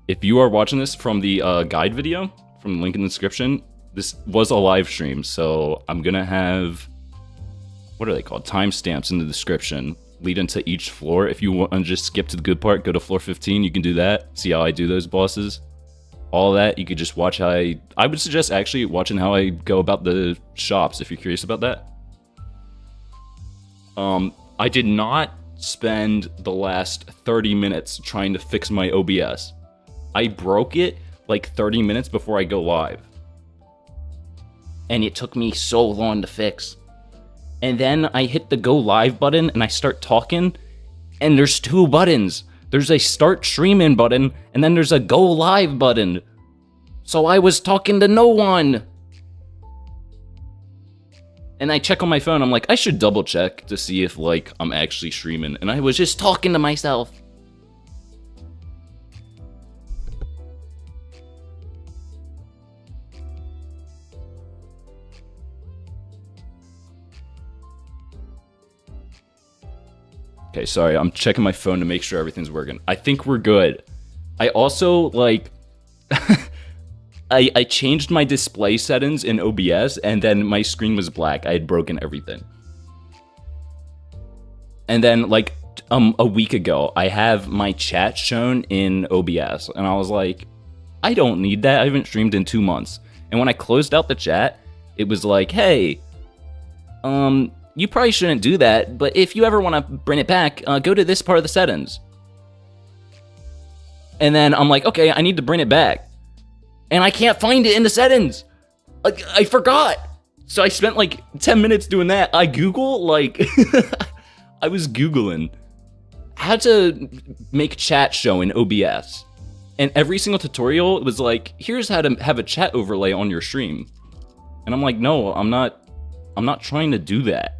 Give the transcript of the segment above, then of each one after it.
if you are watching this from the guide video, from the link in the description, this was a live stream, so I'm gonna have, what are they called? Timestamps in the description, lead into each floor. If you want to just skip to the good part, go to floor 15, you can do that. See how I do those bosses. All that, you could just watch how I would suggest actually watching how I go about the shops if you're curious about that. I did not spend the last 30 minutes trying to fix my OBS. I broke it like 30 minutes before I go live. And it took me so long to fix. And then I hit the go live button and I start talking, and there's two buttons. There's a start streaming button, and then there's a go live button. So I was talking to no one. And I check on my phone, I'm like, I should double check to see if like I'm actually streaming. And I was just talking to myself. Okay, sorry, I'm checking my phone to make sure everything's working. I think we're good. I also, like, I changed my display settings in OBS, and then my screen was black. I had broken everything. And then, like, a week ago, I have my chat shown in OBS, and I was like, I don't need that. I haven't streamed in 2 months. And when I closed out the chat, it was like, hey, you probably shouldn't do that, but if you ever want to bring it back, go to this part of the settings. And then I'm like, okay, I need to bring it back. And I can't find it in the settings. I forgot. So I spent like 10 minutes doing that. I Google, like, I was Googling how to make chat show in OBS. And every single tutorial was like, here's how to have a chat overlay on your stream. And I'm like, no, I'm not trying to do that.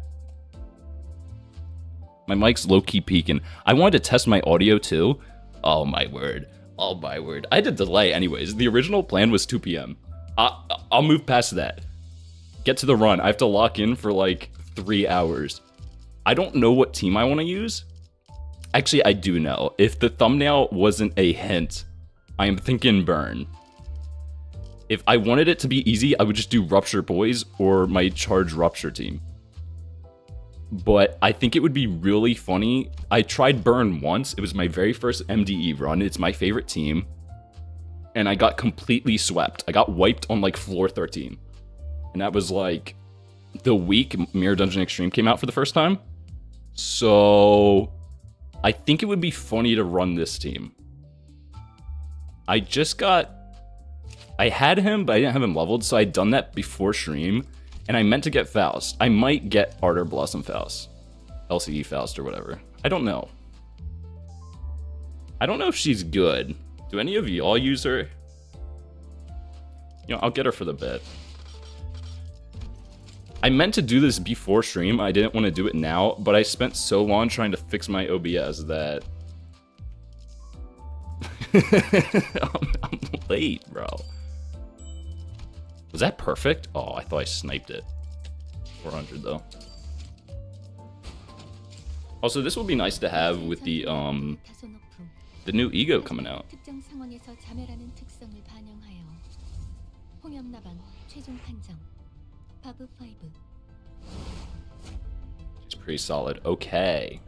My mic's low-key peaking. I wanted to test my audio too. Oh my word. Oh my word. I had to delay anyways. The original plan was 2 p.m. I'll move past that. Get to the run. I have to lock in for like 3 hours. I don't know what team I want to use. Actually, I do know. If the thumbnail wasn't a hint, I am thinking burn. If I wanted it to be easy, I would just do Rupture Boys or my Charge Rupture team. But I think it would be really funny. I tried Burn once. It was my very first MDE run. It's my favorite team. And I got completely swept. I got wiped on like floor 13. And that was like the week Mirror Dungeon Extreme came out for the first time. So I think it would be funny to run this team. I had him, but I didn't have him leveled, so I'd done that before stream. And I meant to get Faust. I might get Ardor Blossom Faust. LCE Faust or whatever. I don't know. I don't know if she's good. Do any of y'all use her? You know, I'll get her for the bit. I meant to do this before stream. I didn't want to do it now, but I spent so long trying to fix my OBS that... I'm late, bro. Was that perfect? Oh, I thought I sniped it. 400 though. Also, this would be nice to have with the new ego coming out. It's pretty solid. Okay.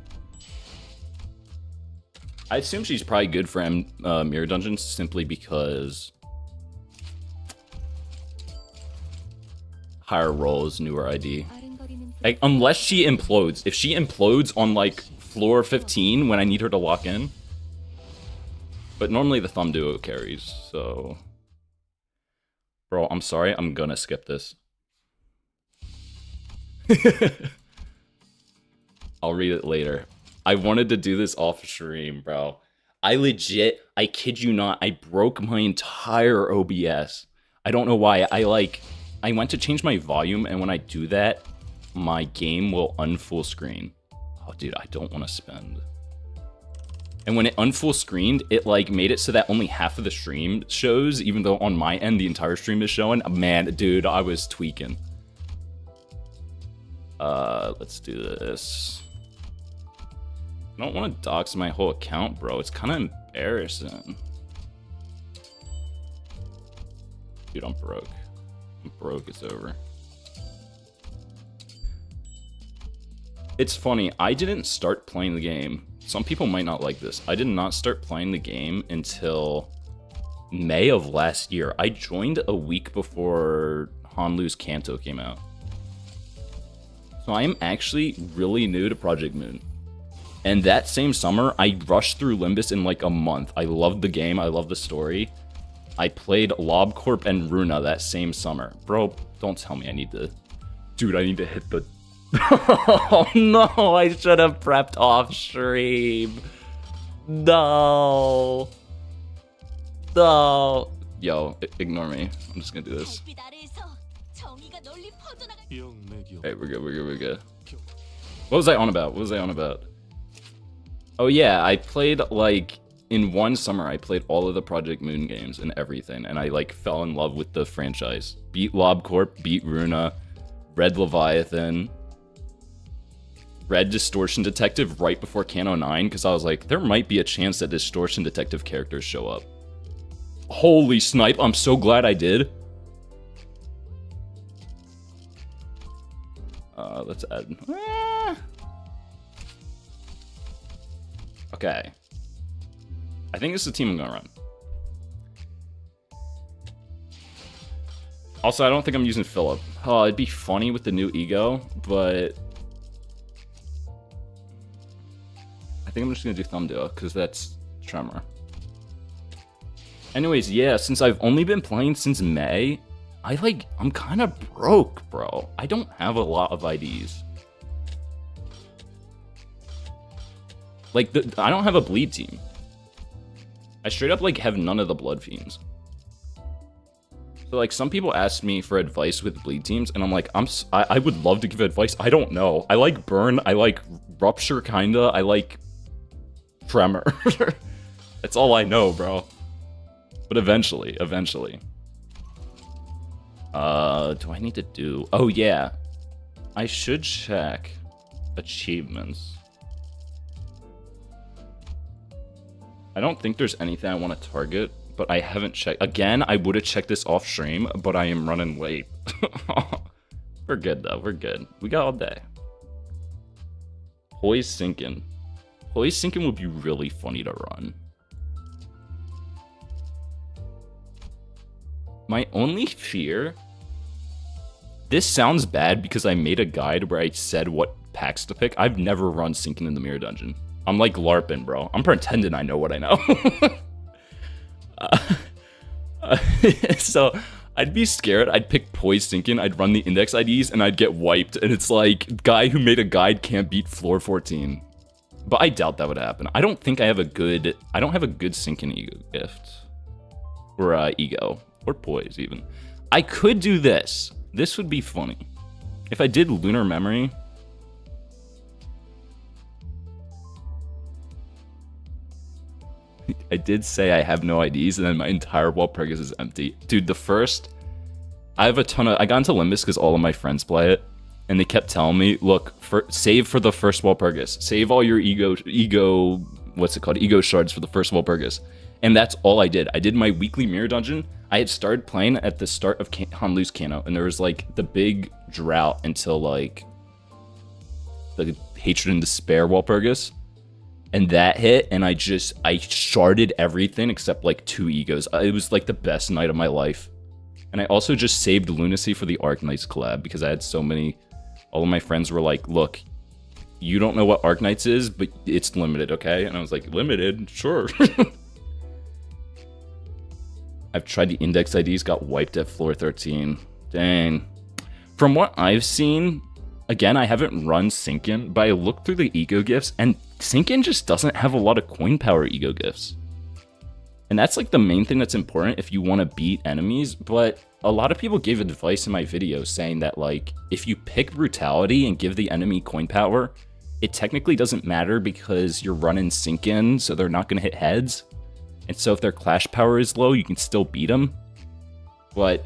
I assume she's probably good for Mirror Dungeons simply because higher rolls, newer ID. Like, unless she implodes. If she implodes on like floor 15 when I need her to lock in. But normally the thumb duo carries, so... Bro, I'm sorry, I'm gonna skip this. I'll read it later. I wanted to do this off stream, bro. I kid you not, I broke my entire OBS. I don't know why. I went to change my volume, and when I do that, my game will unfull screen. Oh, dude, I don't want to spend. And when it unfull screened, it like made it so that only half of the stream shows, even though on my end, the entire stream is showing. Man, dude, I was tweaking. Let's do this. I don't want to dox my whole account, bro. It's kind of embarrassing. Dude, I'm broke. I'm broke, it's over. It's funny, I didn't start playing the game. Some people might not like this. I did not start playing the game until May of last year. I joined a week before Hanlu's Kanto came out. So I am actually really new to Project Moon. And that same summer, I rushed through Limbus in like a month. I loved the game, I loved the story. I played LobCorp and Runa that same summer. Bro, don't tell me I need to... Dude, I need to hit the... Oh no, I should have prepped off stream. No. No. Yo, ignore me. I'm just gonna do this. Hey, we're good, we're good. What was I on about? Oh yeah, I played like... In one summer, I played all of the Project Moon games and everything, and I like fell in love with the franchise. Beat LobCorp, beat Runa, Red Leviathan, Red Distortion Detective right before Cano 9, because I was like, there might be a chance that Distortion Detective characters show up. Holy snipe, I'm so glad I did. Let's add... Okay. I think this is the team I'm gonna run. Also, I don't think I'm using Philip. Oh, it'd be funny with the new ego, but... I think I'm just gonna do Thumb Duo, because that's Tremor. Anyways, yeah, since I've only been playing since May, I'm kind of broke, bro. I don't have a lot of IDs. Like, I don't have a bleed team. I straight up, like, have none of the Blood Fiends. So, like, some people ask me for advice with bleed teams, and I'm like, I would love to give advice. I don't know. I like Burn. I like Rupture, kinda. I like Tremor. That's all I know, bro. But eventually. Do I need to do... Oh, yeah. I should check achievements. I don't think there's anything I want to target, but I haven't checked. Again, I would have checked this off stream, but I am running late. We're good, though. We're good. We got all day. Poise Sinking. Poise Sinking would be really funny to run. My only fear... This sounds bad because I made a guide where I said what packs to pick. I've never run Sinking in the Mirror Dungeon. I'm like LARPing, bro. I'm pretending I know what I know. So I'd be scared. I'd pick Poise Sinking. I'd run the index IDs and I'd get wiped. And it's like, guy who made a guide can't beat floor 14. But I doubt that would happen. I don't think I have a good... I don't have a good Sinking ego gift. Or ego. Or Poise, even. I could do this. This would be funny. If I did Lunar Memory... I did say I have no IDs, and then my entire Walpurgis is empty. Dude, the first... I have a ton of... I got into Limbus because all of my friends play it, and they kept telling me, look, save for the first Walpurgis. Save all your ego... What's it called? Ego shards for the first Walpurgis. And that's all I did. I did my weekly Mirror Dungeon. I had started playing at the start of Hanlu's Kanto, and there was, like, the big drought until, like, the Hatred and Despair Walpurgis. And that hit, and I sharded everything except, like, 2 egos. It was, like, the best night of my life. And I also just saved Lunacy for the Arknights collab, because I had so many... All of my friends were like, look, you don't know what Arknights is, but it's limited, okay? And I was like, limited? Sure. I've tried the index IDs, got wiped at floor 13. Dang. From what I've seen... Again, I haven't run Sinkin, but I looked through the ego gifts, and Sinkin just doesn't have a lot of coin power ego gifts. And that's like the main thing that's important if you want to beat enemies, but a lot of people gave advice in my video saying that, like, if you pick Brutality and give the enemy coin power, it technically doesn't matter because you're running Sinkin, so they're not going to hit heads. And so if their clash power is low, you can still beat them. But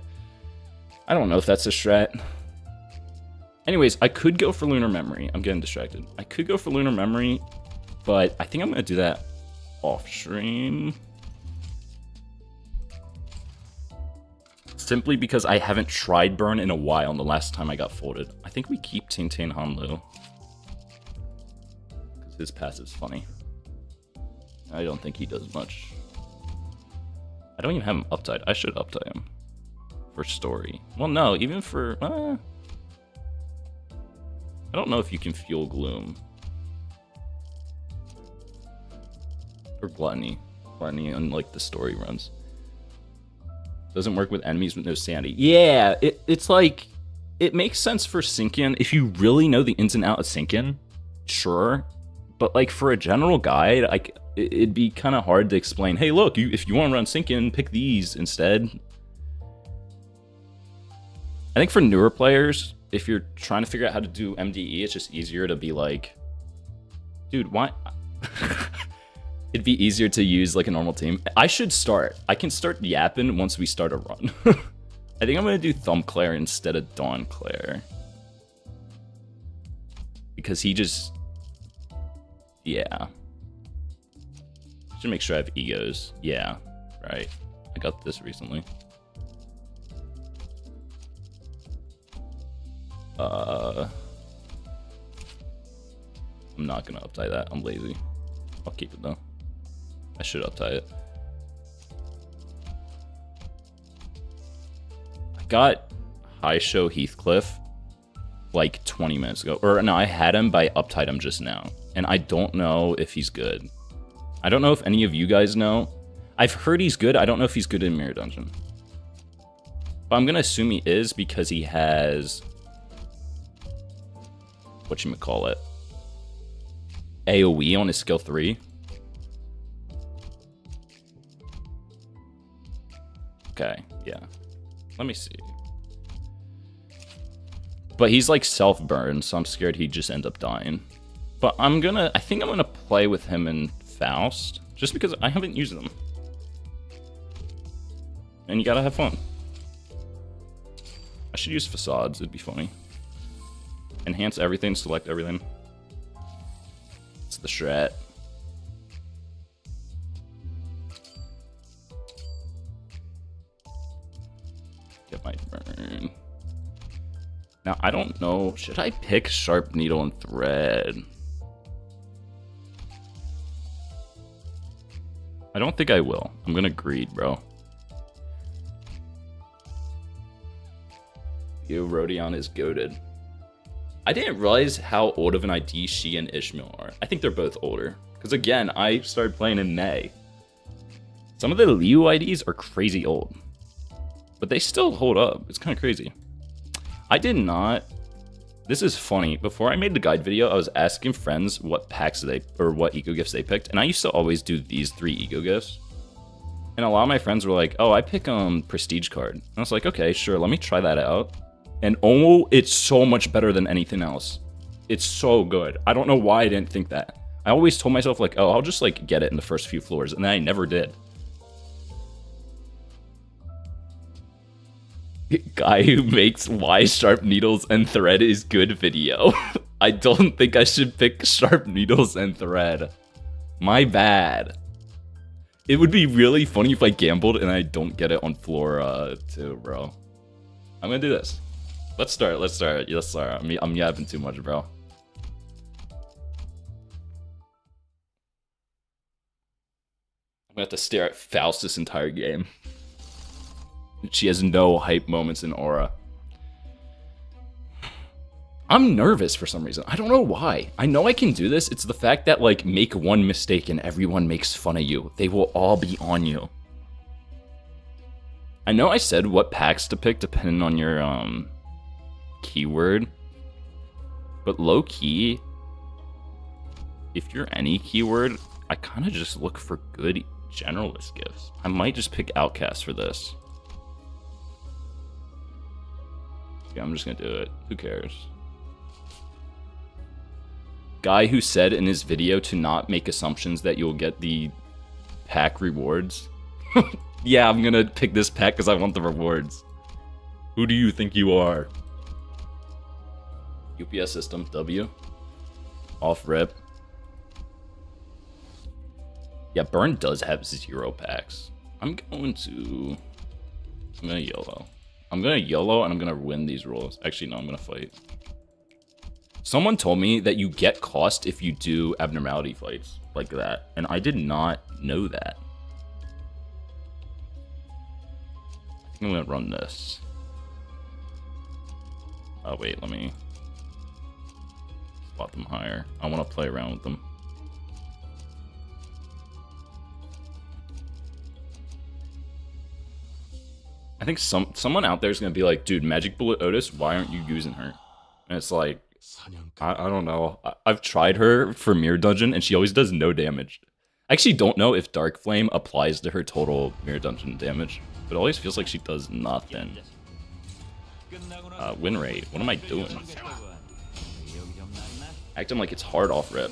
I don't know if that's a strat. Anyways, I could go for Lunar Memory. I'm getting distracted. I could go for Lunar Memory, but I think I'm going to do that off stream. simply because I haven't tried burn in a while and the last time I got folded. I think we keep Tintin Hanlu. Because his passive's funny. I don't think he does much. I don't even have him uptied. I should uptie him. For story. Well, no, even for... I don't know if you can fuel Gloom. Or Gluttony. Gluttony unlike the story runs. Doesn't work with enemies with no sanity. Yeah, it's like... It makes sense for Sinkin. If you really know the ins and outs of Sinkin, sure. But like for a general guide, like it'd be kind of hard to explain, hey look, if you want to run Sinkin, pick these instead. I think for newer players, if you're trying to figure out how to do MDE, it's just easier to be like, dude, why? It'd be easier to use like a normal team. I should start. I can start yapping once we start a run. I think I'm going to do Thumb Claire instead of Dawn Claire. Because he just... Yeah. Should make sure I have egos. Yeah, right. I got this recently. I'm not gonna uptie that. I'm lazy. I'll keep it though. I should uptie it. I got High Show Heathcliff like 20 minutes ago. Or no, I had him, but I uptied him just now. And I don't know if he's good. I don't know if any of you guys know. I've heard he's good. I don't know if he's good in Mirror Dungeon. But I'm gonna assume he is because he has... whatchamacallit, AoE on his skill 3. Okay, yeah. Let me see. But he's like self-burned, so I'm scared he'd just end up dying. But I think I'm gonna play with him in Faust, just because I haven't used them. And you gotta have fun. I should use Facades, it'd be funny. Enhance everything, select everything. It's the strat. Get my burn. Now, I don't know. Should I pick Sharp Needle and Thread? I don't think I will. I'm gonna greed, bro. Yo, Rodion is goated. I didn't realize how old of an ID she and Ishmael are. I think they're both older. Because again, I started playing in May. Some of the Liu IDs are crazy old. But they still hold up. It's kind of crazy. I did not... This is funny. Before I made the guide video, I was asking friends what packs or what eco gifts they picked. And I used to always do these 3 eco gifts. And a lot of my friends were like, oh, I pick Prestige card. And I was like, okay, sure, let me try that out. And oh, it's so much better than anything else. It's so good. I don't know why I didn't think that. I always told myself like, oh, I'll just like get it in the first few floors, and then I never did. Guy who makes why sharp needles and thread is good video. I don't think I should pick sharp needles and thread. My bad. It would be really funny if I gambled and I don't get it on floor 2, bro. I'm gonna do this. Let's start. I'm yapping too much, bro. I'm gonna have to stare at Faust this entire game. She has no hype moments in Aura. I'm nervous for some reason. I don't know why. I know I can do this. It's the fact that, like, make one mistake and everyone makes fun of you. They will all be on you. I know I said what packs to pick depending on your, keyword. But low-key, if you're any keyword, I kind of just look for good generalist gifts. I might just pick Outcast for this. Yeah, I'm just gonna do it. Who cares? Guy who said in his video to not make assumptions that you'll get the pack rewards. Yeah, I'm gonna pick this pack because I want the rewards. Who do you think you are? UPS system, W. Off rip. Yeah, Burn does have 0 packs. I'm gonna yellow. I'm gonna YOLO and I'm gonna win these rolls. Actually, no, I'm gonna fight. Someone told me that you get cost if you do abnormality fights like that, and I did not know that. I think I'm gonna run this. Oh wait, let me spot them higher. I want to play around with them. I think someone out there is gonna be like, dude, Magic Bullet Otis, why aren't you using her? And it's like, I don't know. I've tried her for Mirror Dungeon and she always does no damage. I actually don't know if Dark Flame applies to her total Mirror Dungeon damage, but it always feels like she does nothing. Win rate. What am I doing? Acting like it's hard off rip.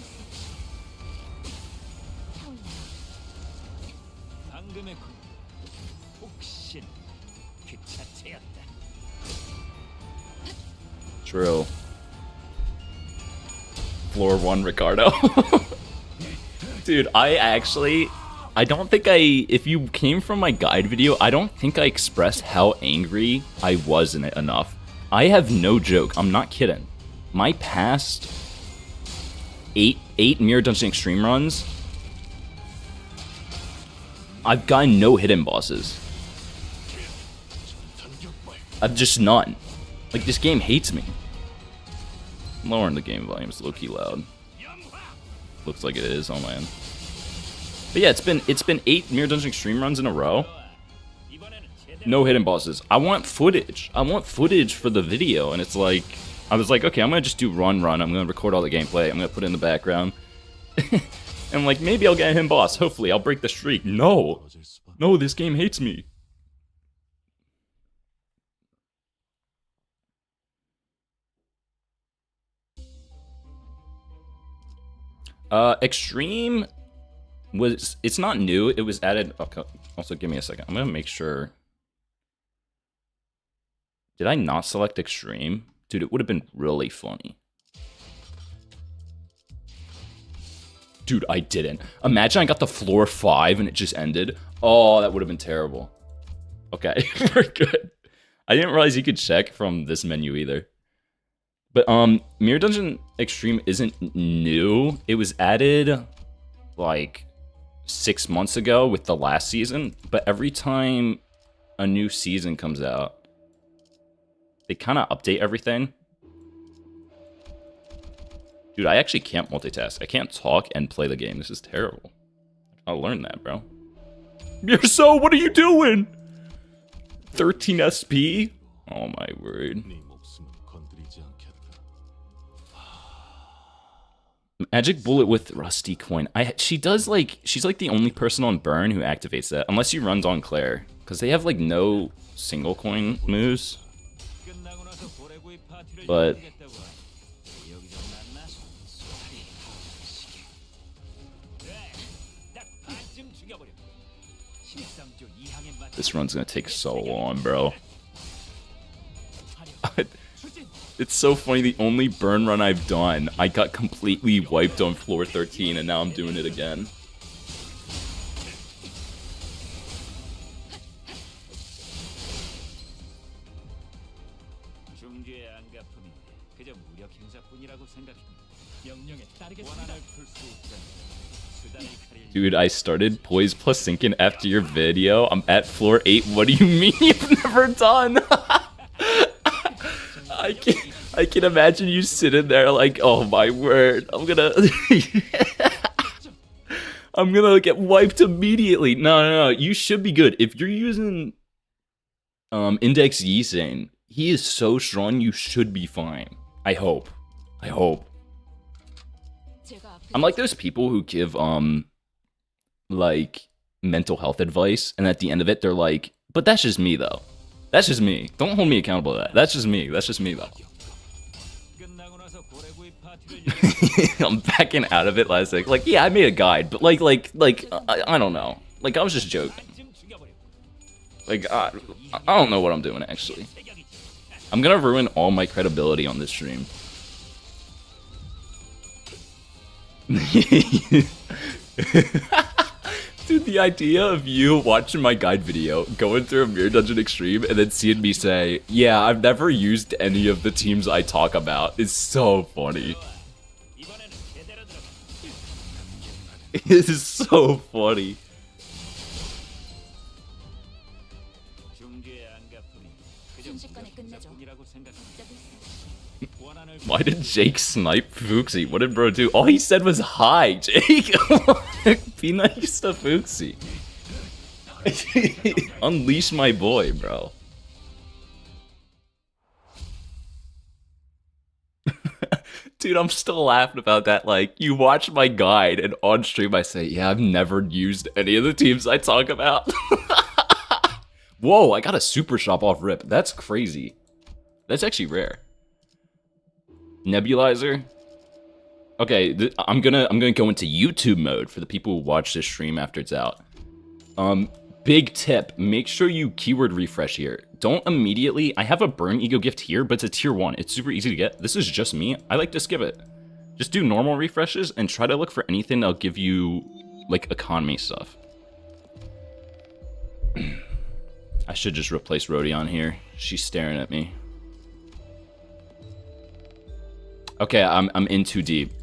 True. Floor 1 Ricardo. Dude, I don't think if you came from my guide video, I don't think I expressed how angry I was in it enough. I have no joke, I'm not kidding. My past eight Mirror Dungeon Extreme runs, I've gotten no hidden bosses. I've just none. Like, this game hates me. I'm lowering the game volume, it's low-key loud. Looks like it is, oh man. But yeah, it's been 8 Mirror Dungeon Extreme runs in a row. No hidden bosses. I want footage. I want footage for the video, and it's like, I was like, okay, I'm gonna just do run. I'm gonna record all the gameplay. I'm gonna put it in the background. And like, maybe I'll get a hidden boss. Hopefully, I'll break the streak. No, no, this game hates me. Extreme it's not new, it was added. Okay, also give me a second, I'm gonna make sure. Did I not select Extreme? Dude, it would have been really funny. Dude, I didn't. Imagine I got the floor 5 and it just ended. Oh, that would have been terrible. Okay, we're good. I didn't realize you could check from this menu either. But Mirror Dungeon Extreme isn't new. It was added like 6 months ago with the last season, but every time a new season comes out, they kind of update everything. Dude, I actually can't multitask. I can't talk and play the game. This is terrible. I'll learn that, bro. So, what are you doing? 13 SP? Oh my word. Magic Bullet with Rusty Coin. She's like the only person on Burn who activates that, unless you runs on Claire, because they have like no single coin moves. But this run's gonna take so long, bro. It's so funny, the only burn run I've done, I got completely wiped on floor 13, and now I'm doing it again. Dude, I started Poise plus Sinkin after your video. I'm at floor 8. What do you mean you've never done? I can imagine you sitting there like, oh my word, I'm gonna I'm gonna get wiped immediately. No, you should be good. If you're using Index Yisane, he is so strong, you should be fine. I hope. I'm like those people who give like mental health advice, and at the end of it they're like, but that's just me though. That's just me. Don't hold me accountable to that. That's just me though. I'm backing out of it last like yeah, I made a guide, but like I don't know. Like, I was just joking. Like, I don't know what I'm doing actually. I'm gonna ruin all my credibility on this stream. Dude, the idea of you watching my guide video, going through a Mirror Dungeon Extreme, and then seeing me say, yeah, I've never used any of the teams I talk about is so funny. It is so funny. Why did Jake snipe Fuxi? What did bro do? All he said was hi, Jake. Be nice to Fuxi. Unleash my boy, bro. Dude, I'm still laughing about that. Like, you watch my guide, and on stream I say, yeah, I've never used any of the teams I talk about. Whoa, I got a super shop off rip. That's crazy. That's actually rare. Nebulizer. Okay, I'm gonna go into YouTube mode for the people who watch this stream after it's out. Big tip, make sure you keyword refresh here. Don't immediately, I have a burn ego gift here, but it's a tier 1. It's super easy to get. This is just me. I like to skip it. Just do normal refreshes and try to look for anything that'll give you, like, economy stuff. I should just replace Rodion here. She's staring at me. Okay, I'm in too deep.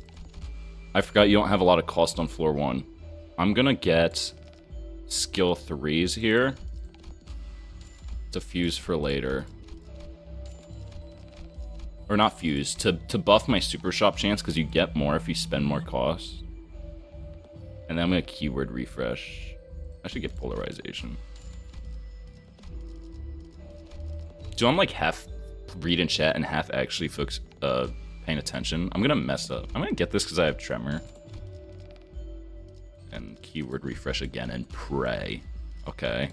I forgot you don't have a lot of cost on floor 1. I'm gonna get skill 3s here to fuse for later. Or not fuse, to buff my super shop chance, because you get more if you spend more costs. And then I'm gonna keyword refresh. I should get polarization. So I'm like half reading chat and half actually paying attention. I'm gonna mess up. I'm gonna get this because I have tremor. And keyword refresh again and pray. Okay.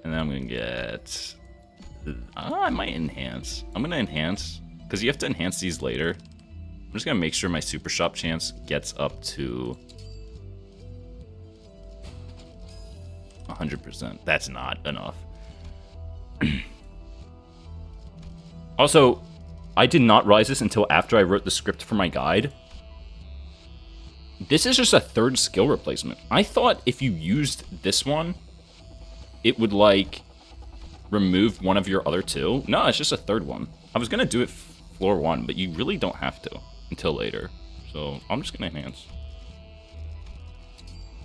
And then I'm gonna get... I might enhance. I'm gonna enhance, because you have to enhance these later. I'm just gonna make sure my super shop chance gets up to 100%. That's not enough. Also, I did not realize this until after I wrote the script for my guide. This is just a 3rd skill replacement. I thought if you used this one, it would, like, remove one of your other 2. No, it's just a 3rd one. I was gonna do it floor 1, but you really don't have to until later. So, I'm just gonna enhance.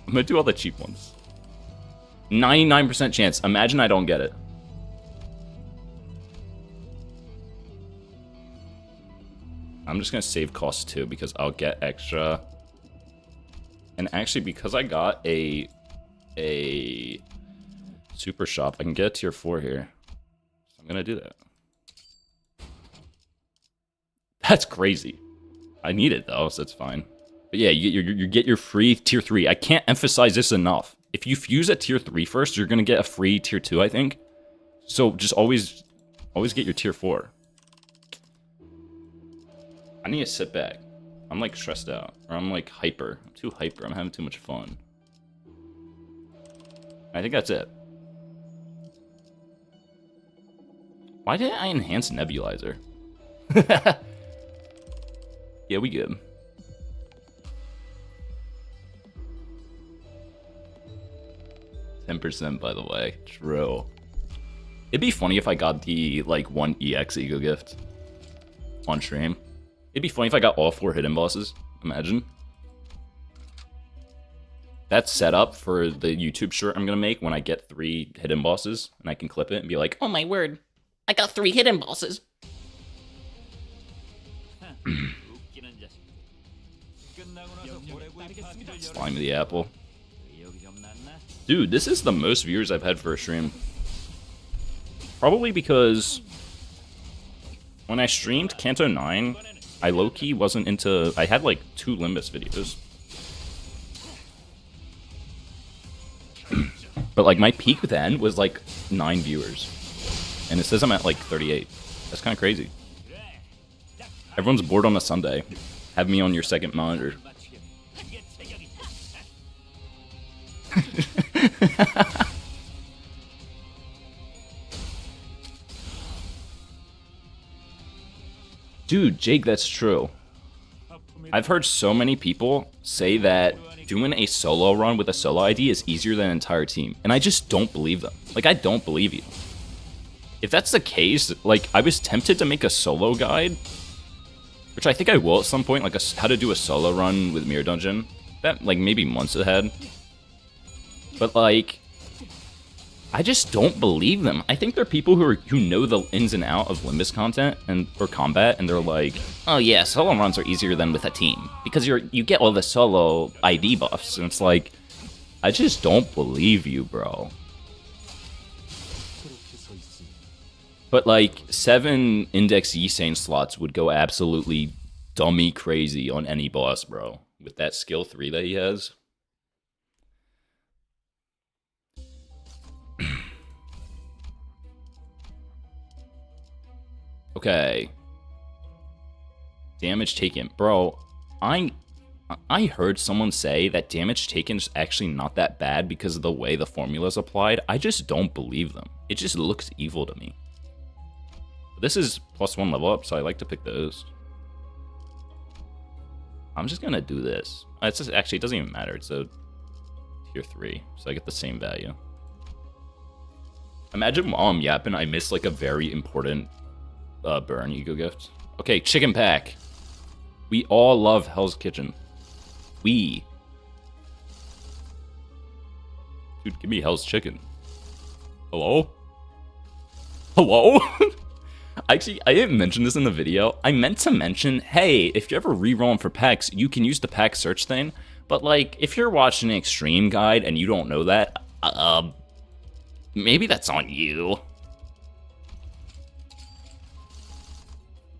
I'm gonna do all the cheap ones. 99% chance. Imagine I don't get it. I'm just gonna save cost 2 because I'll get extra. And actually, because I got a super shop, I can get a tier 4 here. So I'm gonna do that. That's crazy. I need it though, so it's fine. But yeah, you get your free tier 3. I can't emphasize this enough. If you fuse at tier 3 first, you're gonna get a free tier 2, I think. So just always get your tier 4. I need to sit back. I'm like stressed out, or I'm like hyper. I'm too hyper. I'm having too much fun. I think that's it. Why didn't I enhance Nebulizer? Yeah, we good. 10%, by the way. True. It'd be funny if I got the, like, 1 EX ego gift on stream. It'd be funny if I got all 4 hidden bosses. Imagine. That's set up for the YouTube shirt I'm gonna make when I get 3 hidden bosses, and I can clip it and be like, oh my word, I got 3 hidden bosses. Slime the apple. Dude, this is the most viewers I've had for a stream. Probably because when I streamed Kanto 9, I low-key wasn't into... I had like 2 Limbus videos. But like my peak then was like 9 viewers. And it says I'm at like 38. That's kind of crazy. Everyone's bored on a Sunday. Have me on your second monitor. Dude, Jake, that's true. I've heard so many people say that doing a solo run with a solo ID is easier than an entire team, and I just don't believe them. Like, I don't believe you. If that's the case, like, I was tempted to make a solo guide, which I think I will at some point, like how to do a solo run with Mirror Dungeon. That, like, maybe months ahead. But, like, I just don't believe them. I think there are people who know the ins and out of Limbus content or combat, and they're like, oh yeah, solo runs are easier than with a team because you get all the solo ID buffs, and it's like, I just don't believe you, bro. But like 7 Index Yisane slots would go absolutely dummy crazy on any boss, bro. With that skill 3 that he has. Okay. Damage taken. Bro, I heard someone say that damage taken is actually not that bad because of the way the formula is applied. I just don't believe them. It just looks evil to me. This is +1 level up, so I like to pick those. I'm just gonna do this. It's just, actually, it doesn't even matter. It's a tier 3, so I get the same value. Imagine while I'm yapping, I miss like a very important burn ego gift. Okay, chicken pack. We all love Hell's Kitchen. Dude, give me Hell's Chicken. Hello? Hello? Actually, I didn't mention this in the video. I meant to mention, hey, if you're ever rerolling for packs, you can use the pack search thing. But, like, if you're watching an extreme guide and you don't know that, maybe that's on you.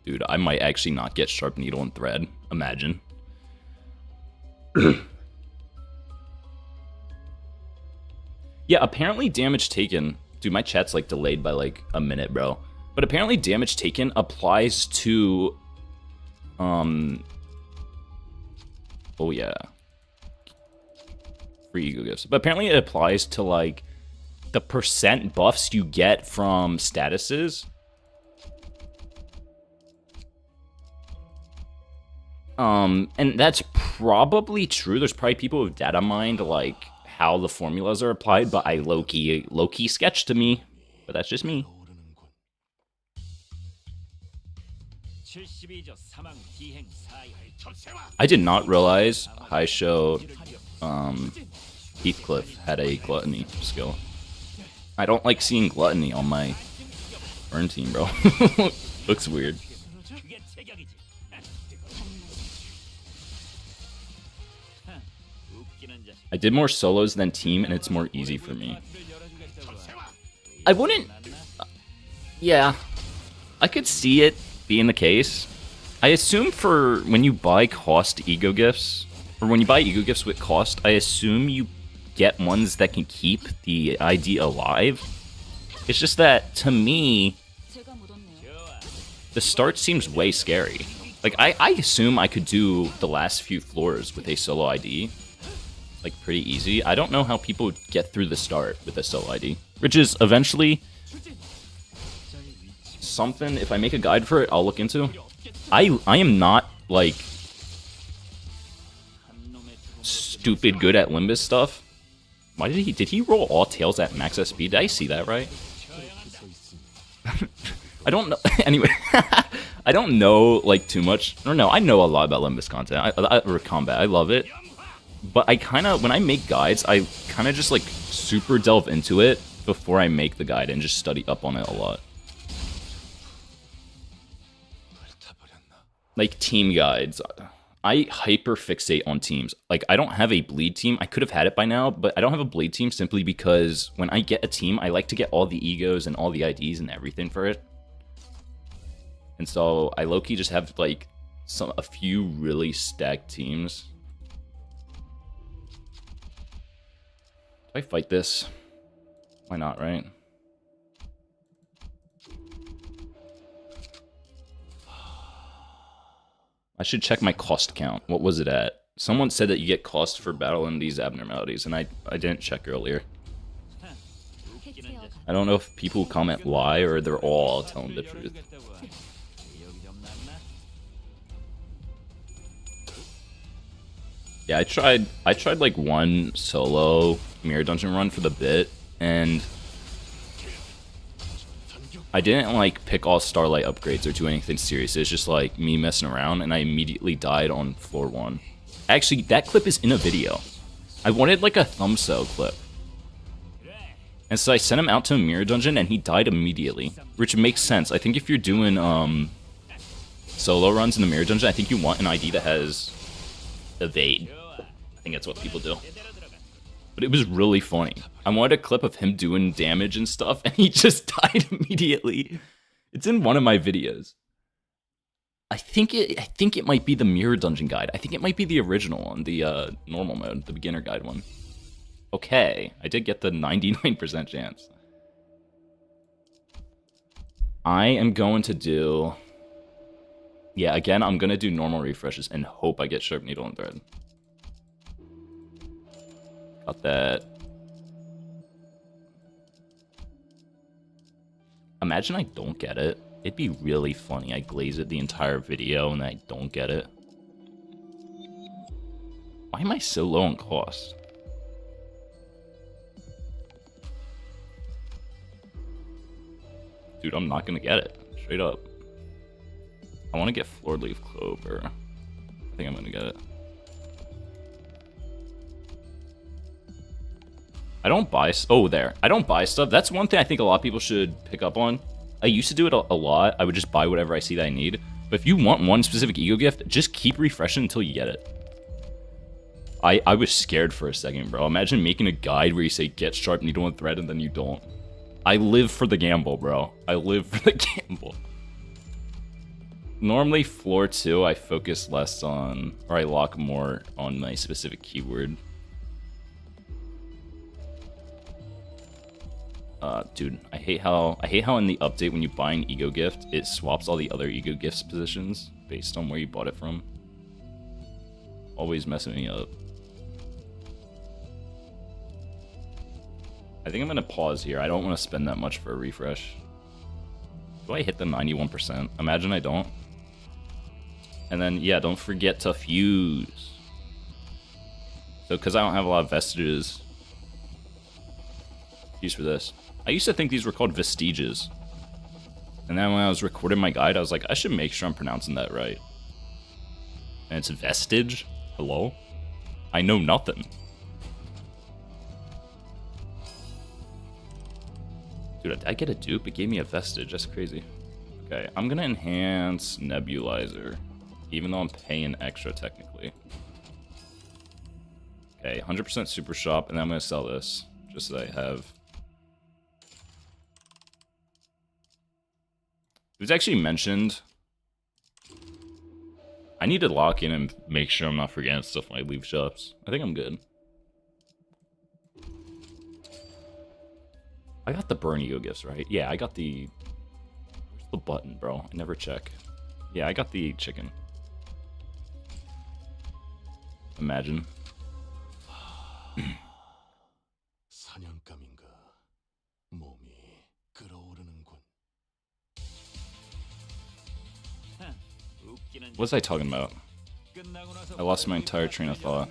Dude, I might actually not get Sharp Needle and Thread. Imagine. Yeah, apparently damage taken... Dude, my chat's, like, delayed by, like, a minute, bro. But apparently damage taken applies to... Oh, yeah. Free ego gifts. But apparently it applies to, like, the percent buffs you get from statuses. And that's probably true. There's probably people who've data mined, like, how the formulas are applied, but I low-key sketch to me. But that's just me. I did not realize High Show Heathcliff had a gluttony skill. I don't like seeing gluttony on my burn team, bro. Looks weird. I did more solos than team, and it's more easy for me. I wouldn't... Yeah. I could see it being the case. I assume for when you buy cost ego gifts, or when you buy ego gifts with cost, I assume you get ones that can keep the ID alive. It's just that, to me, the start seems way scary. Like, I assume I could do the last few floors with a solo ID. Like, pretty easy. I don't know how people would get through the start with a solo ID. Which is, eventually, something, if I make a guide for it, I'll look into. I am not, like, stupid good at Limbus stuff. Why did he roll all tails at max SP? Did I see that right? I don't know. Anyway, I don't know, like, too much. Or no, I know a lot about Limbus content. Or combat. I love it. But I kind of, when I make guides, I kind of just, like, super delve into it before I make the guide and just study up on it a lot. Like, team guides. I hyper fixate on teams. Like, I don't have a bleed team. I could have had it by now, but I don't have a bleed team simply because when I get a team, I like to get all the egos and all the IDs and everything for it. And so I low-key just have, like, a few really stacked teams. Do I fight this? Why not, right? I should check my cost count. What was it at? Someone said that you get cost for battling these abnormalities, and I didn't check earlier. I don't know if people comment lie or they're all telling the truth. Yeah, I tried like one solo mirror dungeon run for the bit, and I didn't like pick all Starlight upgrades or do anything serious. It's just like me messing around, and I immediately died on floor 1. Actually, that clip is in a video. I wanted like a thumbnail clip. And so I sent him out to a mirror dungeon, and he died immediately. Which makes sense. I think if you're doing solo runs in the mirror dungeon, I think you want an ID that has evade. I think that's what people do. But it was really funny. I wanted a clip of him doing damage and stuff, and he just died immediately. It's in one of my videos. I think it might be the mirror dungeon guide. I think it might be the original one, the normal mode, the beginner guide one. Okay, I did get the 99% chance. I am going to do... Yeah, again, I'm going to do normal refreshes and hope I get Sharp Needle and Thread. Got that. Imagine I don't get it. It'd be really funny. I glaze it the entire video and I don't get it. Why am I so low on cost? Dude, I'm not gonna get it. Straight up. I want to get Floor Leaf Clover. I think I'm gonna get it. I don't buy... Oh, there. I don't buy stuff. That's one thing I think a lot of people should pick up on. I used to do it a lot. I would just buy whatever I see that I need. But if you want one specific ego gift, just keep refreshing until you get it. I was scared for a second, bro. Imagine making a guide where you say, get Sharp Needle and Thread, and then you don't. I live for the gamble, bro. I live for the gamble. Normally, floor 2, I focus less on... Or I lock more on my specific keyword. Dude, I hate how in the update when you buy an ego gift, it swaps all the other ego gifts positions based on where you bought it from. Always messing me up. I think I'm gonna pause here. I don't want to spend that much for a refresh. Do I hit the 91%? Imagine I don't. And then, yeah, don't forget to fuse. So, because I don't have a lot of vestiges. Use for this. I used to think these were called vestiges. And then when I was recording my guide, I was like, I should make sure I'm pronouncing that right. And it's vestige? Hello? I know nothing. Dude, did I get a dupe? It gave me a vestige. That's crazy. Okay, I'm gonna enhance Nebulizer. Even though I'm paying extra, technically. Okay, 100% Super Shop, and then I'm gonna sell this. Just so I have... It was actually mentioned. I need to lock in and make sure I'm not forgetting stuff when I leave shops. I think I'm good. I got the burn ego gifts, right? Yeah, I got the... Where's the button, bro? I never check. Yeah, I got the chicken. Imagine. What was I talking about? I lost my entire train of thought.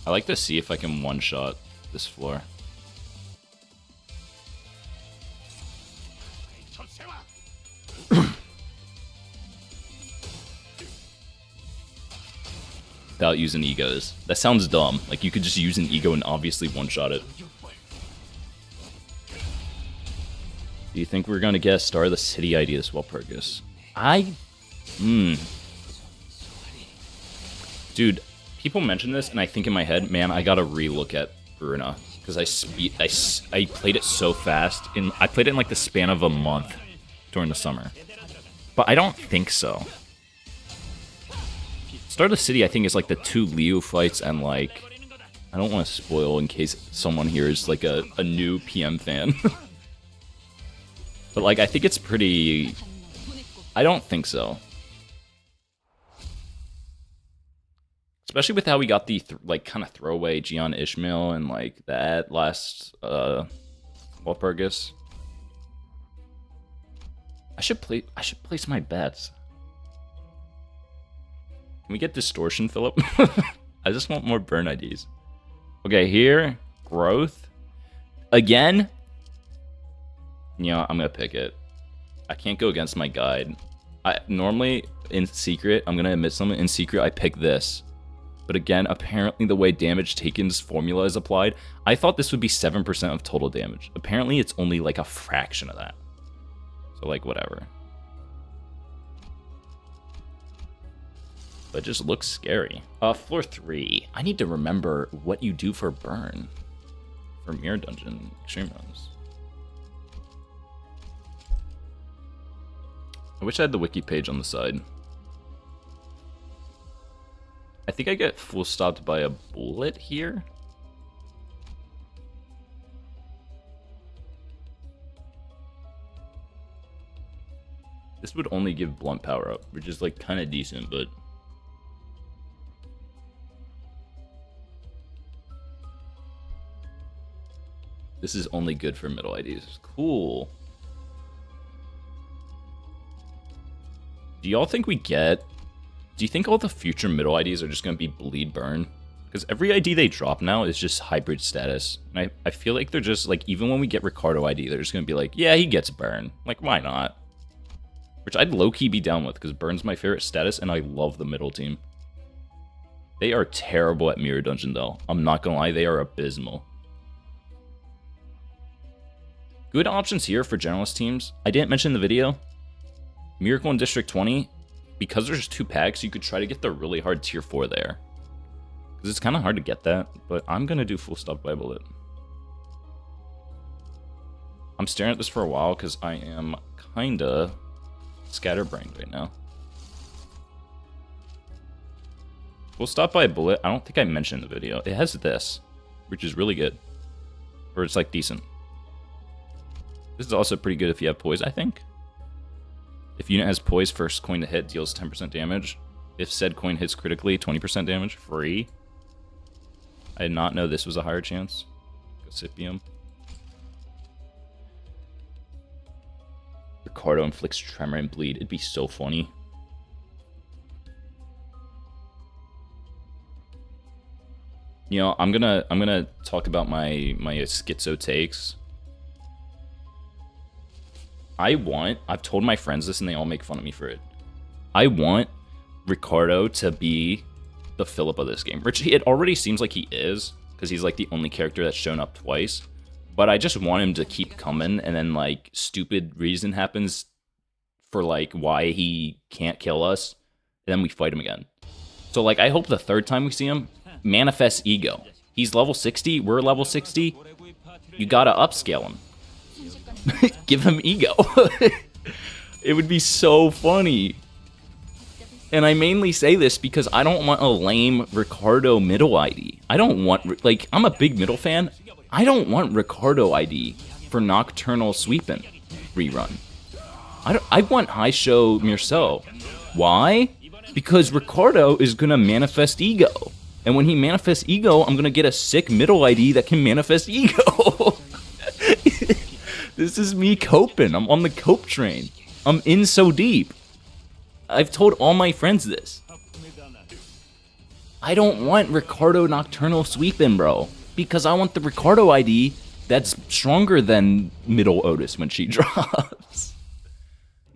I like to see if I can one-shot this floor. Without using egos. That sounds dumb. Like, you could just use an ego and obviously one-shot it. Do you think we're gonna get a Star of the City ID as well, Pergus? Dude, people mention this, and I think in my head, man, I gotta re-look at Bruna. Because I played it so fast. I played it in, like, the span of a month during the summer. But I don't think so. Star of the City, I think, is like the 2 Leo fights, and like, I don't want to spoil in case someone here is like a new PM fan. But like, I think it's pretty... I don't think so. It's Especially with how we got the like kind of throwaway Gian Ishmael and like that last Walpurgis. I should place my bets. Can we get distortion, Philip? I just want more burn IDs. Okay, here, growth. Again? You know, I'm gonna pick it. I can't go against my guide. I normally in secret, I'm gonna admit something. In secret, I pick this. But again, apparently the way damage taken's formula is applied, I thought this would be 7% of total damage. Apparently it's only like a fraction of that. So like whatever. But it just looks scary. Floor 3. I need to remember what you do for burn. For Mirror Dungeon Extreme Runs. I wish I had the wiki page on the side. I think I get full stopped by a bullet here. This would only give blunt power up, which is like kind of decent, but this is only good for middle IDs. Cool. Do y'all think we get... Do you think all the future middle IDs are just going to be bleed burn? Because every ID they drop now is just hybrid status. And I feel like they're just like, even when we get Ricardo ID, they're just going to be like, yeah, he gets burn. Like, why not? Which I'd low-key be down with, because burn's my favorite status, and I love the middle team. They are terrible at Mirror Dungeon, though. I'm not going to lie, they are abysmal. Good options here for generalist teams. I didn't mention in the video. Miracle in District 20, because there's 2 packs, you could try to get the really hard tier 4 there. Because it's kind of hard to get that, but I'm going to do full stop by bullet. I'm staring at this for a while because I am kind of scatterbrained right now. Full stop by bullet, I don't think I mentioned in the video. It has this, which is really good. Or it's like decent. This is also pretty good if you have poise, I think. If unit has poise, first coin to hit deals 10% damage. If said coin hits critically, 20% damage, free. I did not know this was a higher chance. Gossipium. Ricardo inflicts tremor and bleed. It'd be so funny. You know, I'm gonna talk about my schizo takes. I've told my friends this and they all make fun of me for it. I want Ricardo to be the Philip of this game. Which it already seems like he is, because he's like the only character that's shown up twice. But I just want him to keep coming, and then like stupid reason happens for like why he can't kill us, and then we fight him again. So like I hope the third time we see him, manifests ego. He's level 60, we're level 60. You gotta upscale him. Give him ego. It would be so funny. And I mainly say this because I don't want a lame Ricardo middle ID. I don't want, like, I'm a big middle fan. I don't want Ricardo ID for Nocturnal Sweepin' rerun. I want High Show Mirso. Why? Because Ricardo is gonna manifest ego. And when he manifests ego, I'm gonna get a sick middle ID that can manifest ego. This is me coping. I'm on the cope train. I'm in so deep. I've told all my friends this. I don't want Ricardo Nocturnal Sweepin', bro. Because I want the Ricardo ID that's stronger than middle Otis when she drops.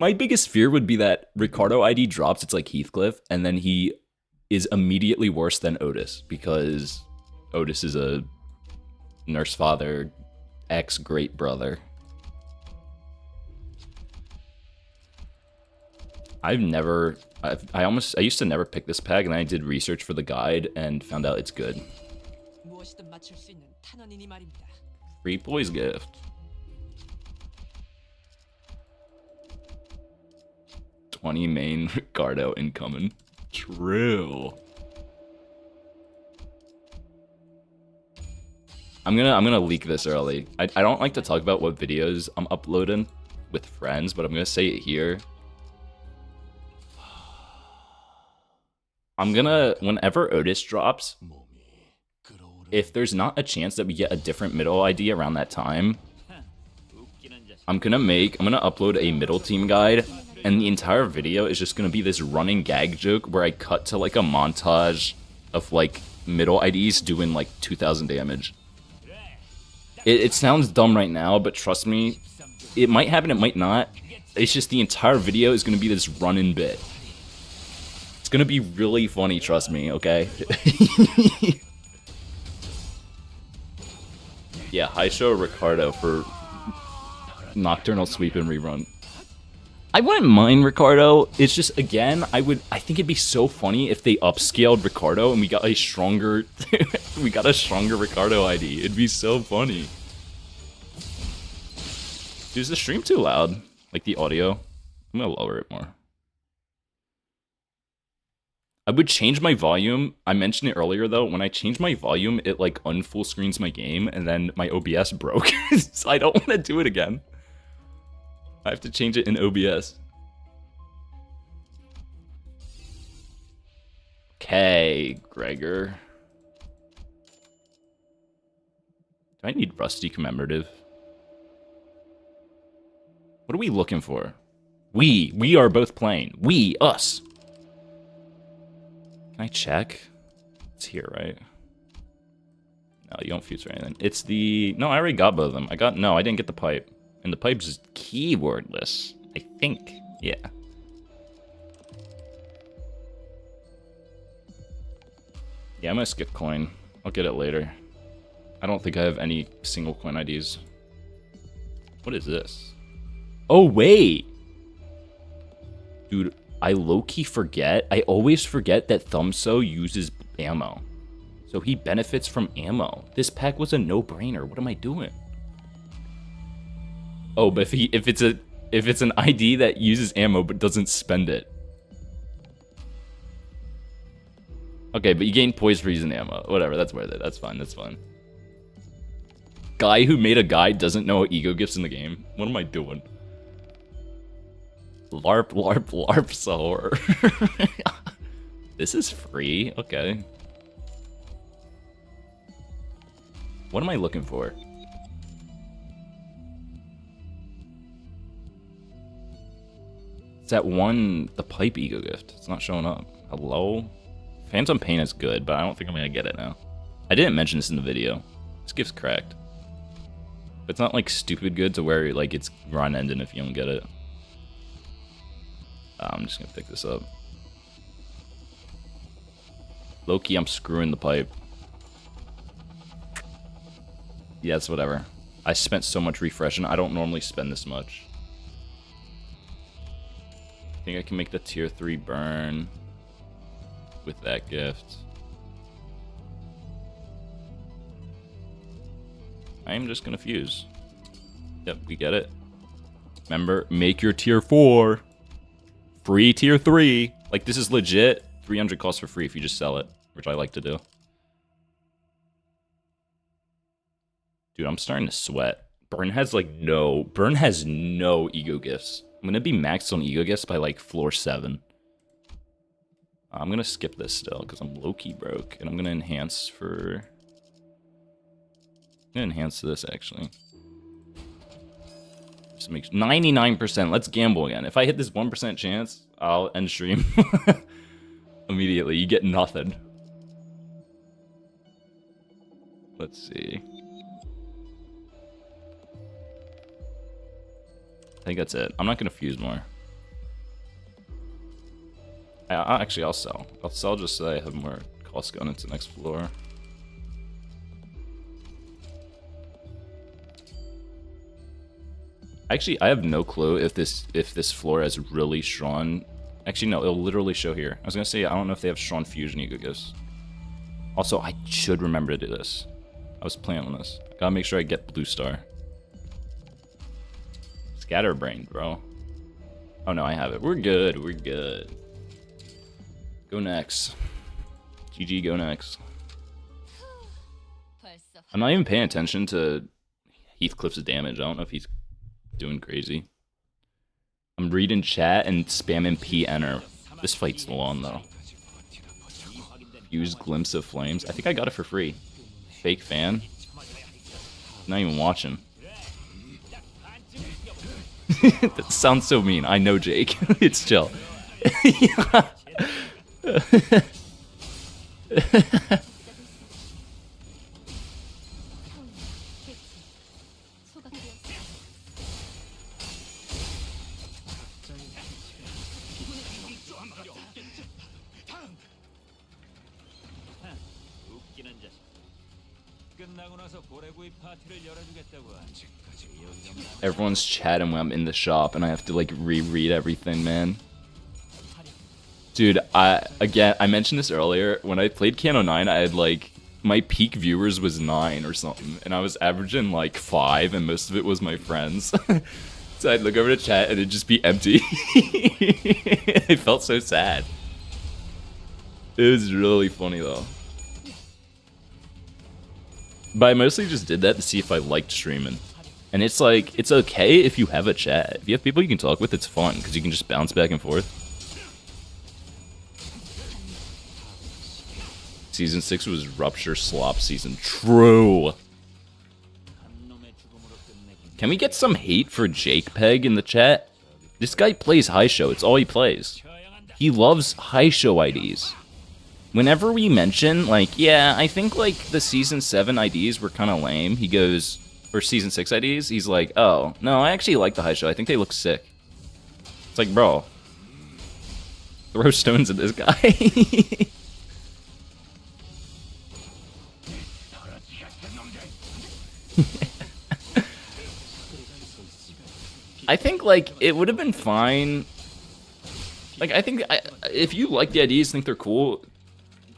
My biggest fear would be that Ricardo ID drops, it's like Heathcliff, and then he is immediately worse than Otis, because Otis is a nurse father, ex-great brother. I used to never pick this pack, and then I did research for the guide and found out it's good. Free poise gift. 20 main Ricardo incoming. True. I'm gonna leak this early. I don't like to talk about what videos I'm uploading with friends, but I'm gonna say it here. I'm gonna, whenever Otis drops, if there's not a chance that we get a different middle ID around that time, I'm gonna upload a middle team guide, and the entire video is just gonna be this running gag joke where I cut to like a montage of like middle IDs doing like 2,000 damage. It sounds dumb right now, but trust me, it might happen, it might not. It's just the entire video is gonna be this run-in bit. It's gonna be really funny, trust me, okay? Yeah, high show Ricardo for Nocturnal Sweep and Rerun. I wouldn't mind Ricardo. It's just, again, I think it'd be so funny if they upscaled Ricardo and we got a stronger Ricardo ID. It'd be so funny. Dude, is the stream too loud? Like the audio? I'm gonna lower it more. I would change my volume. I mentioned it earlier though. When I change my volume, it like unfull screens my game and then my OBS broke. So I don't want to do it again. I have to change it in OBS. Okay, Gregor. Do I need Rusty commemorative? What are we looking for? We are both playing. We, us. Can I check? It's here, right? No, you don't fuse or anything. It's the... No, I already got both of them. No, I didn't get the pipe. And the pipe's is keywordless. I think. Yeah. Yeah, I'm gonna skip coin. I'll get it later. I don't think I have any single coin IDs. What is this? Oh, wait! Dude, I low-key forget. I always forget that Thumbso uses ammo. So he benefits from ammo. This pack was a no-brainer. What am I doing? Oh, but if it's an ID that uses ammo but doesn't spend it. Okay, but you gain poise for using ammo. Whatever, that's worth it. That's fine, that's fine. Guy who made a guide doesn't know ego gifts in the game. What am I doing? LARP, LARP, LARP, Sahor. This is free. Okay. What am I looking for? It's that one, the pipe ego gift. It's not showing up. Hello? Phantom Pain is good, but I don't think I'm gonna get it now. I didn't mention this in the video. This gift's cracked. But it's not like stupid good to where like it's run ending if you don't get it. I'm just gonna pick this up. Low-key, I'm screwing the pipe. Yeah, it's whatever. I spent so much refreshing. I don't normally spend this much. I think I can make the tier 3 burn with that gift. I am just gonna fuse. Yep, we get it. Remember, make your tier 4. Free tier 3. Like, this is legit. 300 costs for free if you just sell it, which I like to do. Dude, I'm starting to sweat. Burn has no ego gifts. I'm gonna be maxed on ego gifts by like floor 7. I'm gonna skip this still because I'm low-key broke, and I'm gonna enhance for... I'm gonna enhance this actually. Just make 99%. Let's gamble again. If I hit this 1% chance, I'll end stream immediately. You get nothing. Let's see. I think that's it. I'm not gonna fuse more. Actually, I'll sell. I'll sell just so I have more cost going into next floor. Actually, I have no clue if this floor has really strong... Actually, no, it'll literally show here. I was gonna say, I don't know if they have strong fusion ego gifts. Also, I should remember to do this. I was planning on this. Gotta make sure I get blue star. Scatterbrain, bro. Oh no, I have it. We're good, we're good. Go next. GG, go next. I'm not even paying attention to Heathcliff's damage. I don't know if he's doing crazy. I'm reading chat and spamming P enter. This fight's long though. Use Glimpse of Flames. I think I got it for free. Fake fan. Not even watching. That sounds so mean. I know, Jake. It's chill. Everyone's chatting when I'm in the shop, and I have to like reread everything, man. Dude, I mentioned this earlier. When I played Kano 9, I had like my peak viewers was 9 or something, and I was averaging like 5, and most of it was my friends. So I'd look over to chat, and it'd just be empty. I felt so sad. It was really funny though. But I mostly just did that to see if I liked streaming. And it's like, it's okay if you have a chat. If you have people you can talk with, it's fun, because you can just bounce back and forth. Season 6 was Rupture Slop season. True! Can we get some hate for Jake Peg in the chat? This guy plays high show, it's all he plays. He loves high show IDs. Whenever we mention, like, yeah, I think, like, the Season 7 IDs were kind of lame, he goes, or Season 6 IDs, he's like, oh, no, I actually like the high show, I think they look sick. It's like, bro, throw stones at this guy. I think, like, it would have been fine. Like, I think, if you like the IDs, think they're cool,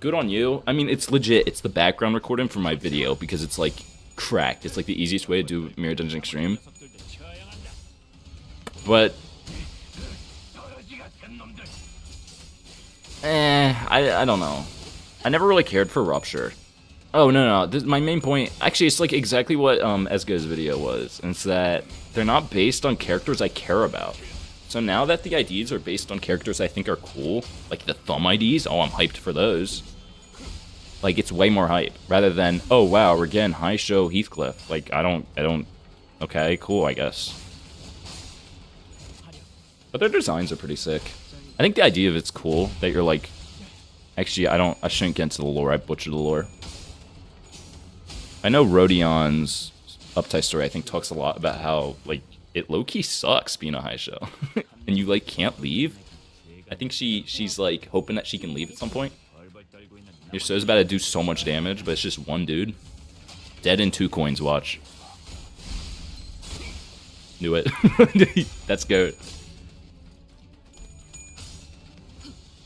good on you. I mean, it's legit. It's the background recording for my video because it's like cracked. It's like the easiest way to do Mirror Dungeon Extreme. But I don't know. I never really cared for Rupture. Oh no, this, my main point. Actually, it's like exactly what Esgo's video was. And it's that they're not based on characters I care about. So now that the IDs are based on characters I think are cool, like the thumb IDs, oh, I'm hyped for those. Like, it's way more hype, rather than, oh wow, we're getting high show Heathcliff. Like, I don't, okay, cool, I guess. But their designs are pretty sick. I think the idea of it's cool, that you're like, actually, I shouldn't get into the lore, I butchered the lore. I know Rodion's Uptie story, I think, talks a lot about how, like, it low-key sucks being a high show. And you, like, can't leave. I think she's, like, hoping that she can leave at some point. Your show's about to do so much damage, but it's just one dude. Dead in 2 coins, watch. Knew it. That's good.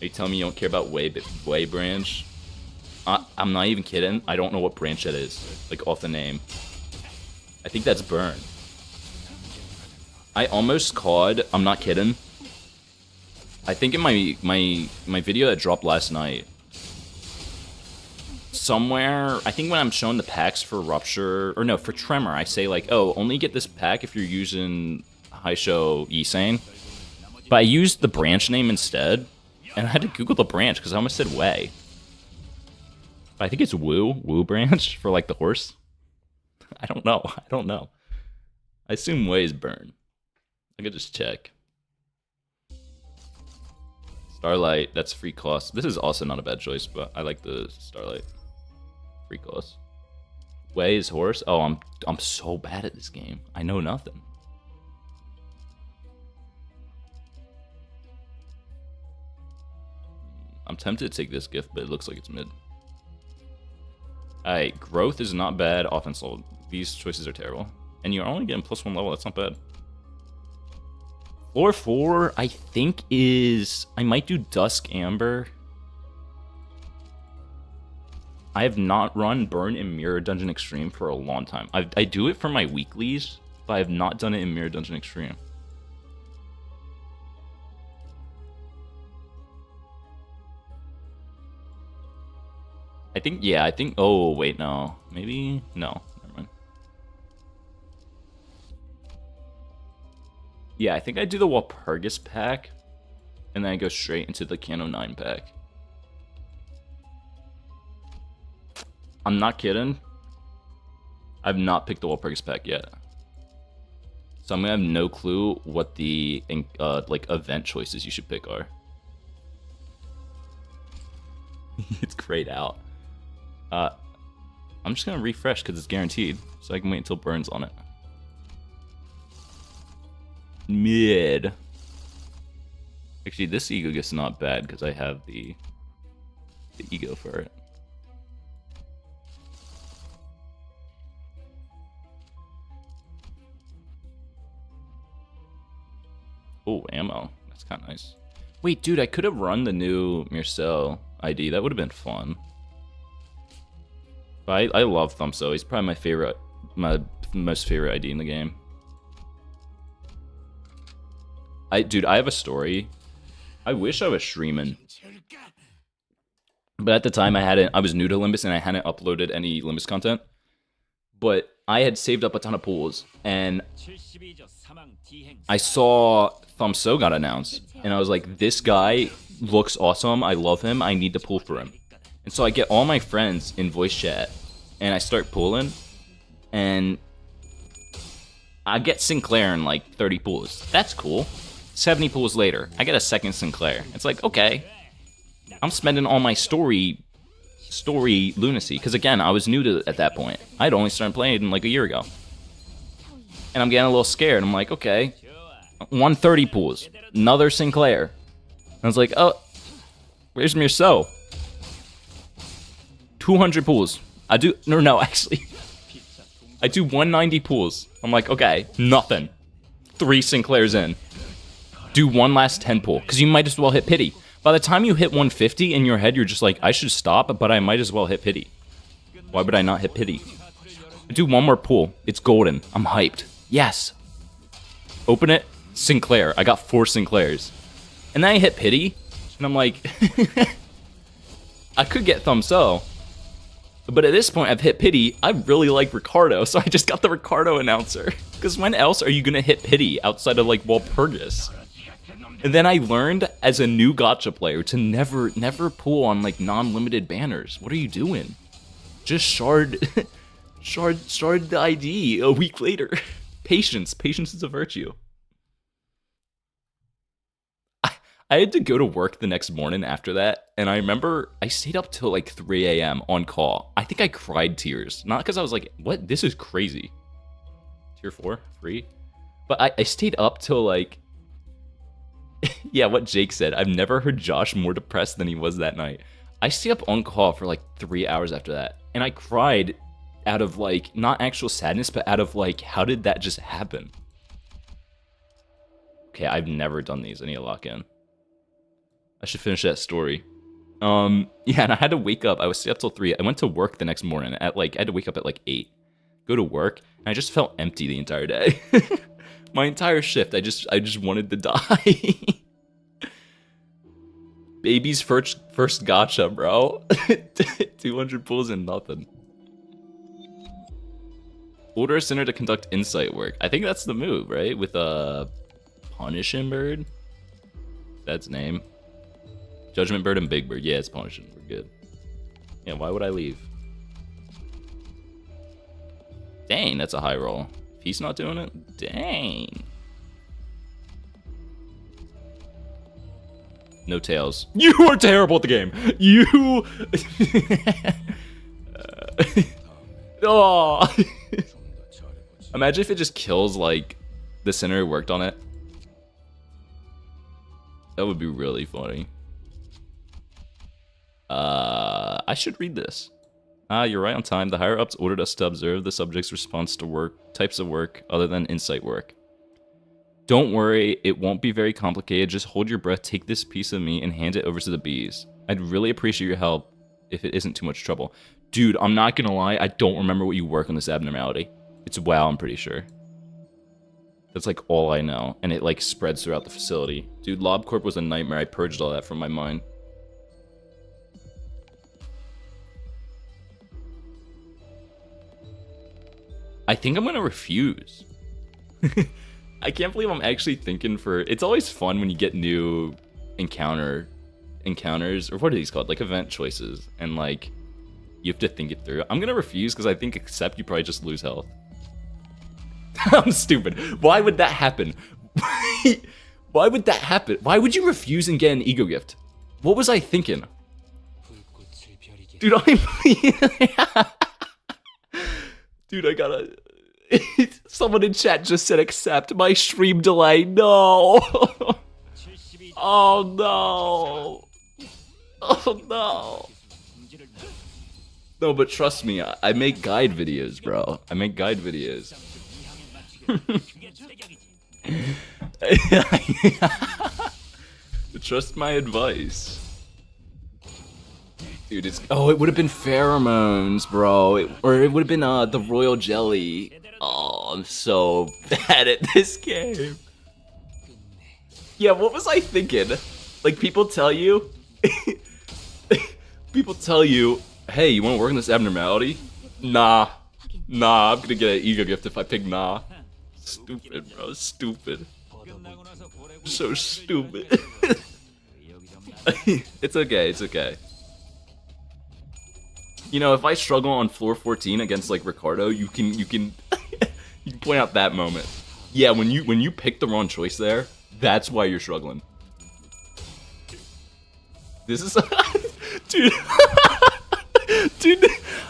Are you telling me you don't care about Way branch? I'm not even kidding. I don't know what branch that is. Like, off the name. I think that's Burn. I almost caught, I'm not kidding. I think in my video that dropped last night, somewhere, I think when I'm showing the packs for Rupture, or no, for Tremor, I say like, oh, only get this pack if you're using High Show Esane. But I used the branch name instead, and I had to Google the branch because I almost said Way. But I think it's Woo branch for like the horse. I don't know. I assume Way is Burn. I could just check. Starlight, that's free cost. This is also not a bad choice, but I like the Starlight. Free cost. Way is horse. Oh, I'm so bad at this game. I know nothing. I'm tempted to take this gift, but it looks like it's mid. Alright, growth is not bad. Offense level. These choices are terrible. And you're only getting +1 level. That's not bad. Floor 4, I think is... I might do Dusk Amber. I have not run Burn in Mirror Dungeon Extreme for a long time. I do it for my weeklies, but I have not done it in Mirror Dungeon Extreme. I think, oh, wait, no. Maybe, no, never mind. Yeah, I think I do the Walpurgis pack, and then I go straight into the Kano 9 pack. I'm not kidding. I've not picked the Walpurgis pack yet. So I'm gonna have no clue what the like event choices you should pick are. It's grayed out. I'm just gonna refresh because it's guaranteed, so I can wait until Burns on it. Mid. Actually, this ego gets not bad because I have the ego for it. Oh, ammo. That's kind of nice. Wait, dude, I could have run the new Mircell ID. That would have been fun. But I love Thumpso. He's probably my most favorite ID in the game. Dude, I have a story. I wish I was streaming. But at the time, I was new to Limbus and I hadn't uploaded any Limbus content. But I had saved up a ton of pools, and I saw Thumpso got announced, and I was like, this guy looks awesome, I love him, I need to pull for him. And so I get all my friends in voice chat, and I start pulling, and I get Sinclair in like 30 pulls. That's cool. 70 pulls later, I get a second Sinclair. It's like, okay, I'm spending all my story lunacy, because again, I was new to it at that point. I'd only started playing like a year ago. And I'm getting a little scared. I'm like, okay, 130 pools, another Sinclair. And I was like, oh, where's Mircell? 200 pools. I do 190 pools. I'm like, okay, nothing. 3 Sinclairs in. Do one last 10 pull, because you might as well hit pity. By the time you hit 150 in your head, you're just like, I should stop, but I might as well hit pity. Why would I not hit pity? I do one more pull. It's golden. I'm hyped. Yes. Open it. Sinclair. I got 4 Sinclairs. And then I hit pity, and I'm like, I could get Thumpso. But at this point, I've hit pity. I really like Ricardo, so I just got the Ricardo announcer. Because when else are you going to hit pity outside of, like, Walpurgis? And then I learned as a new gacha player to never pull on like non-limited banners. What are you doing? Just shard the ID a week later. Patience is a virtue. I had to go to work the next morning after that, and I remember I stayed up till like 3 a.m. on call. I think I cried tears. Not because I was like, what? This is crazy. Tier 4? Free? But I stayed up till like... Yeah, what Jake said. I've never heard Josh more depressed than he was that night. I stayed up on call for like 3 hours after that, and I cried out of like, not actual sadness, but out of like, how did that just happen? Okay, I've never done these. I need to lock in. I should finish that story. Yeah, and I had to wake up. I was staying up till 3. I went to work the next morning at like, I had to wake up at like 8. Go to work, and I just felt empty the entire day. My entire shift, I just wanted to die. Baby's first gacha, bro. 200 pulls and nothing. Order a center to conduct insight work. I think that's the move, right? With a Punishing Bird. That's name. Judgment Bird and Big Bird. Yeah, it's Punishing. We're good. Yeah, why would I leave? Dang, that's a high roll. He's not doing it? Dang. No tails. You are terrible at the game. You... Oh. Imagine if it just kills, like, the center who worked on it. That would be really funny. I should read this. You're right on time. The higher-ups ordered us to observe the subject's response to types of work other than insight work. Don't worry, it won't be very complicated. Just hold your breath, take this piece of me, and hand it over to the bees. I'd really appreciate your help if it isn't too much trouble. Dude, I'm not gonna lie, I don't remember what you work on this abnormality. It's WoW, I'm pretty sure. That's like all I know, and it like spreads throughout the facility. Dude, LobCorp was a nightmare. I purged all that from my mind. I think I'm gonna refuse. I can't believe I'm actually thinking for... It's always fun when you get new encounters, or what are these called? Like event choices, and like You have to think it through. I'm gonna refuse because I think accept you probably just lose health. I'm stupid. Why would that happen? Why would that happen? Why would you refuse and get an ego gift? What was I thinking? Dude, Dude, I gotta... Someone in chat just said accept. My stream delay. No. Oh no. Oh no. No, but trust me, I make guide videos, bro. I make guide videos. Trust my advice. Dude, it's... Oh, it would have been pheromones, bro. Or it would have been the royal jelly. Oh, I'm so bad at this game. Yeah, what was I thinking? Like, people tell you... people tell you, hey, you want to work on this abnormality? Nah. Nah, I'm gonna get an ego gift if I pick nah. Stupid, bro. Stupid. So stupid. It's okay, it's okay. You know, if I struggle on floor 14 against like Ricardo, you can you can point out that moment. Yeah, when you pick the wrong choice there, that's why you're struggling. This is dude. Dude,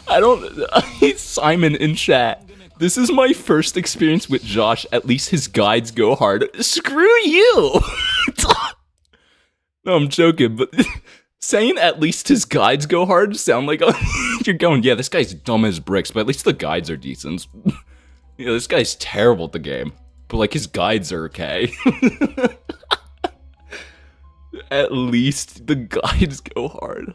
I don't Simon in chat. This is my first experience with Josh. At least his guides go hard. Screw you. No, I'm joking, but saying at least his guides go hard sound like you're going, yeah, this guy's dumb as bricks, but at least the guides are decent. You know, this guy's terrible at the game, but like his guides are okay. At least the guides go hard.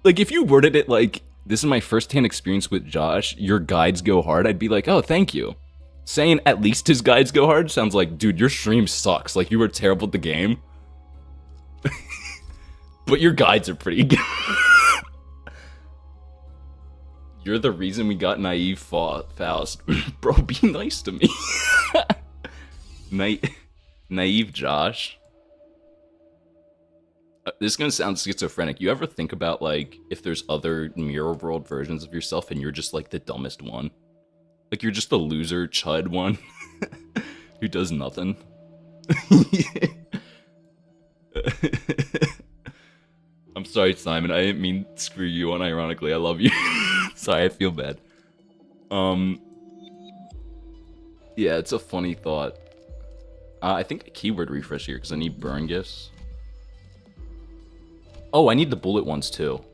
Like if you worded it like, this is my first-hand experience with Josh, your guides go hard, I'd be like, oh, thank you. Saying at least his guides go hard sounds like, dude, your stream sucks. Like you were terrible at the game. But your guides are pretty good. You're the reason we got naive Faust. Bro, be nice to me. Naive Josh. This is gonna sound schizophrenic. You ever think about, like, if there's other mirror world versions of yourself and you're just, like, the dumbest one? Like, you're just the loser, chud one who does nothing? I'm sorry, Simon. I didn't mean screw you unironically. I love you. Sorry, I feel bad. Yeah, it's a funny thought. I think a keyword refresh here because I need burn gifts. Oh, I need the bullet ones too.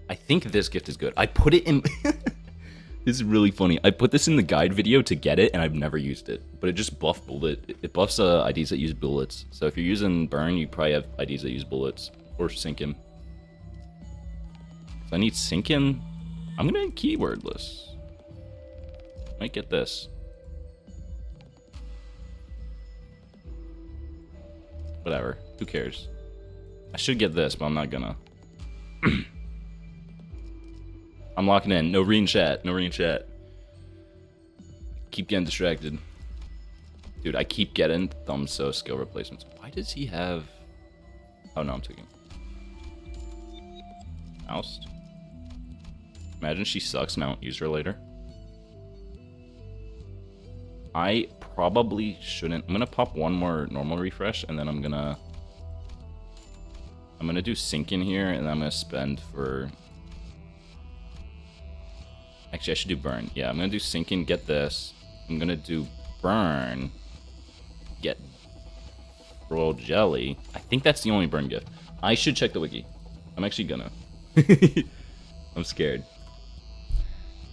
I think this gift is good. I put it in... This is really funny. I put this in the guide video to get it, and I've never used it. But it just buffed bullet. It buffs IDs that use bullets. So if you're using burn, you probably have IDs that use bullets. Or sinkin. So I need sinkin. I'm gonna keywordless. Might get this. Whatever. Who cares? I should get this, but I'm not gonna. I'm locking in. No reading chat. No reading chat. Keep getting distracted. Dude, I keep getting thumb so skill replacements. Why does he have... Oh no, I'm taking... Oust. Imagine she sucks and I don't use her later. I probably shouldn't. I'm gonna pop one more normal refresh and then I'm gonna do sync in here and then I'm gonna spend for... Actually, I should do burn. Yeah, I'm gonna do sync in, get this. I'm gonna do burn, get royal jelly. I think that's the only burn gift. I should check the wiki. I'm actually gonna. I'm scared.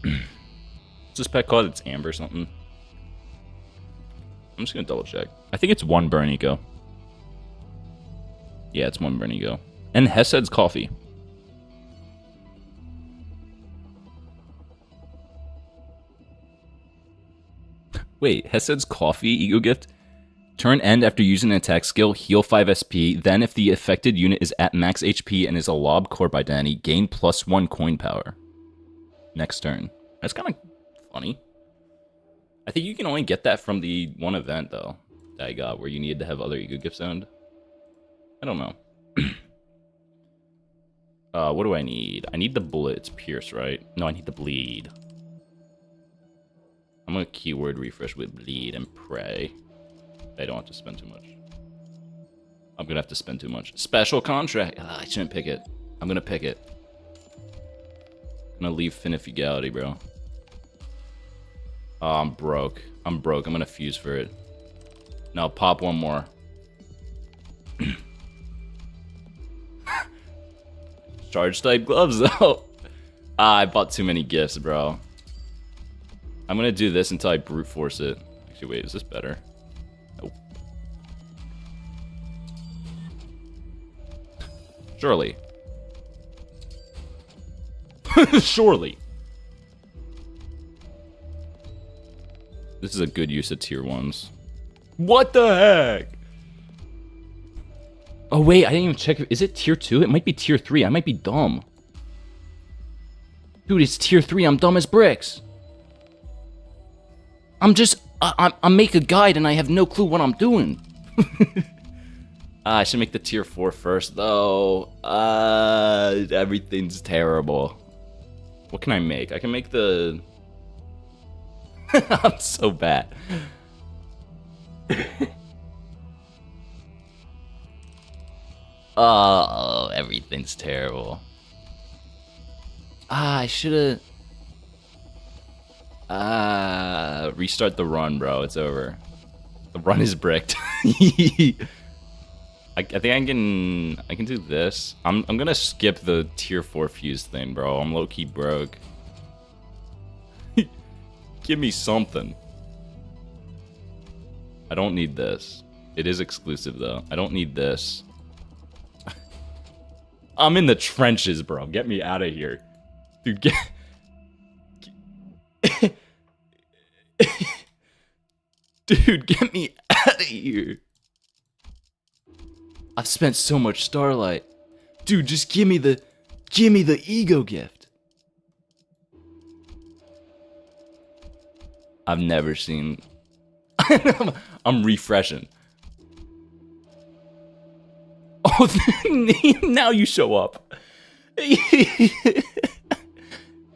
What's this pet called? It's Amber something. I'm just gonna double check. I think it's one burn eco. Yeah, it's one burn eco. And Hesed's coffee. Wait, Hesed's coffee ego gift? Turn end after using an attack skill, heal 5 SP, then if the affected unit is at max HP and is a Lob Corp identity, gain +1 coin power. Next turn. That's kind of funny. I think you can only get that from the one event, though, that I got, where you needed to have other ego gifts owned. I don't know. What do I need? I need the bullet. It's pierce, right? No, I need the bleed. I'm gonna keyword refresh with bleed and pray. I don't have to spend too much. I'm gonna have to spend too much. Special contract. I shouldn't pick it. I'm gonna pick it. I'm gonna leave Finifigality, bro. Oh, I'm broke. I'm broke. I'm gonna fuse for it. Now pop one more. Charge type gloves though. I bought too many gifts, bro. I'm gonna do this until I brute force it. Actually, wait, is this better? Nope. Surely. Surely. This is a good use of tier 1s. What the heck? Oh wait, I didn't even check. Is it tier 2? It might be tier 3. I might be dumb. Dude, it's tier 3. I'm dumb as bricks. I make a guide and I have no clue what I'm doing. I should make the tier 4 first though. Everything's terrible. What can I make? I can make the... I'm so bad. Oh, everything's terrible. I should've... restart the run, bro. It's over. The run is bricked. I think I can do this. I'm gonna skip the tier 4 fuse thing, bro. I'm low-key broke. Give me something. I don't need this. It is exclusive though. I don't need this. I'm in the trenches, bro. Get me out of here. Dude, Dude, get me out of here. I've spent so much Starlight. Dude, just give me the ego gift. I've never seen... I'm refreshing. Oh, now you show up.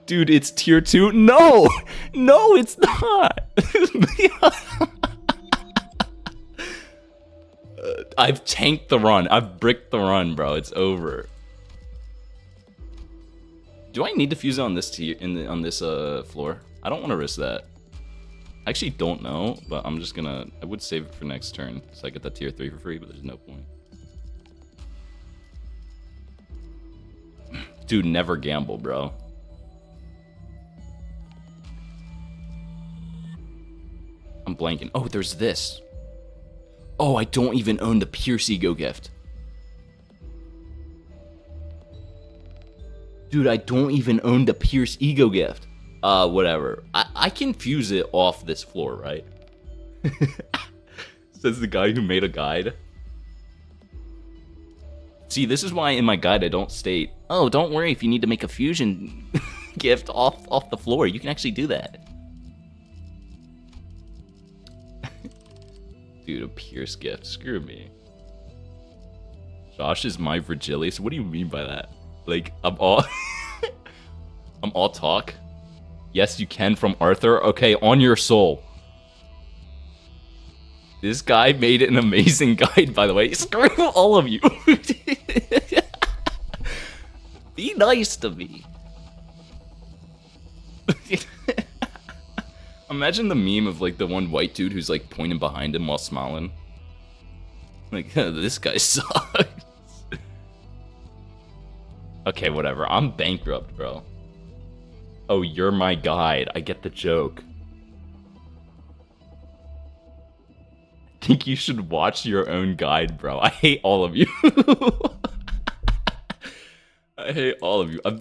Dude, it's tier 2. No! No, it's not! I've tanked the run. I've bricked the run, bro. It's over. Do I need to fuse on this tier on this floor? I don't want to risk that. I actually don't know, but I'm just gonna... I would save it for next turn, so I get that tier 3 for free, but there's no point. Dude, never gamble, bro. I'm blanking. Oh, there's this. Oh, I don't even own the Pierce Ego gift. Dude, I don't even own the Pierce Ego gift. Whatever. I can fuse it off this floor, right? Says the guy who made a guide. See, this is why in my guide I don't state, oh, don't worry if you need to make a fusion gift off the floor. You can actually do that. Dude, a Pierce gift. Screw me. Josh is my Virgilius. What do you mean by that? Like, I'm all... I'm all talk? Yes, you can from Arthur. Okay, on your soul. This guy made an amazing guide, by the way. Screw all of you. Be nice to me. Imagine the meme of like the one white dude who's like pointing behind him while smiling. Like, this guy sucks. Okay, whatever. I'm bankrupt, bro. Oh, you're my guide. I get the joke. I think you should watch your own guide, bro. I hate all of you. I hate all of you. I've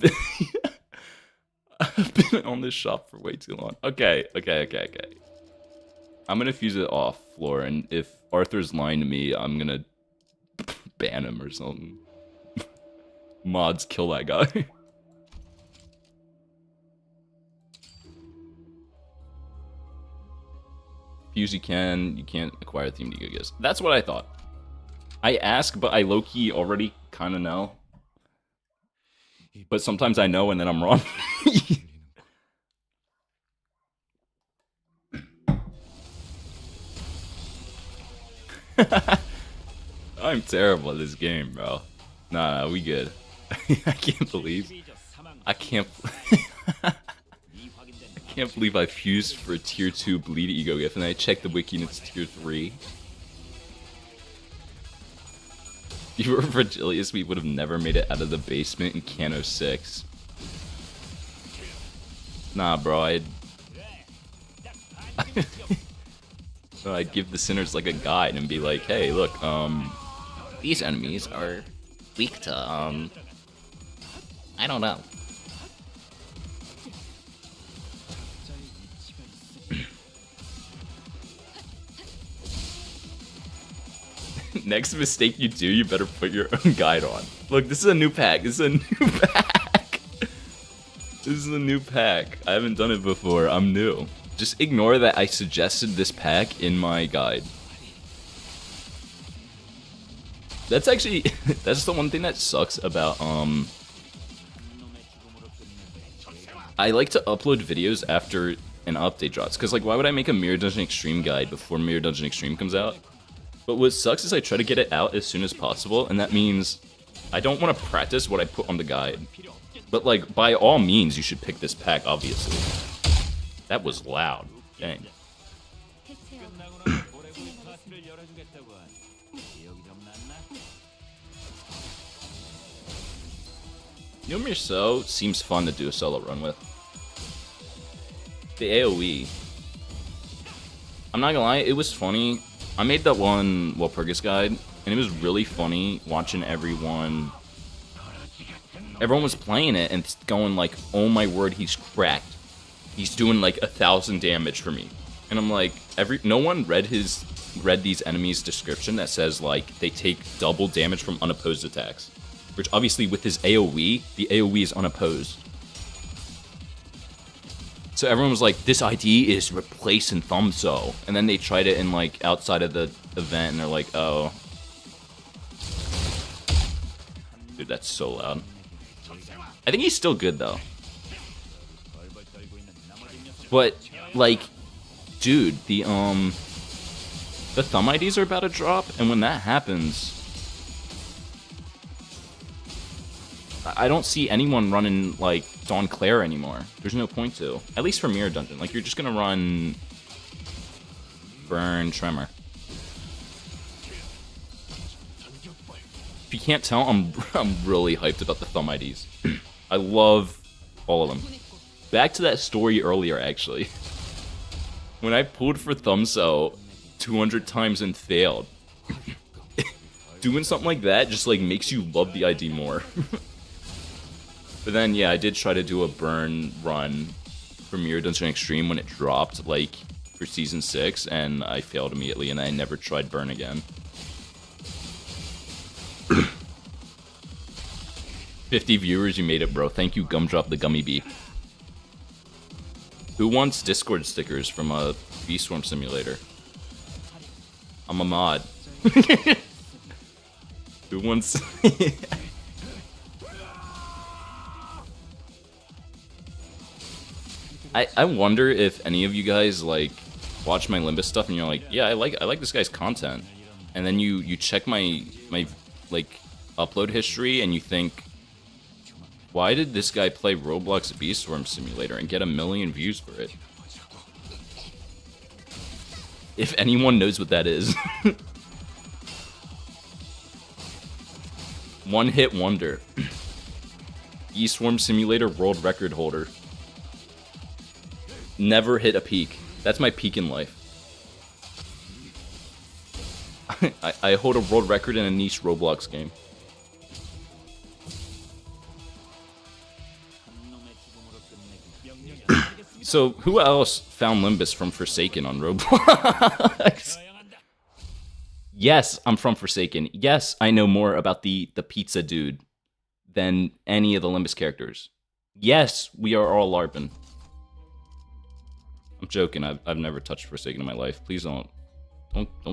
been on this shop for way too long. Okay. I'm gonna fuse it off floor, and if Arthur's lying to me, I'm gonna ban him or something. Mods, kill that guy. Fuse you can't acquire themed ego gifts. That's what I thought. I ask, but I low-key already kind of know. But sometimes I know and then I'm wrong. I'm terrible at this game, bro. Nah, we good. I can't believe I can't I can't believe I fused for a tier 2 bleed ego gift and I checked the wiki and it's tier 3. If you were Virgilius, we would have never made it out of the basement in Cano 6. Nah, bro, I'd give the sinners like a guide and be like, hey, look, these enemies are weak to, I don't know. Next mistake you do, you better put your own guide on. Look, this is a new pack. This is a new pack. This is a new pack. I haven't done it before. I'm new. Just ignore that I suggested this pack in my guide. That's actually, that's the one thing that sucks about, I like to upload videos after an update drops. Because, like, why would I make a Mirror Dungeon Extreme guide before Mirror Dungeon Extreme comes out? But what sucks is I try to get it out as soon as possible, and that means I don't want to practice what I put on the guide. But, like, by all means, you should pick this pack, obviously. That was loud. Dang. Yomir So seems fun to do a solo run with. The AoE. I'm not gonna lie, it was funny. I made that one Walpurgis guide, and it was really funny watching everyone was playing it and going like, oh my word, he's cracked. He's doing like 1,000 damage for me. And I'm like, no one read these enemies' description that says like they take double damage from unopposed attacks. Which obviously with his AoE, the AoE is unopposed. So everyone was like, this ID is replacing Thumbso. And then they tried it in like outside of the event and they're like, oh. Dude, that's so loud. I think he's still good though. But like, dude, the thumb IDs are about to drop, and when that happens, I don't see anyone running like Dawn Claire anymore. There's no point to. At least for Mirror Dungeon. Like, you're just gonna run Burn, Tremor. If you can't tell, I'm really hyped about the thumb IDs. I love all of them. Back to that story earlier, actually. When I pulled for Thumbso 200 times and failed, doing something like that just like makes you love the ID more. But then, yeah, I did try to do a burn run for Mirror Dungeon Extreme when it dropped, like, for Season 6, and I failed immediately, and I never tried burn again. 50 viewers, you made it, bro. Thank you, Gumdrop the Gummy Bee. Who wants Discord stickers from a Bee Swarm Simulator? I'm a mod. Who wants... I wonder if any of you guys like watch my Limbus stuff and you're like, yeah, I like this guy's content, and then you check my like upload history and you think, why did this guy play Roblox Beast Swarm Simulator and get 1 million views for it? If anyone knows what that is. One hit wonder. Beast Swarm Simulator world record holder. Never hit a peak. That's my peak in life. I hold a world record in a niche Roblox game. So, who else found Limbus from Forsaken on Roblox? Yes, I'm from Forsaken. Yes, I know more about the pizza dude than any of the Limbus characters. Yes, we are all LARPing. I'm joking. I've never touched Forsaken in my life. Please don't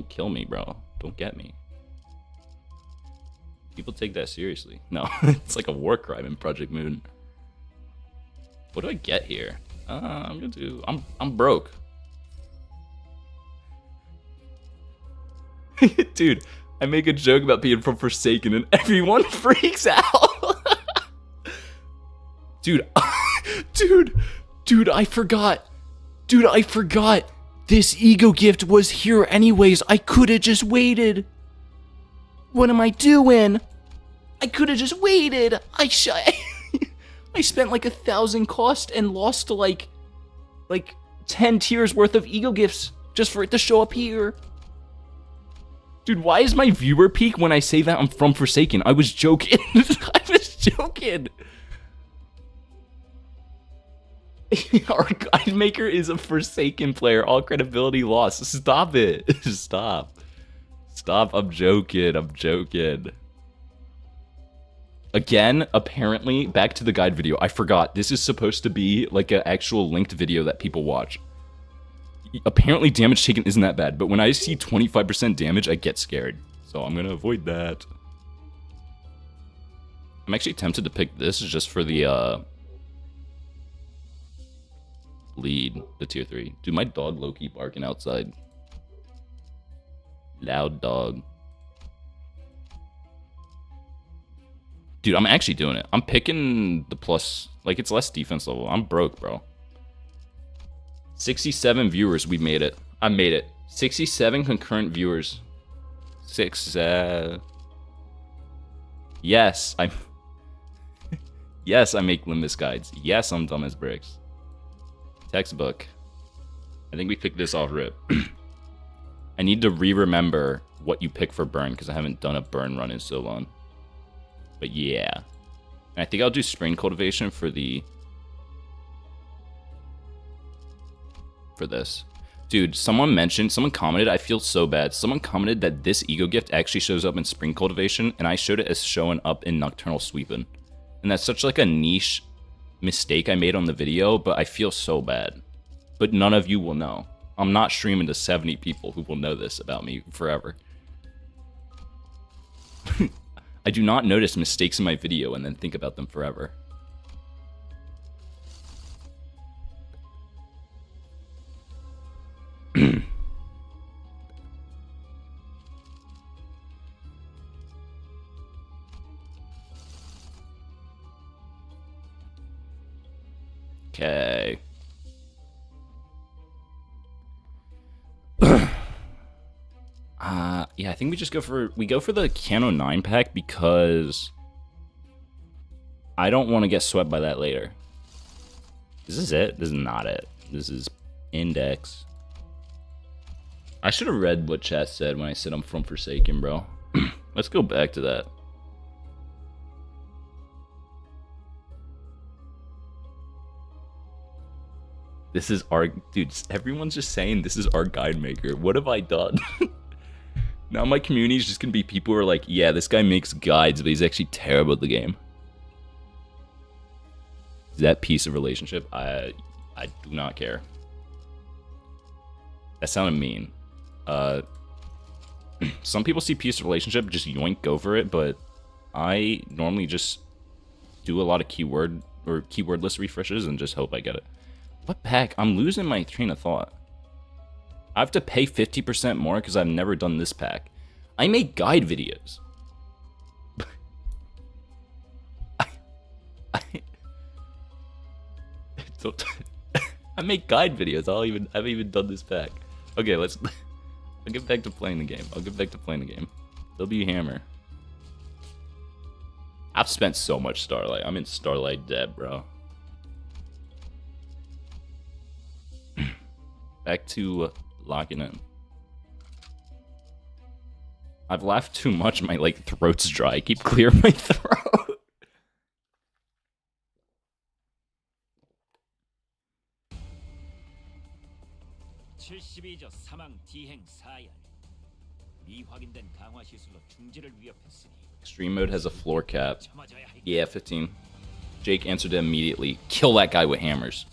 kill me, bro. Don't get me. People take that seriously. No, it's like a war crime in Project Moon. What do I get here? I'm gonna do. I'm broke. Dude, I make a joke about being from Forsaken and everyone freaks out. Dude, dude, I forgot. Dude, I forgot. This ego gift was here anyways. I could have just waited. What am I doing? I could have just waited. I spent like 1,000 cost and lost to like 10 tiers worth of ego gifts just for it to show up here. Dude, why is my viewer peak when I say that I'm from Forsaken? I was joking. I was joking. Our guide maker is a Forsaken player. All credibility lost. Stop it. Stop. Stop. I'm joking. I'm joking. Again, apparently, back to the guide video. I forgot. This is supposed to be like an actual linked video that people watch. Apparently, damage taken isn't that bad. But when I see 25% damage, I get scared. So I'm going to avoid that. I'm actually tempted to pick this just for the lead, the tier 3. Dude, my dog low-key barking outside. Loud dog. Dude, I'm actually doing it. I'm picking the plus, like it's less defense level. I'm broke, bro. 67 viewers, we made it. I made it. 67 concurrent viewers. Yes, I'm... Yes, I make Limbus guides. Yes, I'm dumb as bricks. Textbook. I think we picked this off rip. I need to re-remember what you pick for burn, because I haven't done a burn run in so long. But yeah. And I think I'll do spring cultivation for the... For this. Dude, someone commented, I feel so bad. Someone commented that this ego gift actually shows up in spring cultivation, and I showed it as showing up in nocturnal sweeping. And that's such like a niche mistake I made on the video, but I feel so bad. But none of you will know. I'm not streaming to 70 people who will know this about me forever. I do not notice mistakes in my video and then think about them forever. Okay. Yeah, I think we just go for the Cano 9 pack because I don't want to get swept by that later. Is this it? This is not it. This is index. I should have read what chat said when I said I'm from Forsaken, bro. Let's go back to that. This is our... Dude, everyone's just saying this is our guide maker. What have I done? Now my community is just going to be people who are like, yeah, this guy makes guides, but he's actually terrible at the game. That piece of relationship, I do not care. That sounded mean. Some people see piece of relationship, just yoink, go for it, but I normally just do a lot of keyword or keyword list refreshes and just hope I get it. What pack? I'm losing my train of thought. I have to pay 50% more because I've never done this pack. I make guide videos. I make guide videos. I haven't even done this pack. Okay, I'll get back to playing the game. W Hammer. I've spent so much Starlight. I'm in Starlight debt, bro. Back to locking in. I've laughed too much. My throat's dry. I keep clearing my throat. Extreme mode has a floor cap. Yeah, 15. Jake answered it immediately. Kill that guy with hammers.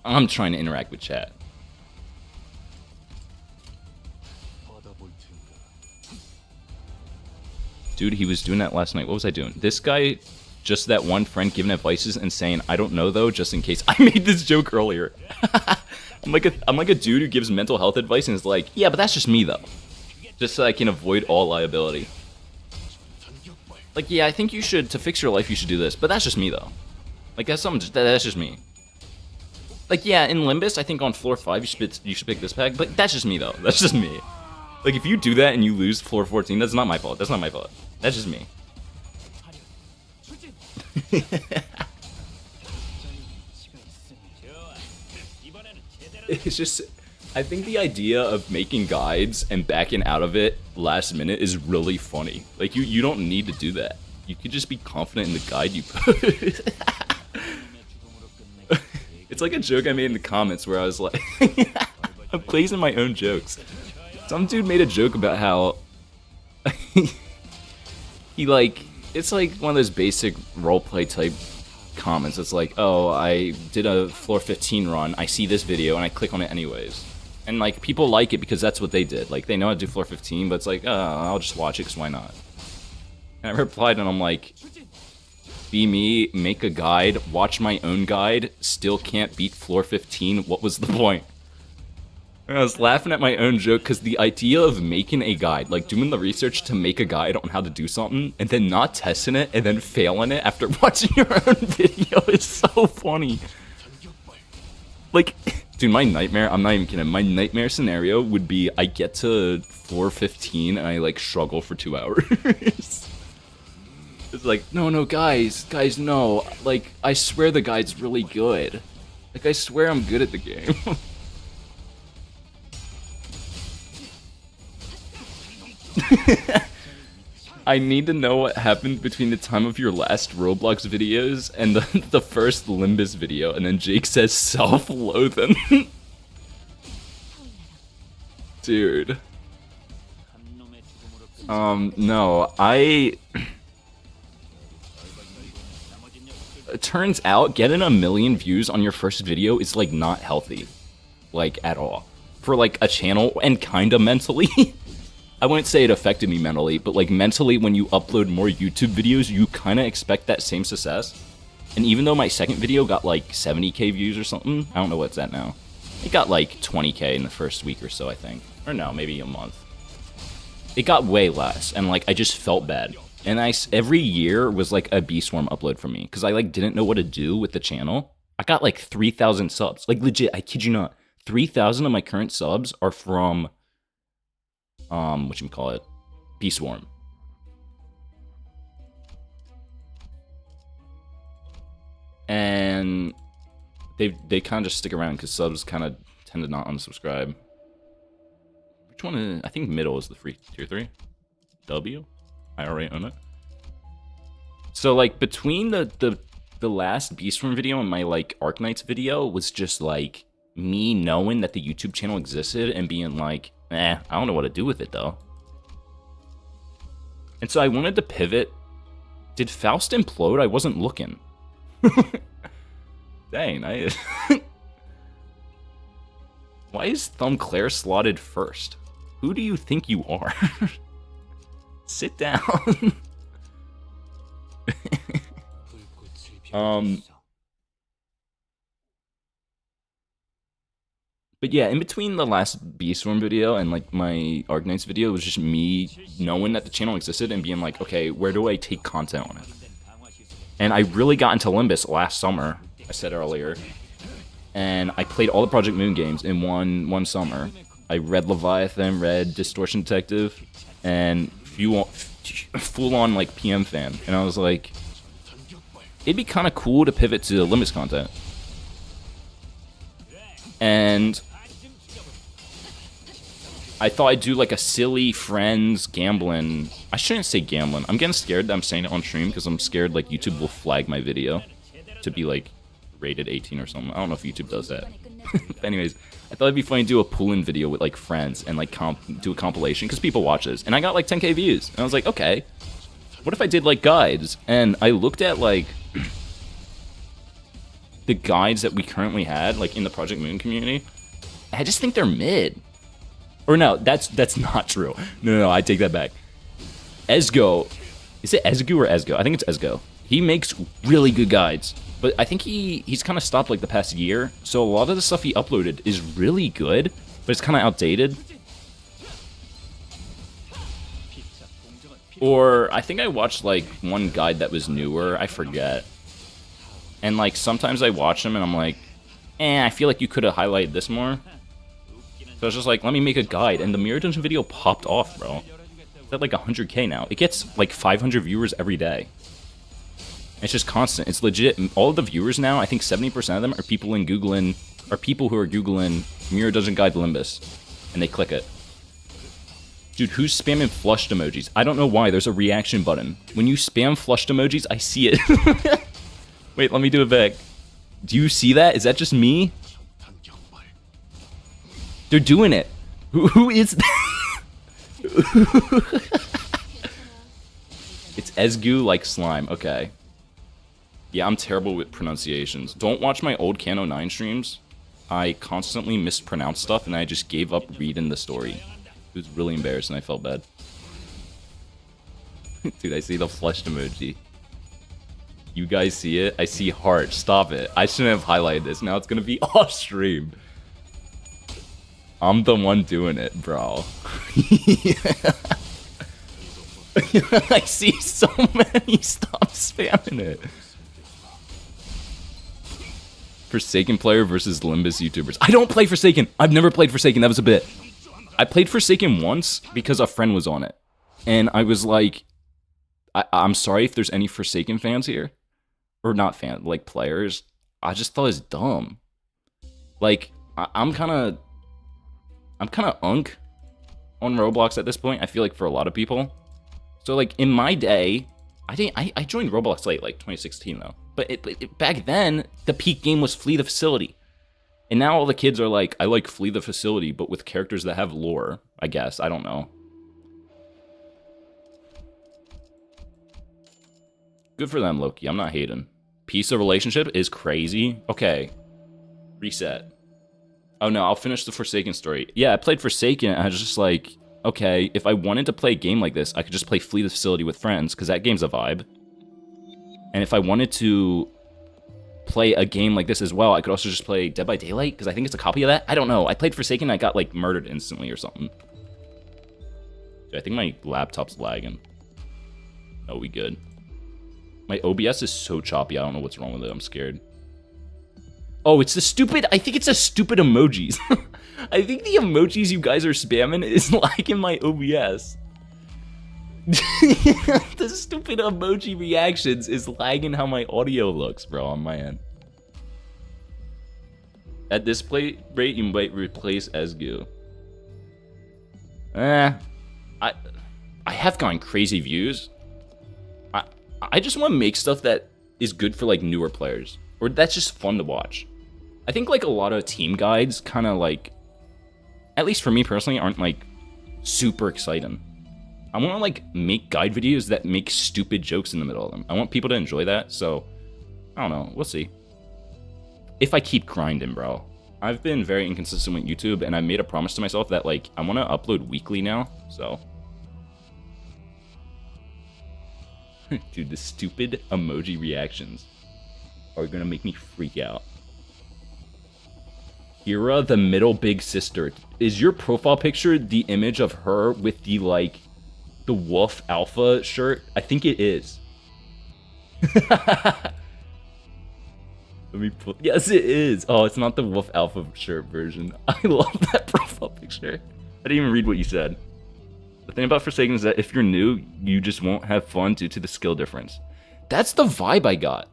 I'm trying to interact with chat. Dude, he was doing that last night. What was I doing? This guy, just that one friend giving advices and saying, I don't know though, just in case. I made this joke earlier. I'm like a dude who gives mental health advice and is like, yeah, but that's just me though. Just so I can avoid all liability. Like, yeah, I think you should, to fix your life, you should do this, but that's just me though. Like, that's just me. Like, yeah, in Limbus, I think on floor 5 you should pick this pack, but that's just me though. That's just me. Like, if you do that and you lose floor 14, that's not my fault. That's not my fault. That's just me. It's just, I think the idea of making guides and backing out of it last minute is really funny. Like, you don't need to do that. You could just be confident in the guide you put. It's like a joke I made in the comments where I was like, I'm placing my own jokes. Some dude made a joke about how he like, it's like one of those basic roleplay type comments. It's like, oh, I did a floor 15 run, I see this video, and I click on it anyways. And like, people like it because that's what they did. Like, they know how to do floor 15, but it's like, I'll just watch it because why not? And I replied and I'm like, be me, make a guide, watch my own guide, still can't beat floor 15, what was the point? And I was laughing at my own joke because the idea of making a guide, like doing the research to make a guide on how to do something, and then not testing it, and then failing it after watching your own video is so funny. Like, dude, my nightmare, I'm not even kidding, my nightmare scenario would be I get to floor 15 and I like struggle for 2 hours. It's like, no, guys, no. Like, I swear the guide's really good. Like, I swear I'm good at the game. I need to know what happened between the time of your last Roblox videos and the first Limbus video, and then Jake says self-loathing. Dude. No, it turns out getting 1 million views on your first video is like not healthy. Like, at all. For like a channel, and kinda mentally. I wouldn't say it affected me mentally, but like mentally when you upload more YouTube videos, you kinda expect that same success. And even though my second video got like 70k views or something, I don't know what's that now. It got like 20k in the first week or so, I think. Or no, maybe a month. It got way less, and like I just felt bad. And every year was like a B-Swarm upload for me, because I like didn't know what to do with the channel. I got like 3,000 subs. Like legit, I kid you not. 3,000 of my current subs are from, whatchamacallit, B-Swarm. And they kind of just stick around because subs kind of tend to not unsubscribe. Which one is, I think middle is the free tier 3. W? I already own it. So like between the last Beastworm video and my like Arknights video was just like me knowing that the YouTube channel existed and being like, I don't know what to do with it though. And so I wanted to pivot. Did Faust implode? I wasn't looking. Dang, why is Thumbclair slotted first? Who do you think you are? Sit down. But yeah, in between the last Beastworm video and like my Arknights video, it was just me knowing that the channel existed and being like, okay, where do I take content on it? And I really got into Limbus last summer, I said earlier. And I played all the Project Moon games in one summer. I read Leviathan, read Distortion Detective, and full-on like PM fan. And I was like, it'd be kind of cool to pivot to Limbus content. And I thought I'd do like a silly friends gambling. I shouldn't say gambling. I'm getting scared that I'm saying it on stream because I'm scared like YouTube will flag my video to be like rated 18 or something. I don't know if YouTube does that. But anyways, I thought it'd be funny to do a pool-in video with like friends and like do a compilation because people watch this. And I got like 10k views. And I was like, okay, what if I did like guides? And I looked at like the guides that we currently had like in the Project Moon community. I just think they're mid. Or no, that's not true. No, I take that back. Esgo, Is it Ezgu or Ezgo? I think it's Ezgo. He makes really good guides, but I think he's kind of stopped like the past year. So a lot of the stuff he uploaded is really good, but it's kind of outdated. Or I think I watched like one guide that was newer. I forget. And like sometimes I watch them and I'm like, I feel like you could have highlighted this more. So I was just like, let me make a guide, and the Mirror Dungeon video popped off, bro. It's at like 100K now. It gets like 500 viewers every day. It's just constant. It's legit. All of the viewers now, I think 70% of them are people who are Googling Mirror Dungeon Guide Limbus, and they click it. Dude, who's spamming flushed emojis? I don't know why. There's a reaction button. When you spam flushed emojis, I see it. Wait, let me do it back. Do you see that? Is that just me? They're doing it. Who is that? It's Ezgu like slime. Okay. Yeah, I'm terrible with pronunciations. Don't watch my old Cano 9 streams. I constantly mispronounce stuff, and I just gave up reading the story. It was really embarrassing. I felt bad. Dude, I see the flushed emoji. You guys see it? I see heart. Stop it. I shouldn't have highlighted this. Now it's gonna be off stream. I'm the one doing it, bro. I see so many. Stop spamming it. Forsaken player versus Limbus YouTubers. I don't play Forsaken. I've never played Forsaken. That was a bit. I played Forsaken once because a friend was on it. And I was like, I'm sorry if there's any Forsaken fans here. Or not fans, like players. I just thought it was dumb. Like, I'm kind of unk on Roblox at this point, I feel like, for a lot of people. So, like, in my day, I joined Roblox late, like 2016, though. But back then, the peak game was Flee the Facility. And now all the kids are like, I like Flee the Facility, but with characters that have lore, I guess. I don't know. Good for them, Loki. I'm not hating. Peace of relationship is crazy. Okay. Reset. Oh no, I'll finish the Forsaken story. Yeah, I played Forsaken, and I was just like, okay, if I wanted to play a game like this, I could just play Flee the Facility with friends, because that game's a vibe. And if I wanted to play a game like this as well, I could also just play Dead by Daylight, because I think it's a copy of that. I don't know. I played Forsaken, and I got, like, murdered instantly or something. I think my laptop's lagging. Oh, we good. My OBS is so choppy, I don't know what's wrong with it. I'm scared. Oh, it's the stupid... I think it's the stupid emojis. I think the emojis you guys are spamming is lagging my OBS. The stupid emoji reactions is lagging how my audio looks, bro, on my end. At this rate, you might replace Ezgu. I have gotten crazy views. I just want to make stuff that is good for, like, newer players. Or that's just fun to watch. I think, like, a lot of team guides kind of, like, at least for me personally, aren't, like, super exciting. I want to, like, make guide videos that make stupid jokes in the middle of them. I want people to enjoy that, so I don't know. We'll see. If I keep grinding, bro. I've been very inconsistent with YouTube, and I made a promise to myself that, like, I want to upload weekly now, so... Dude, the stupid emoji reactions are gonna make me freak out. Kira, the middle big sister. Is your profile picture the image of her with the, like, the Wolf Alpha shirt? I think it is. Let me put... Yes, it is. Oh, it's not the Wolf Alpha shirt version. I love that profile picture. I didn't even read what you said. The thing about Forsaken is that if you're new, you just won't have fun due to the skill difference. That's the vibe I got.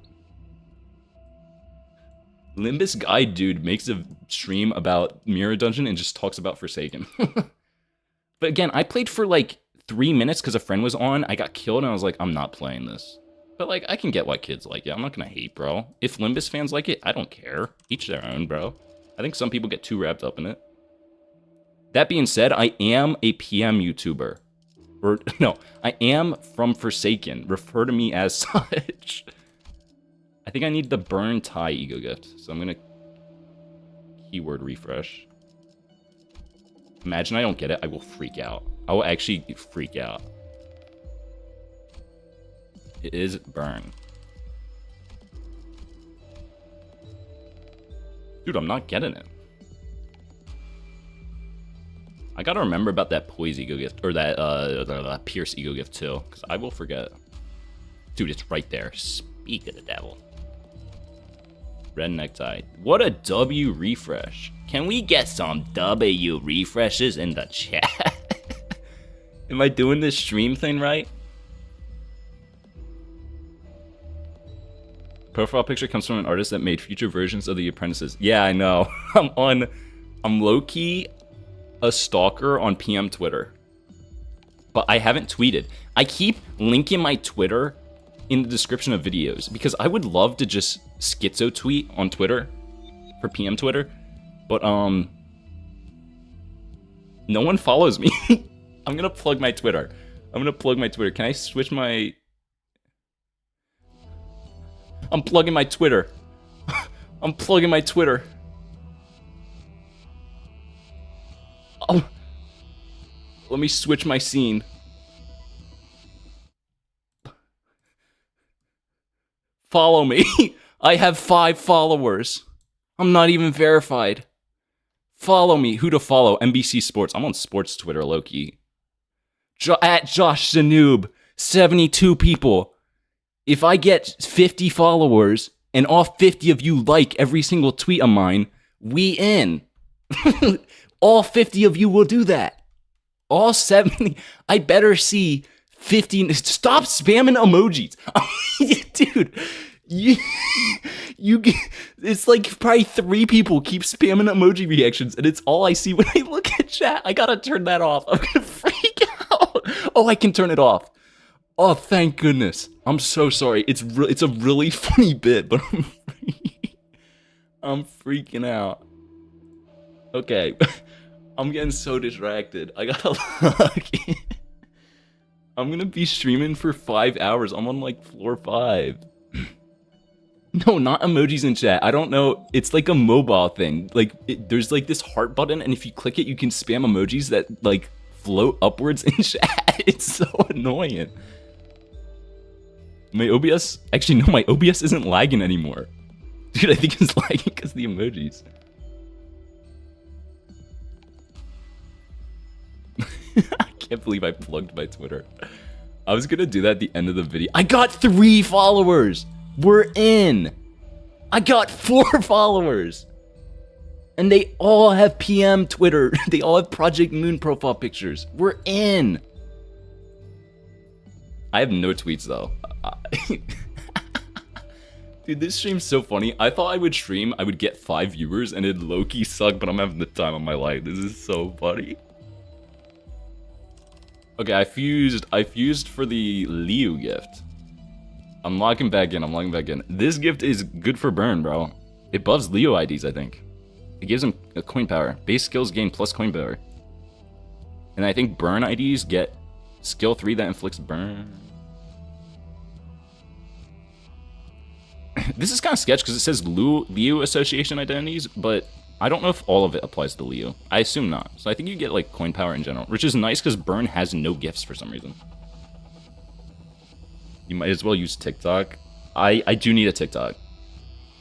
Limbus Guide dude makes a stream about Mirror Dungeon and just talks about Forsaken. But again, I played for like 3 minutes because a friend was on. I got killed and I was like, I'm not playing this. But like, I can get why kids like it. I'm not gonna hate, bro. If Limbus fans like it, I don't care. Each their own, bro. I think some people get too wrapped up in it. That being said, I am a PM YouTuber. Or, no, I am from Forsaken. Refer to me as such. I think I need the burn tie ego gift. So I'm going to keyword refresh. Imagine I don't get it. I will freak out. I will actually freak out. It is burn. Dude, I'm not getting it. I gotta remember about that Poise ego gift, or that Pierce ego gift too, because I will forget. Dude, it's right there. Speak of the devil. Red necktie. What a W refresh. Can we get some W refreshes in the chat? Am I doing this stream thing right? Profile picture comes from an artist that made future versions of The Apprentices. Yeah, I know. I'm low-key a stalker on PM Twitter. But I haven't tweeted. I keep linking my Twitter in the description of videos because I would love to just schizo tweet on Twitter for PM Twitter, but no one follows me. I'm gonna plug my Twitter. Can I switch my... I'm plugging my Twitter. I'm plugging my Twitter. Oh. Let me switch my scene. Follow me. I have 5 followers. I'm not even verified. Follow me. Who to follow? NBC Sports. I'm on sports Twitter, low-key. At Josh Zanoob. 72 people. If I get 50 followers, and all 50 of you like every single tweet of mine, we in. All 50 of you will do that. All 70. I better see 50. Stop spamming emojis. Dude, you it's like probably 3 people keep spamming emoji reactions, and it's all I see when I look at chat. I gotta turn that off. I'm gonna freak out. Oh, I can turn it off. Oh, thank goodness. I'm so sorry. It's a really funny bit, but I'm freaking out. Okay. I'm getting so distracted. I gotta look. I'm gonna be streaming for 5 hours. I'm on like floor 5. No, not emojis in chat. I don't know. It's like a mobile thing. Like, there's like this heart button, and if you click it, you can spam emojis that like float upwards in chat. It's so annoying. My OBS... Actually, no, my OBS isn't lagging anymore. Dude, I think it's lagging because of the emojis. I can't believe I plugged my Twitter. I was gonna do that at the end of the video. I got 3 followers! We're in! I got 4 followers! And they all have PM Twitter. They all have Project Moon profile pictures. We're in! I have no tweets, though. Dude, this stream's so funny. I thought I would stream, I would get 5 viewers, and it'd low-key suck, but I'm having the time of my life. This is so funny. Okay, I fused for the Liu gift. I'm logging back in. This gift is good for burn, bro. It buffs Leo IDs, I think. It gives him a coin power. Base skills gain plus coin power. And I think burn IDs get skill 3 that inflicts burn. This is kind of sketch because it says Liu association identities, but I don't know if all of it applies to Liu. I assume not. So I think you get like coin power in general, which is nice because burn has no gifts for some reason. You might as well use TikTok. I do need a TikTok.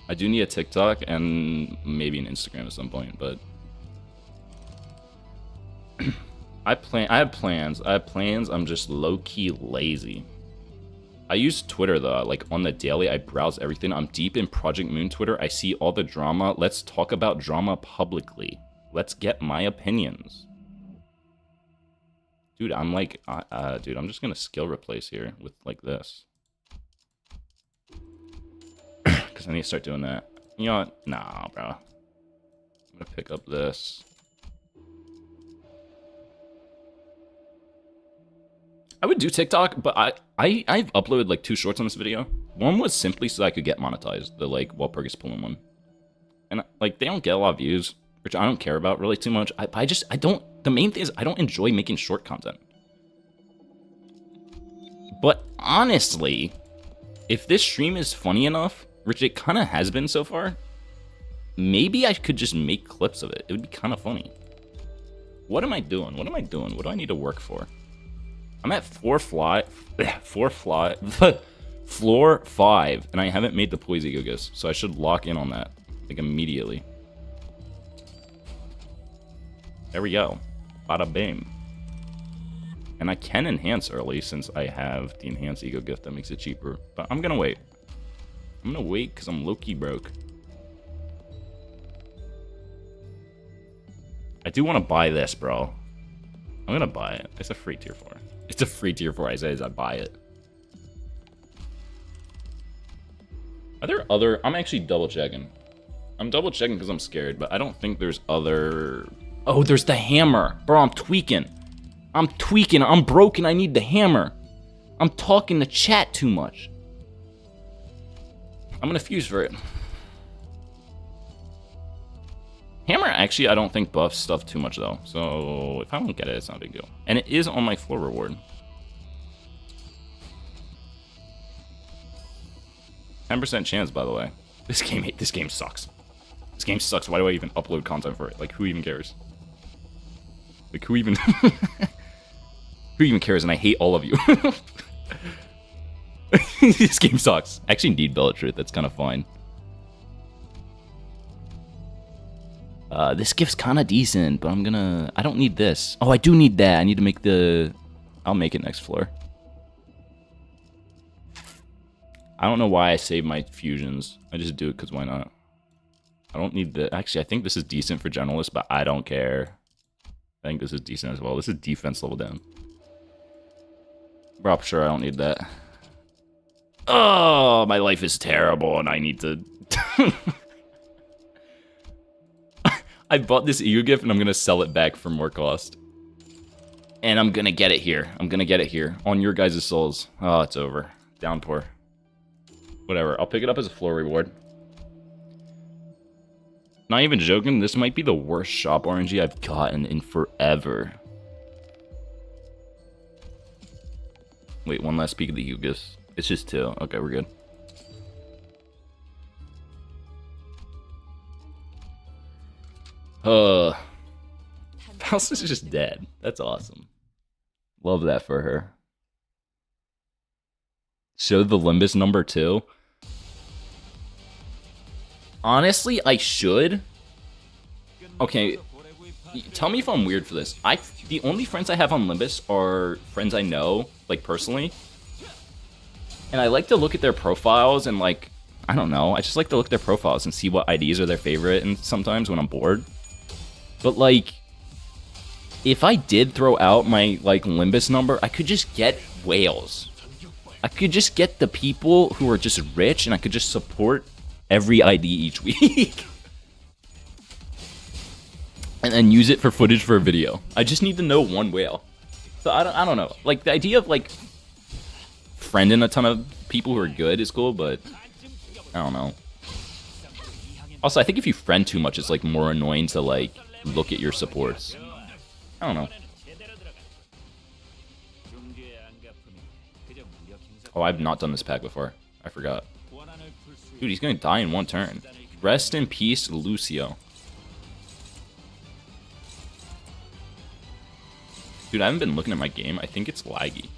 I do need a TikTok and maybe an Instagram at some point, but I have plans. I'm just low-key lazy. I use Twitter though, like on the daily, I browse everything. I'm deep in Project Moon Twitter. I see all the drama. Let's talk about drama publicly. Let's get my opinions. Dude, I'm like, dude, I'm just gonna skill replace here with like this. Because I need to start doing that. You know what? Nah, bro. I'm gonna pick up this. I would do TikTok, but I've uploaded like 2 shorts on this video. One was simply so I could get monetized, the like while Pergus pulling one. And like they don't get a lot of views, which I don't care about really too much. I don't, the main thing is I don't enjoy making short content. But honestly, if this stream is funny enough, which it kind of has been so far, maybe I could just make clips of it. It would be kind of funny. What am I doing? What do I need to work for? I'm at 4 fly Floor 5, and I haven't made the Poise Ego-Gist, so I should lock in on that, like, immediately. There we go. Bada bing. And I can enhance early since I have the enhanced ego gift that makes it cheaper. But I'm gonna wait. I'm gonna wait because I'm low-key broke. I do want to buy this, bro. I'm gonna buy it. It's a free tier 4. It's a free tier 4. I say I buy it. Are there other... I'm actually double checking. I'm double checking because I'm scared, but I don't think there's other... Oh, there's the hammer. Bro, I'm tweaking. I'm tweaking. I'm broken. I need the hammer. I'm talking to chat too much. I'm gonna fuse for it. Hammer, actually, I don't think buffs stuff too much, though. So, if I don't get it, it's not a big deal. And it is on my floor reward. 10% chance, by the way. This game sucks. This game sucks. Why do I even upload content for it? Like, who even cares? Like, who even... who even cares? And I hate all of you. This game sucks. I actually need Bella Truth. That's kind of fine. This gift's kind of decent, but I'm gonna... I don't need this. Oh, I do need that. I need to make the... I'll make it next floor. I don't know why I save my fusions. I just do it because why not? I don't need the... Actually, I think this is decent for Generalist, but I don't care. I think this is decent as well. This is defense level down. Bro, sure, I don't need that. Oh, my life is terrible, and I need to... I bought this EU gift, and I'm going to sell it back for more cost. And I'm going to get it here. I'm going to get it here. On your guys' souls. Oh, it's over. Downpour. Whatever. I'll pick it up as a floor reward. Not even joking, this might be the worst shop RNG I've gotten in forever. Wait, one last peek of the Hugis. It's just 2. Okay, we're good. Faust is just dead. That's awesome. Love that for her. Show the Limbus number 2. Honestly, I should. Okay, tell me if I'm weird for this. The only friends I have on Limbus are friends I know, like, personally. And I like to look at their profiles and, like, I don't know. I just like to look at their profiles and see what IDs are their favorite, and sometimes when I'm bored. But, like, if I did throw out my, like, Limbus number, I could just get whales. I could just get the people who are just rich, and I could just support every ID each week. And then use it for footage for a video. I just need to know one whale. So I don't know. Like, the idea of, like, friending a ton of people who are good is cool, but I don't know. Also, I think if you friend too much, it's, like, more annoying to, like, look at your supports. I don't know. Oh, I've not done this pack before. I forgot. Dude, he's gonna die in one turn. Rest in peace, Lucio. Dude, I haven't been looking at my game. I think it's laggy.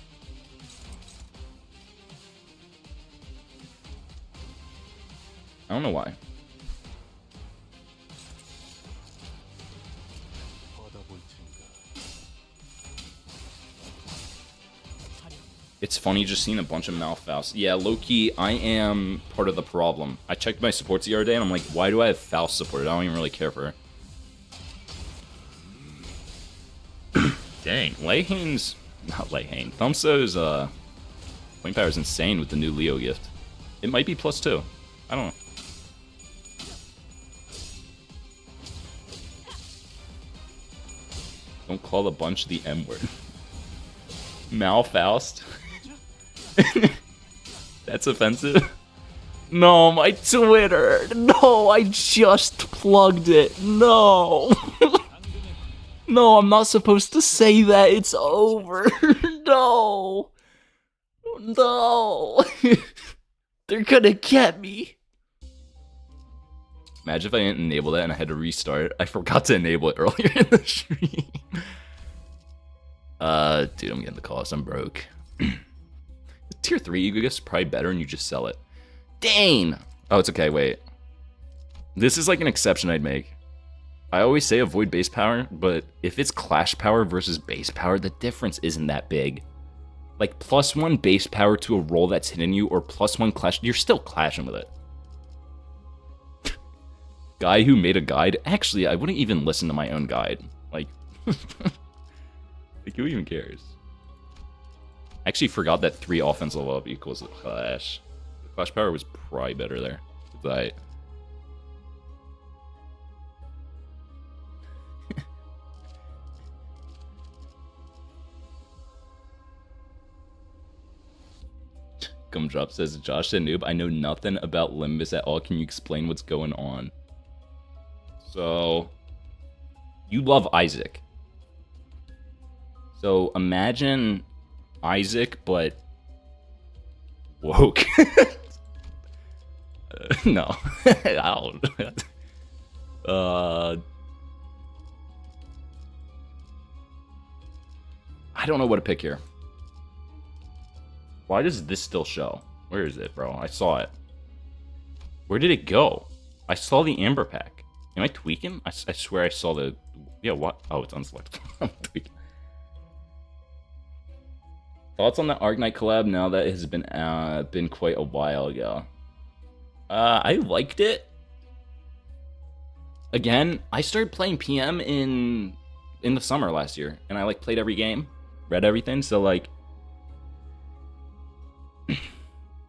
I don't know why. It's funny just seeing a bunch of Malfaust. Yeah, low-key, I am part of the problem. I checked my supports the other day, and I'm like, why do I have Faust supported? I don't even really care for her. Dang, Leihane's... Not Leihane. Thumbso's, point power is insane with the new Leo gift. It might be +2. I don't know. Don't call a bunch the M-word. Malfaust. That's offensive. No, my Twitter. No, I just plugged it. No. No, I'm not supposed to say that. It's over. No. No. They're gonna get me. Imagine if I didn't enable that and I had to restart. I forgot to enable it earlier in the stream. Dude, I'm getting the cost. I'm broke. Tier 3 ego gift's probably better and you just sell it. Dane! Oh, it's okay, wait. This is like an exception I'd make. I always say avoid base power, but if it's clash power versus base power, the difference isn't that big. Like, +1 base power to a roll that's hitting you, or +1 clash, you're still clashing with it. Guy who made a guide? Actually, I wouldn't even listen to my own guide. Like, like who even cares? I actually forgot that 3 offense level up equals the clash. The clash power was probably better there. But Gumdrop says, Josh the noob, I know nothing about Limbus at all. Can you explain what's going on? So, you love Isaac. So, imagine Isaac, but woke. No. I don't know what to pick here. Why does this still show? Where is it, bro? I saw it. Where did it go? I saw the Amber Pack. Am I tweaking? I swear I saw the... Yeah, what? Oh, it's unselectable. I'm tweaking. Thoughts on the Arknight collab now that it has been quite a while ago? I liked it. Again, I started playing PM in the summer last year, and I like played every game, read everything, so like...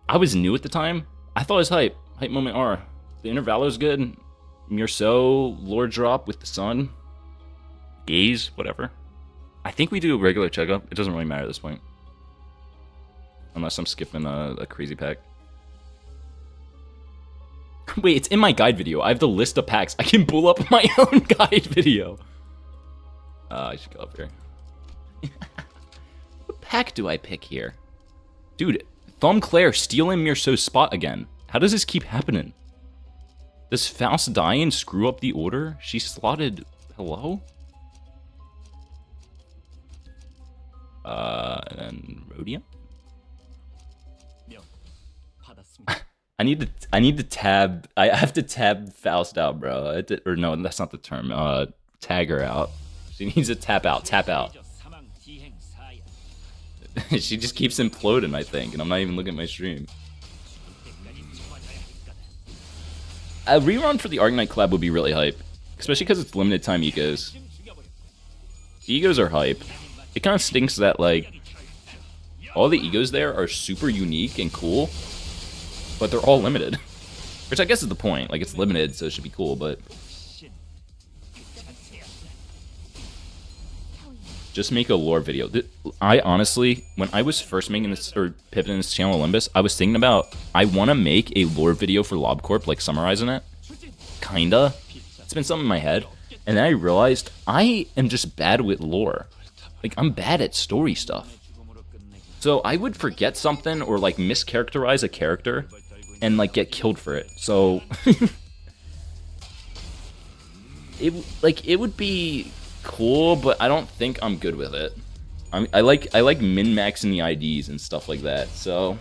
I was new at the time. I thought it was hype. Hype moment R. The Intervalo's good. Mirso, Lore Drop with the Sun. Gaze, whatever. I think we do a regular checkup. It doesn't really matter at this point. Unless I'm skipping a crazy pack. Wait, it's in my guide video. I have the list of packs. I can pull up my own guide video. I should go up here. What pack do I pick here? Dude, Thumb Claire stealing Mirso's spot again. How does this keep happening? Does Faust die and screw up the order? She slotted... Hello? And then Rhodium? I need to tab... I have to tab Faust out, bro. Or no, that's not the term. Tag her out. She needs to tap out. Tap out. She just keeps imploding, I think, and I'm not even looking at my stream. A rerun for the Arknight collab would be really hype, especially because it's limited time ecos. The egos are hype. It kind of stinks that, like, all the egos there are super unique and cool, but they're all limited. Which I guess is the point. Like, it's limited, so it should be cool, but... Just make a lore video. I honestly, when I was first making this, or pivoting this channel Limbus, I was thinking about, I want to make a lore video for LobCorp, like summarizing it. Kinda. It's been something in my head. And then I realized, I am just bad with lore. Like, I'm bad at story stuff. So I would forget something, or like mischaracterize a character, and like get killed for it. So, it would be... cool, but I don't think I'm good with it. I like min-maxing the IDs and stuff like that, so...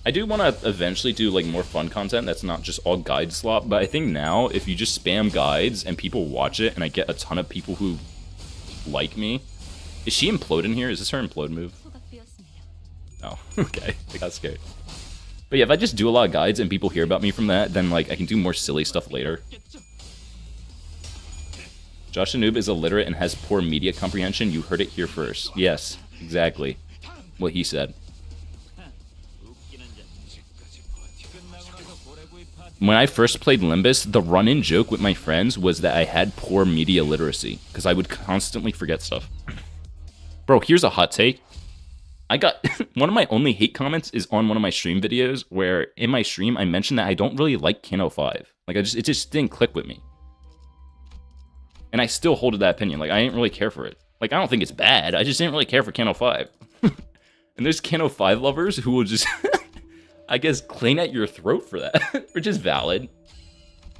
I do want to eventually do like more fun content that's not just all guide slop, but I think now, if you just spam guides and people watch it, and I get a ton of people who like me... Is she imploding here? Is this her implode move? Oh, okay. I got scared. But yeah, if I just do a lot of guides and people hear about me from that, then like I can do more silly stuff later. Josh the Noob is illiterate and has poor media comprehension. You heard it here first. Yes, exactly. What he said. When I first played Limbus, the run-in joke with my friends was that I had poor media literacy, because I would constantly forget stuff. Bro, here's a hot take. I got... one of my only hate comments is on one of my stream videos, where in my stream I mentioned that I don't really like Kano 5. Like, it just didn't click with me. And I still hold to that opinion. Like, I didn't really care for it. Like, I don't think it's bad. I just didn't really care for Kano 5. And there's Kano 5 lovers who will just, I guess, cling at your throat for that. Which is valid.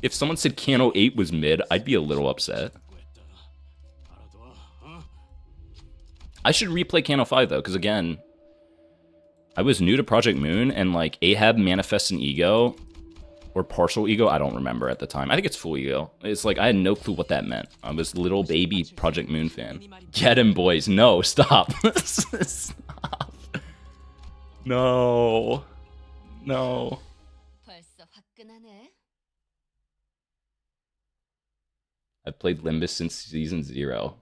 If someone said Kano 8 was mid, I'd be a little upset. I should replay Kano 5, though, because, again, I was new to Project Moon, and like Ahab manifests an ego or partial ego. I don't remember at the time. I think it's full ego. It's like I had no clue what that meant. I was little baby Project Moon fan. Get him, boys. No, stop. Stop. No. No. I've played Limbus since season 0.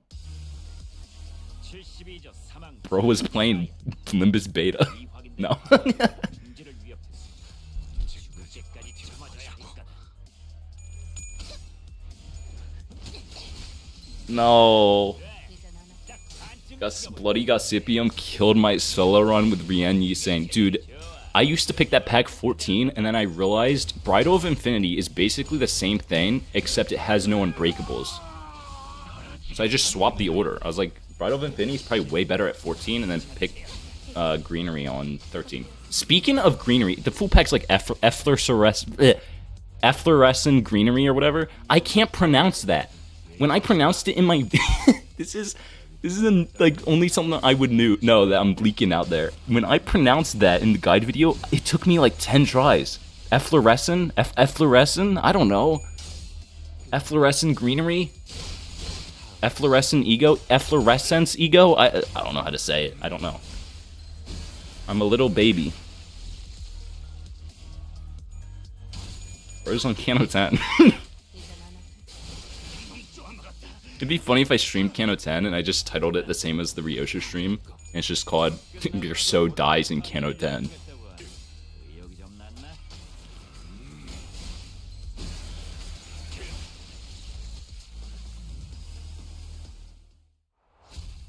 Bro was playing Limbus beta. No. No. Bloody Gossipium killed my solo run with Rien Yi saying, dude, I used to pick that pack 14, and then I realized Bridal of Infinity is basically the same thing, except it has no unbreakables. So I just swapped the order. I was like, Bridal of Infinity is probably way better at 14, and then pick Greenery on 13. Speaking of Greenery, the full pack's like Efflorescent Greenery or whatever. I can't pronounce that. When I pronounced it in my... This is like only something that I would know that I'm leaking out there. When I pronounced that in the guide video, it took me like 10 tries. Efflorescent? Efflorescent? I don't know. Efflorescent Greenery? Efflorescent Ego? Efflorescence Ego? I don't know how to say it. I don't know. I'm a little baby. Where's on Cano 10? It'd be funny if I streamed Cano 10 and I just titled it the same as the Ryosha stream. And it's just called Your So Dies in Cano 10.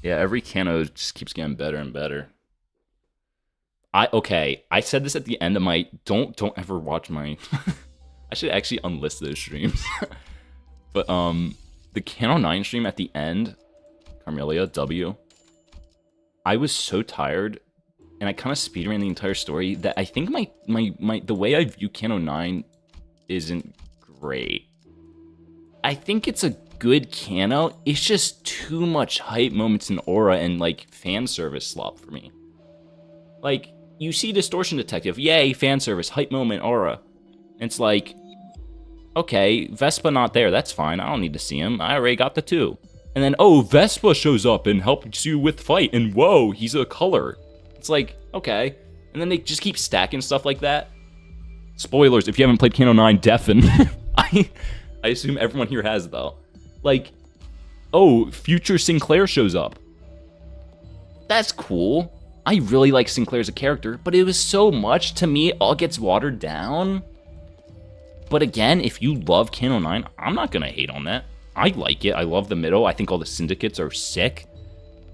Yeah, every Cano just keeps getting better and better. Okay, I said this at the end of my... Don't ever watch my... I should actually unlist those streams. But, the Cano 9 stream at the end, Carmelia, W, I was so tired, and I kind of speedran the entire story, that I think the way I view Cano 9 isn't great. I think it's a good Cano, it's just too much hype moments and aura and, like, fan service slop for me. Like, you see Distortion Detective, yay, fan service, hype moment, aura. It's like... Okay, Vespa not there, that's fine, I don't need to see him, I already got the 2. And then, oh, Vespa shows up and helps you with fight, and whoa, he's a color. It's like, okay. And then they just keep stacking stuff like that. Spoilers, if you haven't played Cano 9, deafen. I assume everyone here has, though. Like, oh, future Sinclair shows up. That's cool. I really like Sinclair as a character, but it was so much, to me, it all gets watered down. But again, if you love Cano 9, I'm not going to hate on that. I like it. I love the middle. I think all the syndicates are sick.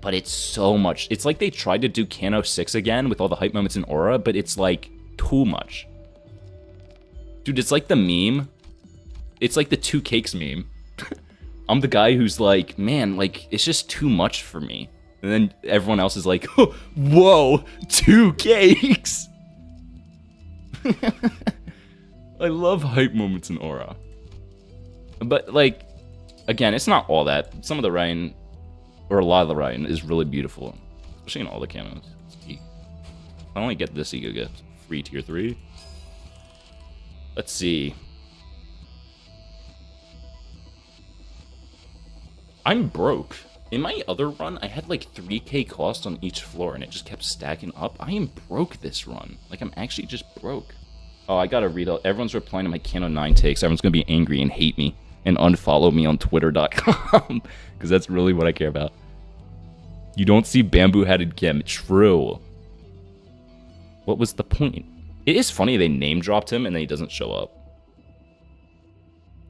But it's so much. It's like they tried to do Cano 6 again with all the hype moments in Aura, but it's like too much. Dude, it's like the meme. It's like the 2 cakes meme. I'm the guy who's like, man, like, it's just too much for me. And then everyone else is like, oh, whoa, 2 cakes. I love hype moments in Aura. But, like, again, it's not all that. Some of the writing, or a lot of the writing, is really beautiful. Especially in all the Canos. I only get this ego gift. Free tier 3. Let's see. I'm broke. In my other run, I had like 3k cost on each floor, and it just kept stacking up. I am broke this run. Like, I'm actually just broke. Oh, I gotta read out. Everyone's replying to my Cano 9 takes. Everyone's gonna be angry and hate me and unfollow me on twitter.com because that's really what I care about. You don't see bamboo-headed Kim. True. What was the point? It is funny they name-dropped him and then he doesn't show up.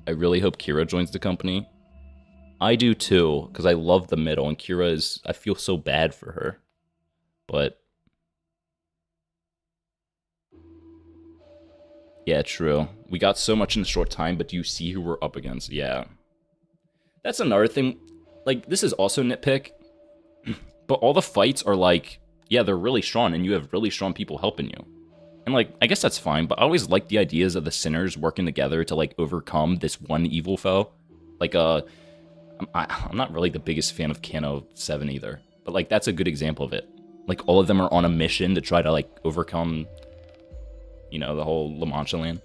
I really hope Kira joins the company. I do too, because I love the middle, and Kira is... I feel so bad for her. But... yeah, true. We got so much in a short time, but do you see who we're up against? Yeah. That's another thing. Like, this is also nitpick, but all the fights are like, yeah, they're really strong, and you have really strong people helping you. And, like, I guess that's fine, but I always like the ideas of the sinners working together to, like, overcome this one evil foe. Like, I'm not really the biggest fan of Cano 7 either, but, like, that's a good example of it. Like, all of them are on a mission to try to, like, overcome, you know, the whole La Mancha land.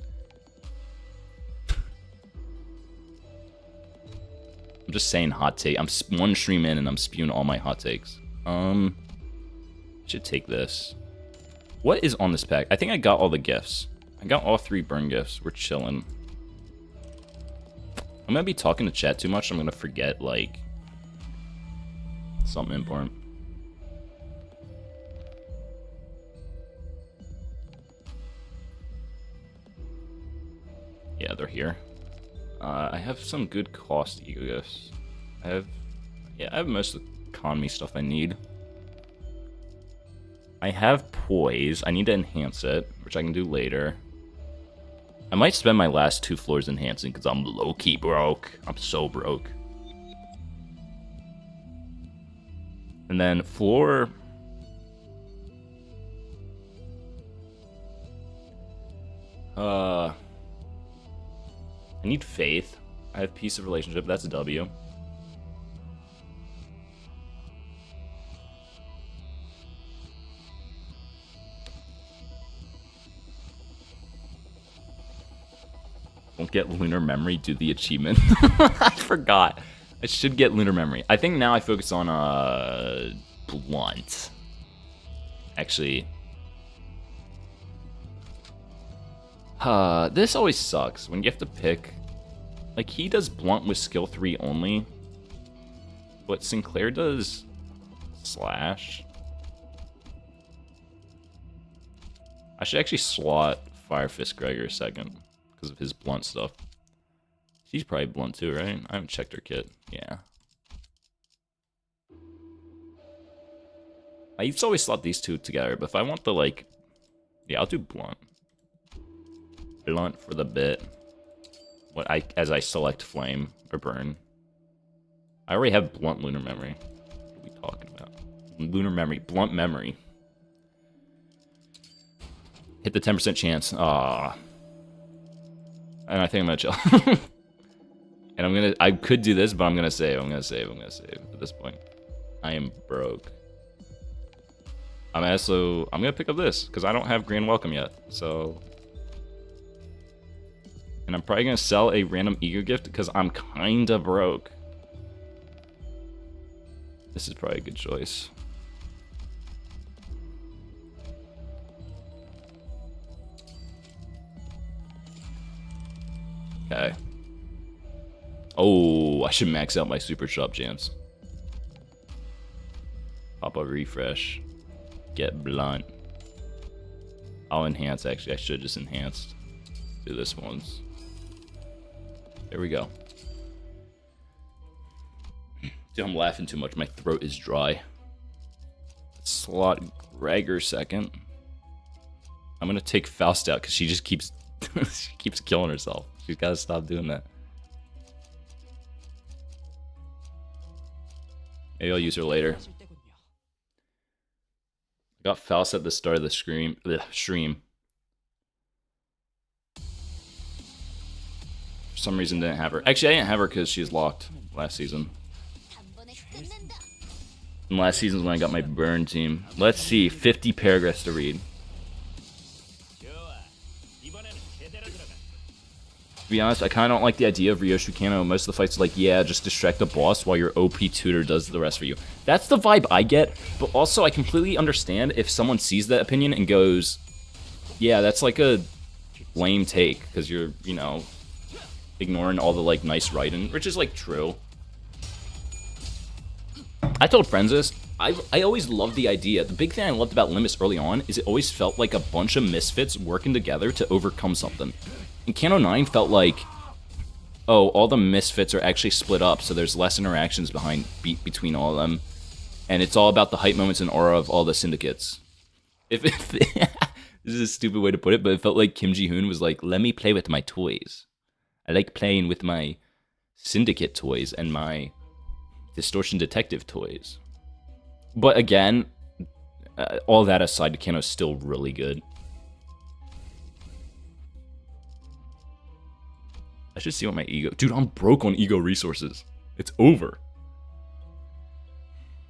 I'm just saying hot take. I'm one stream in and I'm spewing all my hot takes. Should take this. What is on this pack? I think I got all the gifts. I got all 3 burn gifts. We're chilling. I'm gonna be talking to chat too much. I'm gonna forget, like, something important. Yeah, they're here. I have some good cost ego gifts. I have most of the economy stuff I need. I have poise. I need to enhance it, which I can do later. I might spend my last 2 floors enhancing because I'm low-key broke. I'm so broke. And then floor... I need faith. I have peace of relationship. That's a W. Won't get lunar memory. Do the achievement. I forgot. I should get lunar memory. I think now I focus on blunt. Actually. This always sucks when you have to pick. Like, he does blunt with skill 3 only, but Sinclair does slash. I should actually slot Fire Fist Gregor second because of his blunt stuff. She's probably blunt too, right? I haven't checked her kit. Yeah. I used to always slot these 2 together, but if I want the, like... Yeah, I'll do blunt. Blunt for the bit. As I select flame or burn. I already have blunt lunar memory. What are we talking about? Lunar memory, blunt memory. Hit the 10% chance. Ah. And I think I'm gonna chill. And I could do this, but I'm gonna save. I'm gonna save at this point. I am broke. I'm gonna pick up this because I don't have Grand Welcome yet. So. And I'm probably going to sell a random ego gift because I'm kind of broke. This is probably a good choice. Okay. Oh, I should max out my super shop chance. Pop a refresh. Get blunt. I'll enhance, actually. I should just enhance. Do this once. There we go. Dude, I'm laughing too much. My throat is dry. Slot Gregor second. I'm gonna take Faust out because she just keeps she keeps killing herself. She's gotta stop doing that. Maybe I'll use her later. I got Faust at the start of the stream. For some reason didn't have her. Actually, I didn't have her because she was locked last season. And last season is when I got my burn team. Let's see, 50 paragraphs to read. To be honest, I kind of don't like the idea of Ryoshu Kano. Most of the fights are like, yeah, just distract the boss while your OP tutor does the rest for you. That's the vibe I get, but also I completely understand if someone sees that opinion and goes, yeah, that's like a lame take, because you're, you know, ignoring all the, like, nice writing, which is, like, true. I told friends this. I always loved the idea. The big thing I loved about Limbus early on is it always felt like a bunch of misfits working together to overcome something. And Kano 9 felt like, oh, all the misfits are actually split up, so there's less interactions between all of them. And it's all about the hype moments and aura of all the syndicates. If this is a stupid way to put it, but it felt like Kim Ji-hoon was like, let me play with my toys. I like playing with my syndicate toys and my distortion detective toys. But again, all that aside, Kano's still really good. I should see what my ego... Dude, I'm broke on ego resources. It's over.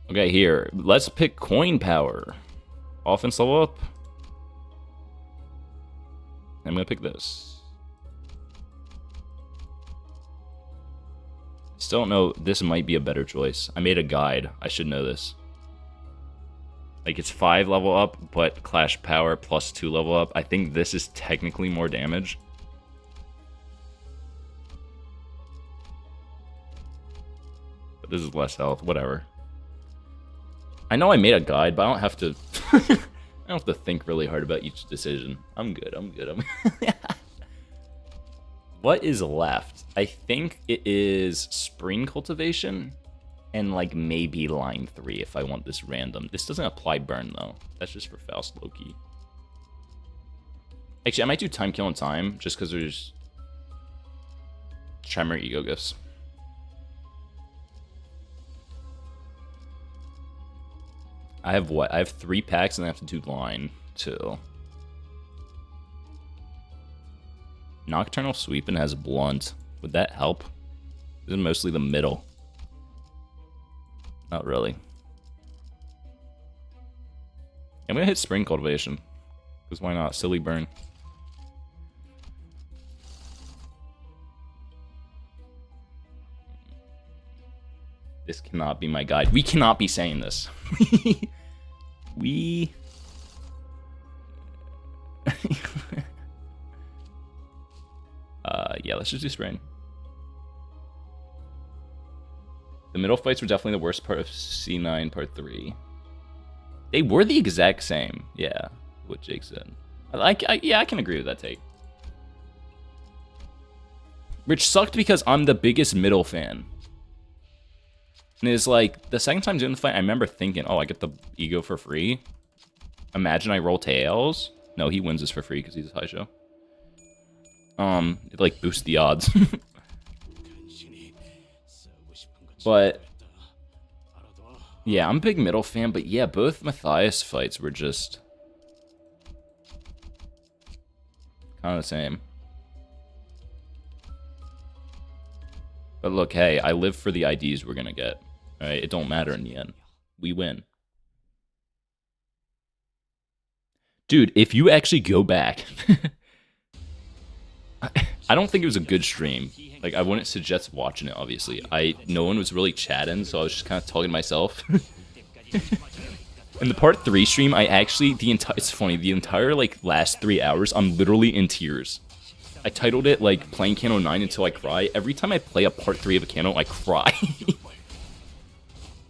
Okay, here. Let's pick coin power. Offense level up. I'm gonna pick this. Still don't know. This might be a better choice. I made a guide. I should know this. Like, it's 5 level up, but Clash Power plus 2 level up. I think this is technically more damage. But this is less health. Whatever. I know I made a guide, but I don't have to... I don't have to think really hard about each decision. I'm good. What is left? I think it is Spring Cultivation. And, like, maybe line 3 if I want this random. This doesn't apply burn, though. That's just for Faust Loki. Actually, I might do Time Kill and Time, just because there's... Tremor Ego Gifts. I have what? I have 3 packs, and I have to do line 2. Nocturnal Sweepin' has Blunt. Would that help? This is mostly the middle. Not really. I'm gonna hit Spring Cultivation. Because why not? Silly burn. This cannot be my guide. We cannot be saying this. We... yeah, let's just do Spring. The middle fights were definitely the worst part of C9 Part 3. They were the exact same. Yeah, what Jake said. Yeah, I can agree with that take. Which sucked because I'm the biggest middle fan. And it's like, the second time doing the fight, I remember thinking, oh, I get the ego for free. Imagine I roll tails. No, he wins this for free because he's a high show. It like boosts the odds. But yeah, I'm a big middle fan, but yeah, both Matthias fights were just kind of the same. But look, hey, I live for the IDs we're gonna get. Alright, it don't matter in the end. We win. Dude, if you actually go back... I don't think it was a good stream. Like, I wouldn't suggest watching it, obviously. No one was really chatting, so I was just kind of talking to myself. In the part 3 stream, I actually, it's funny, the entire, like, last 3 hours, I'm literally in tears. I titled it, like, playing Cano 9 until I cry. Every time I play a part 3 of a Cano, I cry.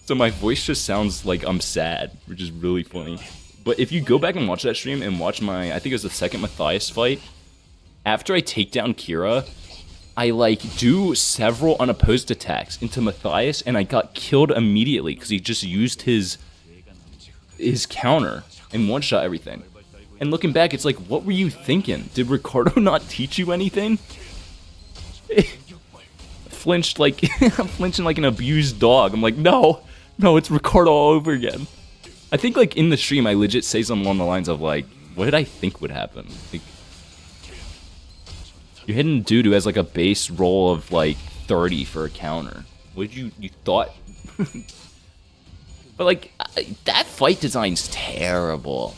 So my voice just sounds like I'm sad, which is really funny. But if you go back and watch that stream and watch my, I think it was the second Matthias fight, after I take down Kira, I, like, do several unopposed attacks into Matthias, and I got killed immediately because he just used his counter and one-shot everything. And looking back, it's like, what were you thinking? Did Ricardo not teach you anything? Flinched like, I'm flinching like an abused dog. I'm like, no, it's Ricardo all over again. I think, like, in the stream, I legit say something along the lines of, like, what did I think would happen? Like, you're hitting a dude who has, like, a base roll of, like, 30 for a counter. What did you thought? But, like, that fight design's terrible.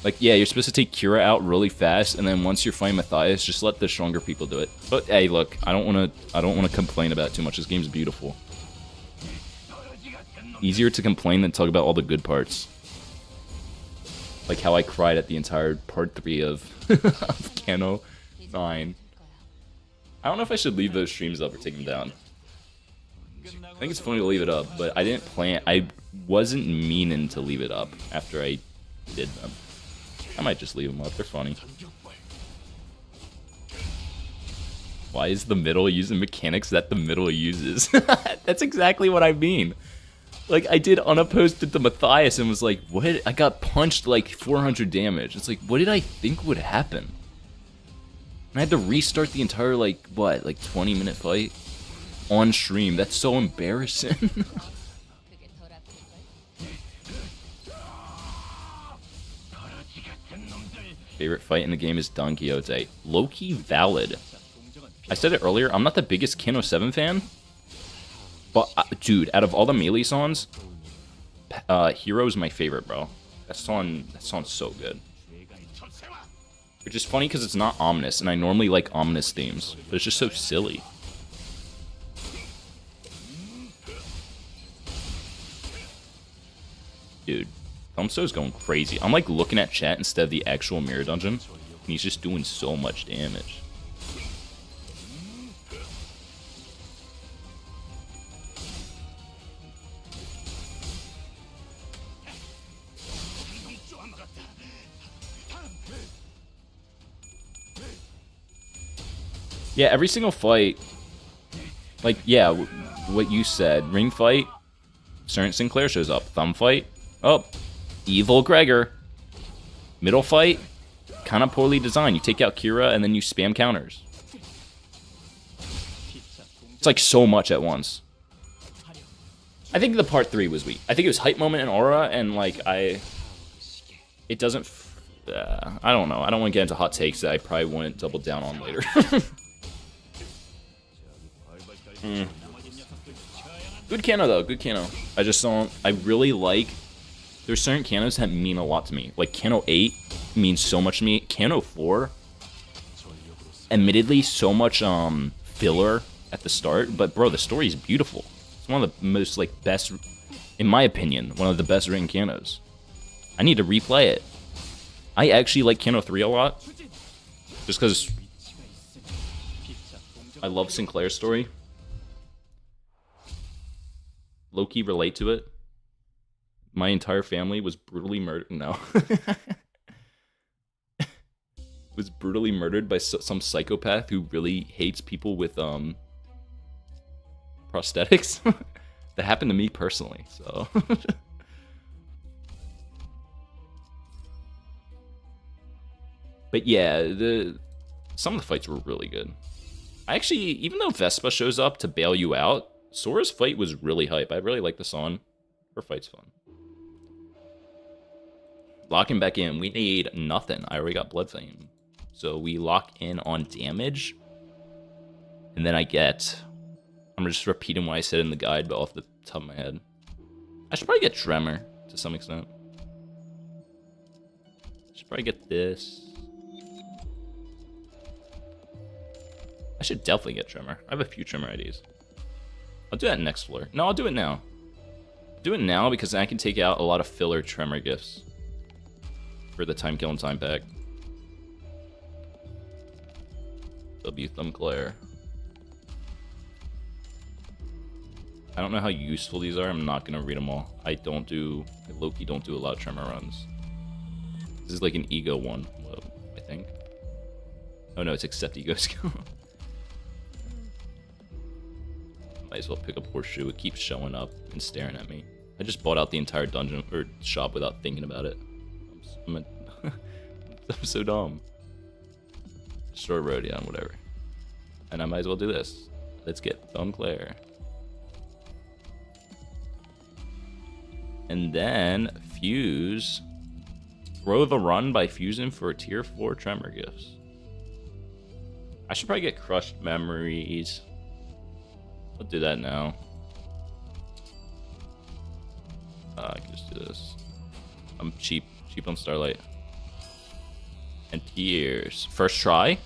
Like, yeah, you're supposed to take Kira out really fast, and then once you're fighting Matthias, just let the stronger people do it. But hey, look, I don't wanna complain about it too much. This game's beautiful. Easier to complain than talk about all the good parts. Like how I cried at the entire part 3 of Cano 9. I don't know if I should leave those streams up or take them down. I think it's funny to leave it up, but I didn't plan. I wasn't meaning to leave it up after I did them. I might just leave them up. They're funny. Why is the middle using mechanics that the middle uses? That's exactly what I mean. Like, I did unopposed to Matthias and was like, what? I got punched like 400 damage. It's like, what did I think would happen? And I had to restart the entire, like, what? Like 20-minute fight? On stream. That's so embarrassing. Favorite fight in the game is Don Quixote. Low-key valid. I said it earlier, I'm not the biggest Kano 7 fan. But, dude, out of all the Melee songs, Hero's my favorite, bro. That song's so good. Which is funny because it's not ominous, and I normally like ominous themes, but it's just so silly. Dude, Thumbsto's going crazy. I'm like looking at chat instead of the actual mirror dungeon, and he's just doing so much damage. Yeah, every single fight, like, yeah, what you said, ring fight, Sergeant Sinclair shows up. Thumb fight, oh, evil Gregor. Middle fight, kind of poorly designed. You take out Kira and then you spam counters. It's like so much at once. I think the part 3 was weak. I think it was hype moment and aura, and like it doesn't. I don't know. I don't want to get into hot takes that I probably wouldn't double down on later. Good Kano though, good Kano. I just don't. I really like. There's certain Kanos that mean a lot to me. Like Kano 8 means so much to me. Kano 4, admittedly, so much filler at the start, but bro, the story is beautiful. It's one of the most like best, in my opinion, one of the best written Kanos. I need to replay it. I actually like Kano 3 a lot, just because I love Sinclair's story. Low-key relate to it. My entire family was brutally murdered. No. Was brutally murdered by some psychopath who really hates people with prosthetics. That happened to me personally, so. But yeah, some of the fights were really good. I actually, even though Vespa shows up to bail you out, Sora's fight was really hype. I really like the song. Her fight's fun. Locking back in. We need nothing. I already got Blood Flame. So we lock in on damage. And then I get... I'm just repeating what I said in the guide, but off the top of my head. I should probably get Tremor to some extent. I should probably get this. I should definitely get Tremor. I have a few Tremor IDs. I'll do that next floor. No, I'll do it now. Do it now because I can take out a lot of filler Tremor gifts for the time kill and time pack. W Thumb Glare. I don't know how useful these are. I'm not gonna read them all. I low-key don't do a lot of Tremor runs. This is like an ego one, I think. Oh no, it's accept ego skill. Might as well pick up Horseshoe. It keeps showing up and staring at me. I just bought out the entire dungeon or shop without thinking about it. I'm so dumb. Destroy Rodion, whatever. And I might as well do this. Let's get Thumb Glare. And then fuse. Throw the run by fusing for tier 4 Tremor gifts. I should probably get Crushed Memories. I'll do that now. I can just do this. I'm cheap on Starlight. And Tears. First try?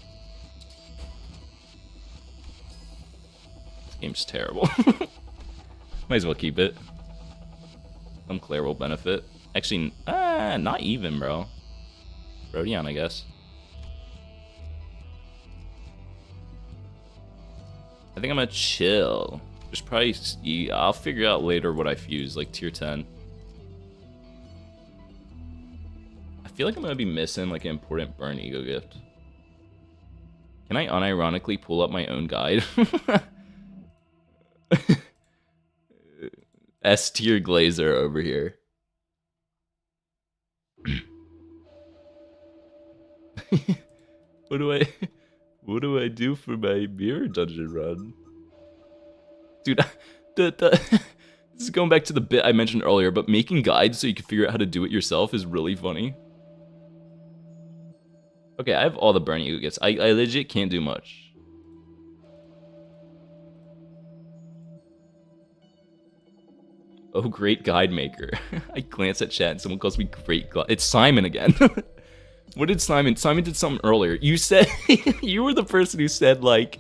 This game's terrible. Might as well keep it. Some Claire will benefit. Actually, not even, bro. Rodion, I guess. I think I'm gonna chill. Just probably, I'll figure out later what I fuse, like tier 10. I feel like I'm gonna be missing like an important burn ego gift. Can I unironically pull up my own guide? S tier Glazer over here. What do I do for my mirror dungeon run? Dude, this is going back to the bit I mentioned earlier, but making guides so you can figure out how to do it yourself is really funny. Okay, I have all the burning ego gifts. I legit can't do much. Oh, great guide maker. I glance at chat and someone calls me great guide. It's Simon again. What did Simon? Simon did something earlier. You said, you were the person who said like,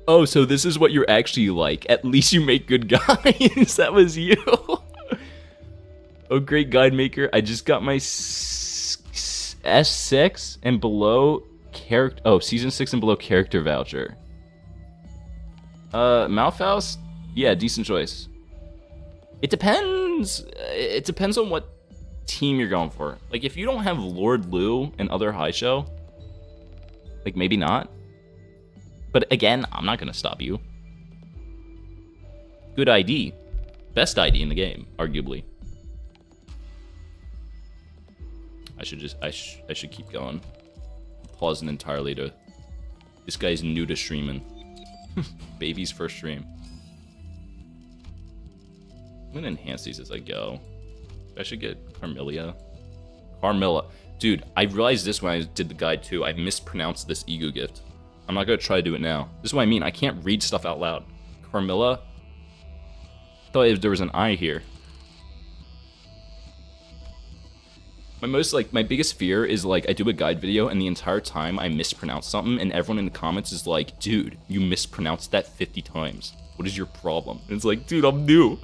oh, so this is what you're actually like. At least you make good guides. That was you. Oh, great guide maker. I just got my S6 and below character. Oh, season 6 and below character voucher. Malphhouse? Yeah, decent choice. It depends. It depends on what team you're going for. Like, if you don't have Lord Lu and other high show, like, maybe not. But again, I'm not gonna stop you. Good ID. Best ID in the game, arguably. I should keep going. Pausing entirely to... This guy's new to streaming. Baby's first stream. I'm gonna enhance these as I go. I should get Carmilla. Carmilla. Dude, I realized this when I did the guide too. I mispronounced this ego gift. I'm not gonna try to do it now. This is what I mean. I can't read stuff out loud. Carmilla. I thought there was an I here. My biggest fear is like I do a guide video and the entire time I mispronounce something and everyone in the comments is like, dude, you mispronounced that 50 times. What is your problem? And it's like, dude, I'm new.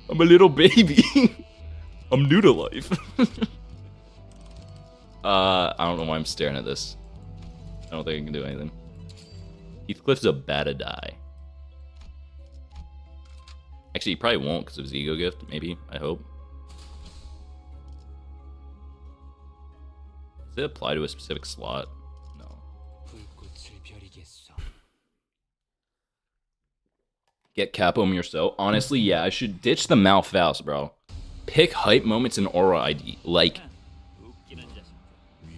I'm a little baby. I'm new to life. I don't know why I'm staring at this. I don't think I can do anything. Heathcliff's a bad die. Actually, he probably won't because of his ego gift, maybe. I hope. Does it apply to a specific slot? No. Get Capo Mirso. Honestly, yeah, I should ditch the Malphhouse, bro. Pick hype moments in Aura ID. Like,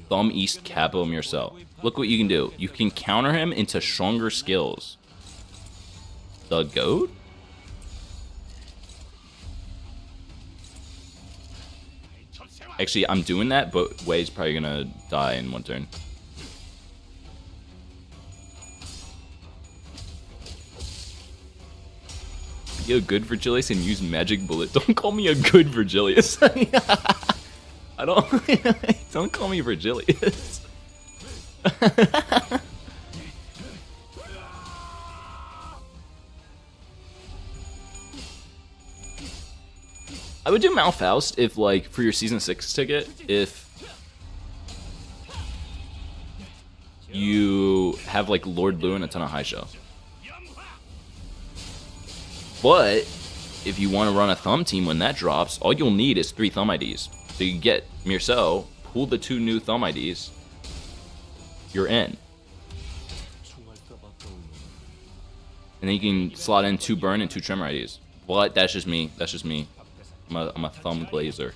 Thumb East Capo Mirso. Look what you can do. You can counter him into stronger skills. The GOAT? Actually, I'm doing that, but Wei's probably gonna die in one turn. Be a good Virgilius and use Magic Bullet. Don't call me a good Virgilius. I don't... Don't call me Virgilius. I would do Malphhouse if, like, for your Season 6 ticket, if you have, like, Lord Lu and a ton of high show. But, if you want to run a Thumb team when that drops, all you'll need is 3 Thumb IDs. So you get Mirso, pull the 2 new Thumb IDs, you're in. And then you can slot in 2 Burn and 2 Tremor IDs. But that's just me. That's just me. I'm a Thumb glazer.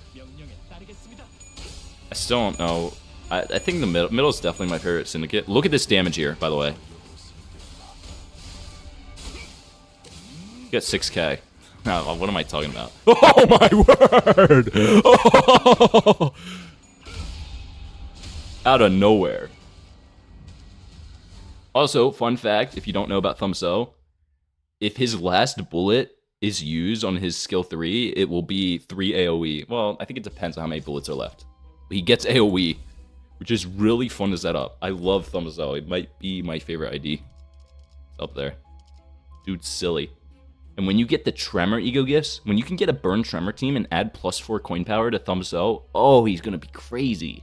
I still don't know. I think the middle is definitely my favorite syndicate. Look at this damage here, by the way. You got 6k. Now, what am I talking about? Oh my word! Oh! Out of nowhere. Also, fun fact, if you don't know about Thumb So, if his last bullet is used on his skill 3, it will be 3 AoE. Well, I think it depends on how many bullets are left. But he gets AoE, which is really fun to set up. I love Thumb So. It might be my favorite ID. It's up there. Dude's silly. And when you get the Tremor Ego Gifts, when you can get a Burn Tremor team and add +4 coin power to Thumb So, oh, he's gonna be crazy.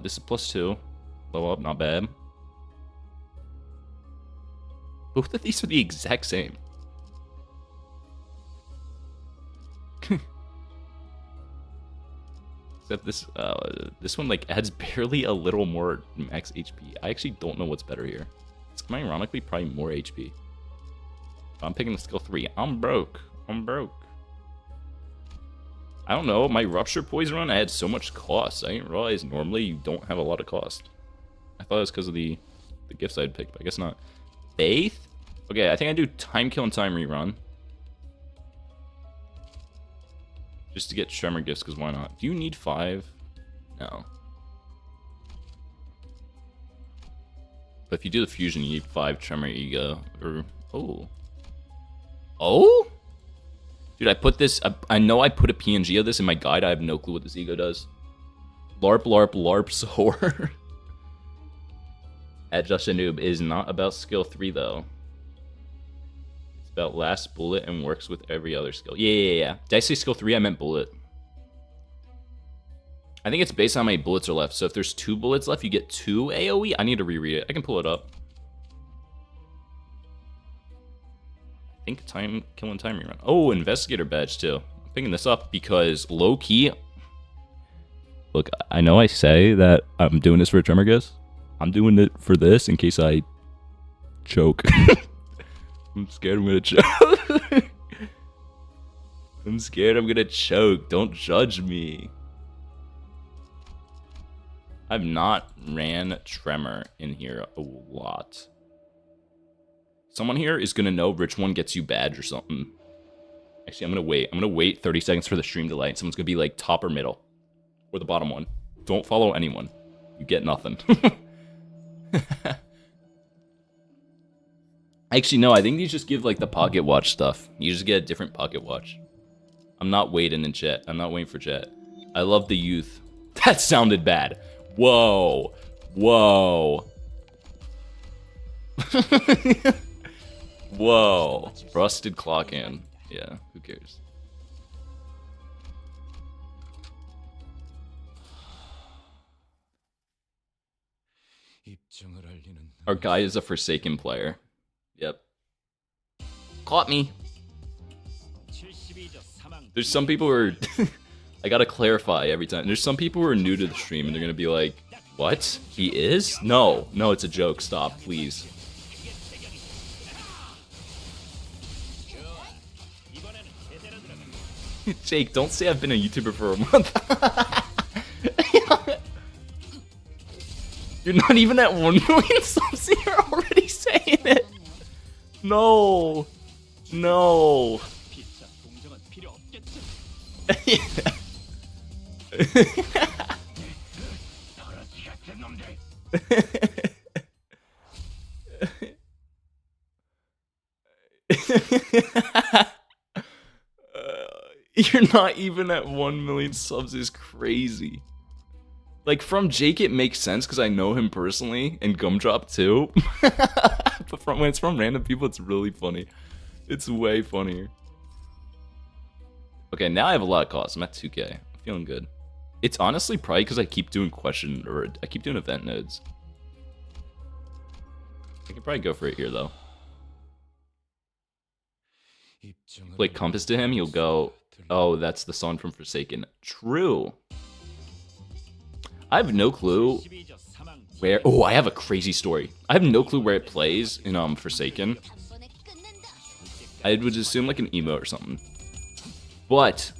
This is +2. Blow up, not bad. Both of these are the exact same. Except this one like adds barely a little more max HP. I actually don't know what's better here. It's ironically probably more HP. I'm picking the skill 3. I'm broke. I'm broke. I don't know. My Rupture Poison run, I had so much cost. I didn't realize normally you don't have a lot of cost. I thought it was because of the gifts I'd picked, but I guess not. Faith? Okay, I think I do Time Kill and Time Rerun. Just to get Tremor Gifts, because why not? Do you need 5? No. But if you do the fusion, you need 5 Tremor Ego. Oh? Dude, I put this... I know I put a PNG of this in my guide. I have no clue what this ego does. LARP, LARP, LARP, soar. At Just a Noob is not about skill 3, though. It's about last bullet and works with every other skill. Yeah. Did I say skill 3? I meant bullet. I think it's based on how many bullets are left. So if there's 2 bullets left, you get 2 AoE. I need to reread it. I can pull it up. I think killing time rerun. Oh, investigator badge too. I'm picking this up because low key. Look, I know I say that I'm doing this for a Tremor guess. I'm doing it for this in case I choke. I'm scared I'm gonna choke. I'm scared I'm gonna choke. Don't judge me. I've not ran Tremor in here a lot. Someone here is gonna know which one gets you badge or something. Actually, I'm gonna wait. I'm gonna wait 30 seconds for the stream delay. And someone's gonna be like top or middle. Or the bottom one. Don't follow anyone. You get nothing. Actually, no, I think you just give like the pocket watch stuff. You just get a different pocket watch. I'm not waiting in chat. I'm not waiting for chat. I love the youth. That sounded bad. Whoa. Whoa. Whoa. Rusted clock in. Yeah, who cares? Our guy is a Forsaken player. Yep. Caught me. There's some people who are... I gotta clarify every time. There's some people who are new to the stream and they're gonna be like, what? He is? No. No, it's a joke. Stop, please. Jake, don't say I've been a YouTuber for a month. You're not even at 1 million subs and you're already saying it. No. No. You're not even at 1 million subs is crazy. Like, from Jake, it makes sense because I know him personally, and Gumdrop too. But when it's from random people, it's really funny. It's way funnier. Okay, now I have a lot of costs. I'm at 2K. I'm feeling good. It's honestly probably because I keep doing I keep doing event nodes. I can probably go for it here, though. Like Compass to him, he'll go, oh, that's the song from Forsaken. True. I have no clue where... Oh, I have a crazy story. I have no clue where it plays in Forsaken. I would assume like an emote or something. But...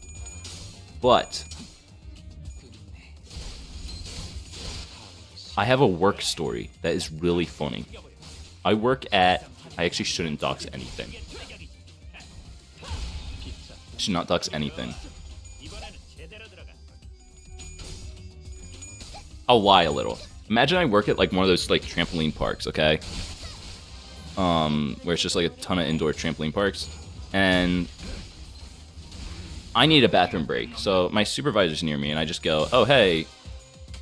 I have a work story that is really funny. I work at... I actually shouldn't dox anything. I should not dox anything. I'll lie a little. Imagine I work at like one of those like trampoline parks, okay? Where it's just like a ton of indoor trampoline parks. And I need a bathroom break. So my supervisor's near me and I just go, oh, hey,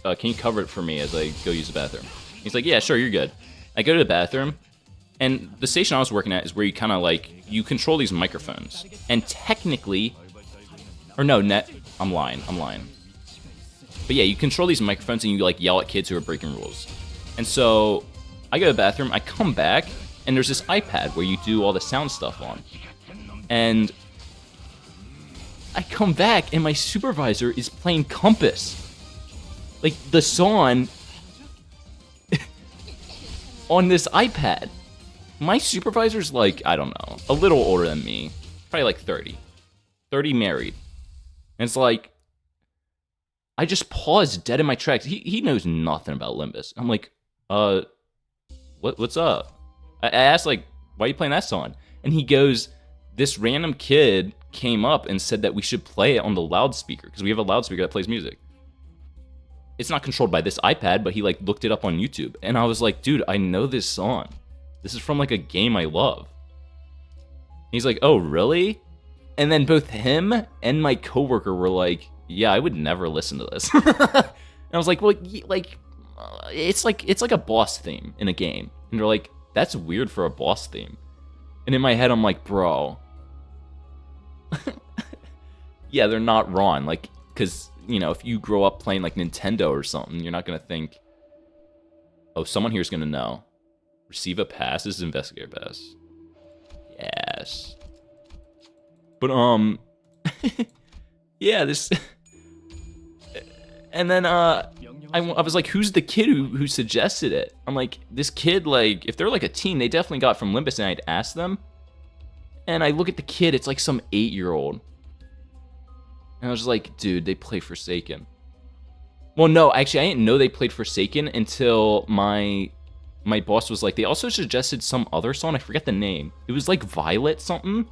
can you cover it for me as I go use the bathroom? He's like, yeah, sure, you're good. I go to the bathroom and the station I was working at is where you kind of like, you control these microphones. And technically, or no, I'm lying. But yeah, you control these microphones and you like yell at kids who are breaking rules. And so I go to the bathroom, I come back, and there's this iPad where you do all the sound stuff on. And I come back and my supervisor is playing Compass. Like the song on this iPad. My supervisor's like, I don't know, a little older than me. Probably like 30. 30 married. And it's like, I just paused dead in my tracks. He knows nothing about Limbus. I'm like, what's up? I asked, like, why are you playing that song? And he goes, this random kid came up and said that we should play it on the loudspeaker, because we have a loudspeaker that plays music. it's not controlled by this iPad, but he like looked it up on YouTube. And I was like, dude, I know this song. This is from like a game I love. He's like, oh, really? And then both him and my coworker were like, yeah, I would never listen to this. And I was like, well, like, it's like a boss theme in a game. And they're like, that's weird for a boss theme. And in my head, I'm like, bro. Yeah, they're not wrong. Like, because, you know, if you grow up playing like Nintendo or something, you're not going to think, oh, someone here's going to know. Receive a pass is investigator pass. Yes. But, yeah, this... And then, I was like, who's the kid who suggested it? I'm like, this kid, like, if they're like a teen, they definitely got from Limbus, and I'd ask them. And I look at the kid, it's like some 8-year-old. And I was like, dude, they play Forsaken. Well, no, actually, I didn't know they played Forsaken until my boss was like, they also suggested some other song. I forget the name. It was like Violet something.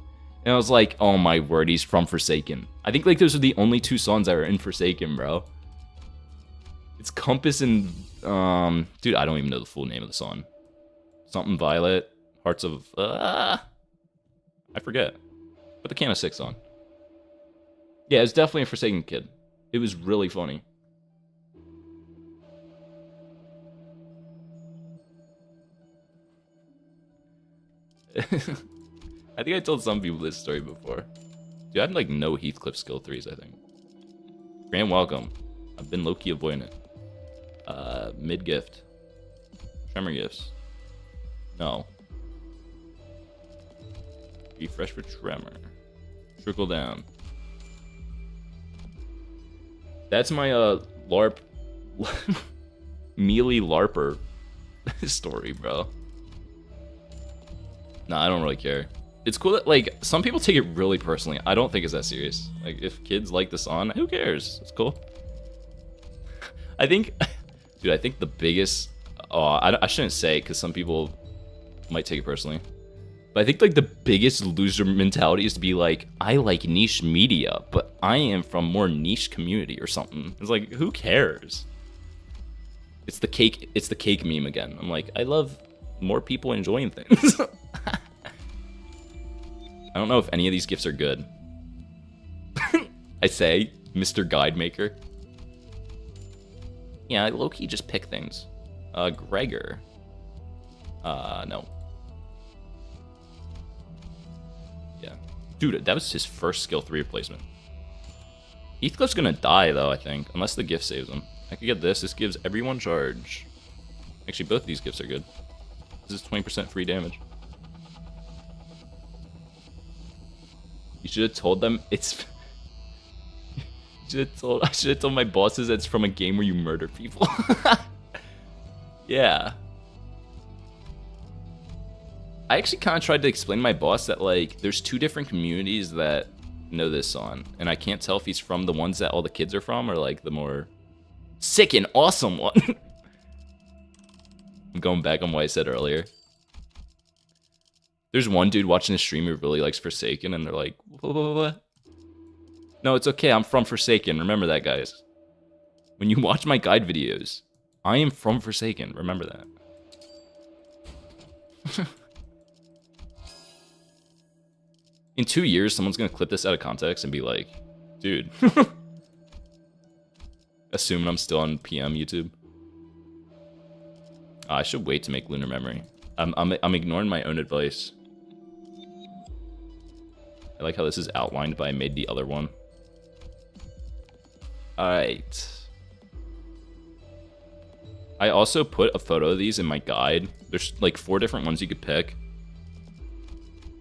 And I was like, oh my word, he's from Forsaken. I think like those are the only 2 songs that are in Forsaken, bro. It's Compass and, dude, I don't even know the full name of the song. Something Violet, Hearts of, I forget. But the Can of 6 song. Yeah, it's definitely a Forsaken kid. It was really funny. I think I told some people this story before. Dude, I had like no Heathcliff skill 3s, I think. Grand welcome. I've been low-key avoiding it. Mid gift. Tremor gifts. No. Refresh for Tremor. Trickle down. That's my LARP melee LARPer story, bro. Nah, I don't really care. It's cool that, like, some people take it really personally. I don't think it's that serious. Like, if kids like the song, who cares? It's cool. I think, dude, I think the biggest... Oh, I shouldn't say, because some people might take it personally. But I think, like, the biggest loser mentality is to be like, I like niche media, but I am from more niche community or something. It's like, who cares? It's the cake meme again. I'm like, I love more people enjoying things. I don't know if any of these gifts are good. I say, Mr. Guide Maker. Yeah, I low-key just pick things. Gregor. No. Yeah. Dude, that was his first skill 3 replacement. Heathcliff's gonna die, though, I think. Unless the gift saves him. I could get this. This gives everyone charge. Actually, both these gifts are good. This is 20% free damage. You should have told them it's... I should have told my bosses it's from a game where you murder people. Yeah. I actually kind of tried to explain to my boss that, like, there's 2 different communities that know this song. And I can't tell if he's from the ones that all the kids are from or, like, the more sick and awesome one. I'm going back on what I said earlier. There's one dude watching the stream who really likes Forsaken, and they're like, what? No, it's okay, I'm from Forsaken. Remember that, guys. When you watch my guide videos, I am from Forsaken. Remember that. In 2 years, someone's gonna clip this out of context and be like, dude. Assuming I'm still on PM YouTube. I should wait to make Lunar Memory. I'm ignoring my own advice. I like how this is outlined, but I made the other one. Alright. I also put a photo of these in my guide. There's like 4 different ones you could pick.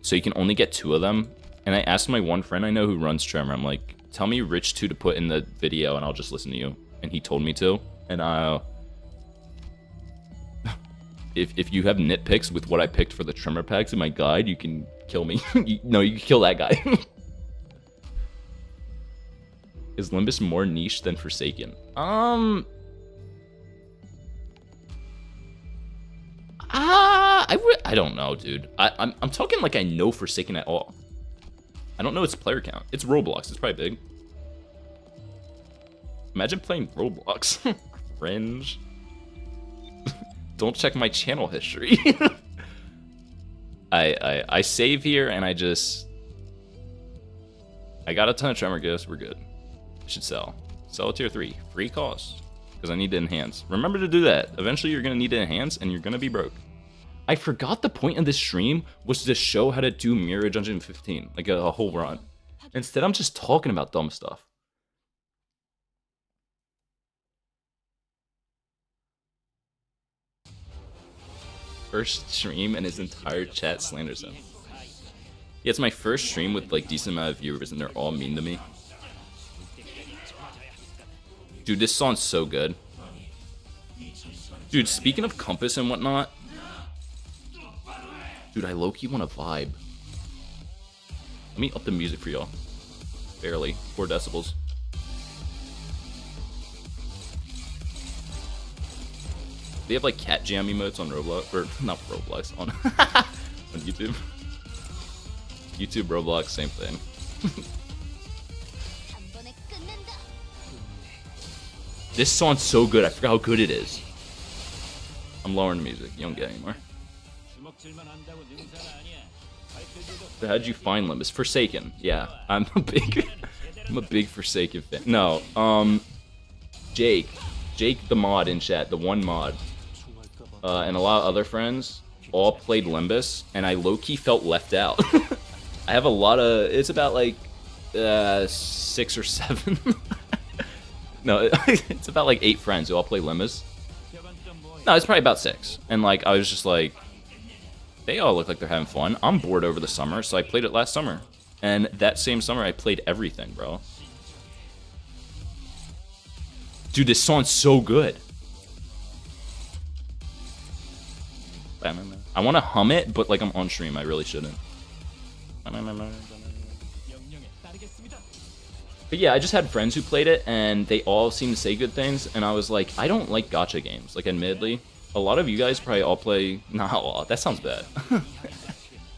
So you can only get 2 of them. And I asked my one friend I know who runs Tremor, I'm like, tell me which 2 to put in the video and I'll just listen to you. And he told me to. And if you have nitpicks with what I picked for the Tremor packs in my guide, you can kill me. No, you can kill that guy. Is Limbus more niche than Forsaken? I don't know, dude. I'm talking like I know Forsaken at all. I don't know its player count. It's Roblox. It's probably big. Imagine playing Roblox. cringe. Don't check my channel history. I save here and I got a ton of tremor gifts. We're good. I should sell. Sell a tier 3. Free cost. Because I need to enhance. Remember to do that. Eventually you're going to need to enhance and you're going to be broke. I forgot the point of this stream was to show how to do Mirror Dungeon 15. Like a whole run. Instead I'm just talking about dumb stuff. First stream and his entire chat slanders him. Yeah, it's my first stream with like decent amount of viewers and they're all mean to me. Dude, this song's so good. Dude, speaking of compass and whatnot, dude, I low-key want to vibe. Let me up the music for y'all. Barely. 4 decibels. They have like cat jam emotes on Roblox, or not Roblox, on on YouTube. YouTube, Roblox, same thing. This song's so good, I forgot how good it is. I'm lowering the music, you don't get anymore. So how'd you find Limbus? Forsaken, yeah. I'm a big Forsaken fan. No, Jake the mod in chat, the one mod, and a lot of other friends all played Limbus, and I low-key felt left out. I have a lot of, it's about like 6 or 7. No, it's about like 8 friends who all play Limbus. No, it's probably about 6. And like, I was just like, they all look like they're having fun. I'm bored over the summer, so I played it last summer. And that same summer, I played everything, bro. Dude, this song's so good. I want to hum it, but like I'm on stream. I really shouldn't. But yeah, I just had friends who played it, and they all seemed to say good things, and I was like, I don't like gacha games. Like, admittedly, a lot of you guys probably all play... Not a lot, that sounds bad.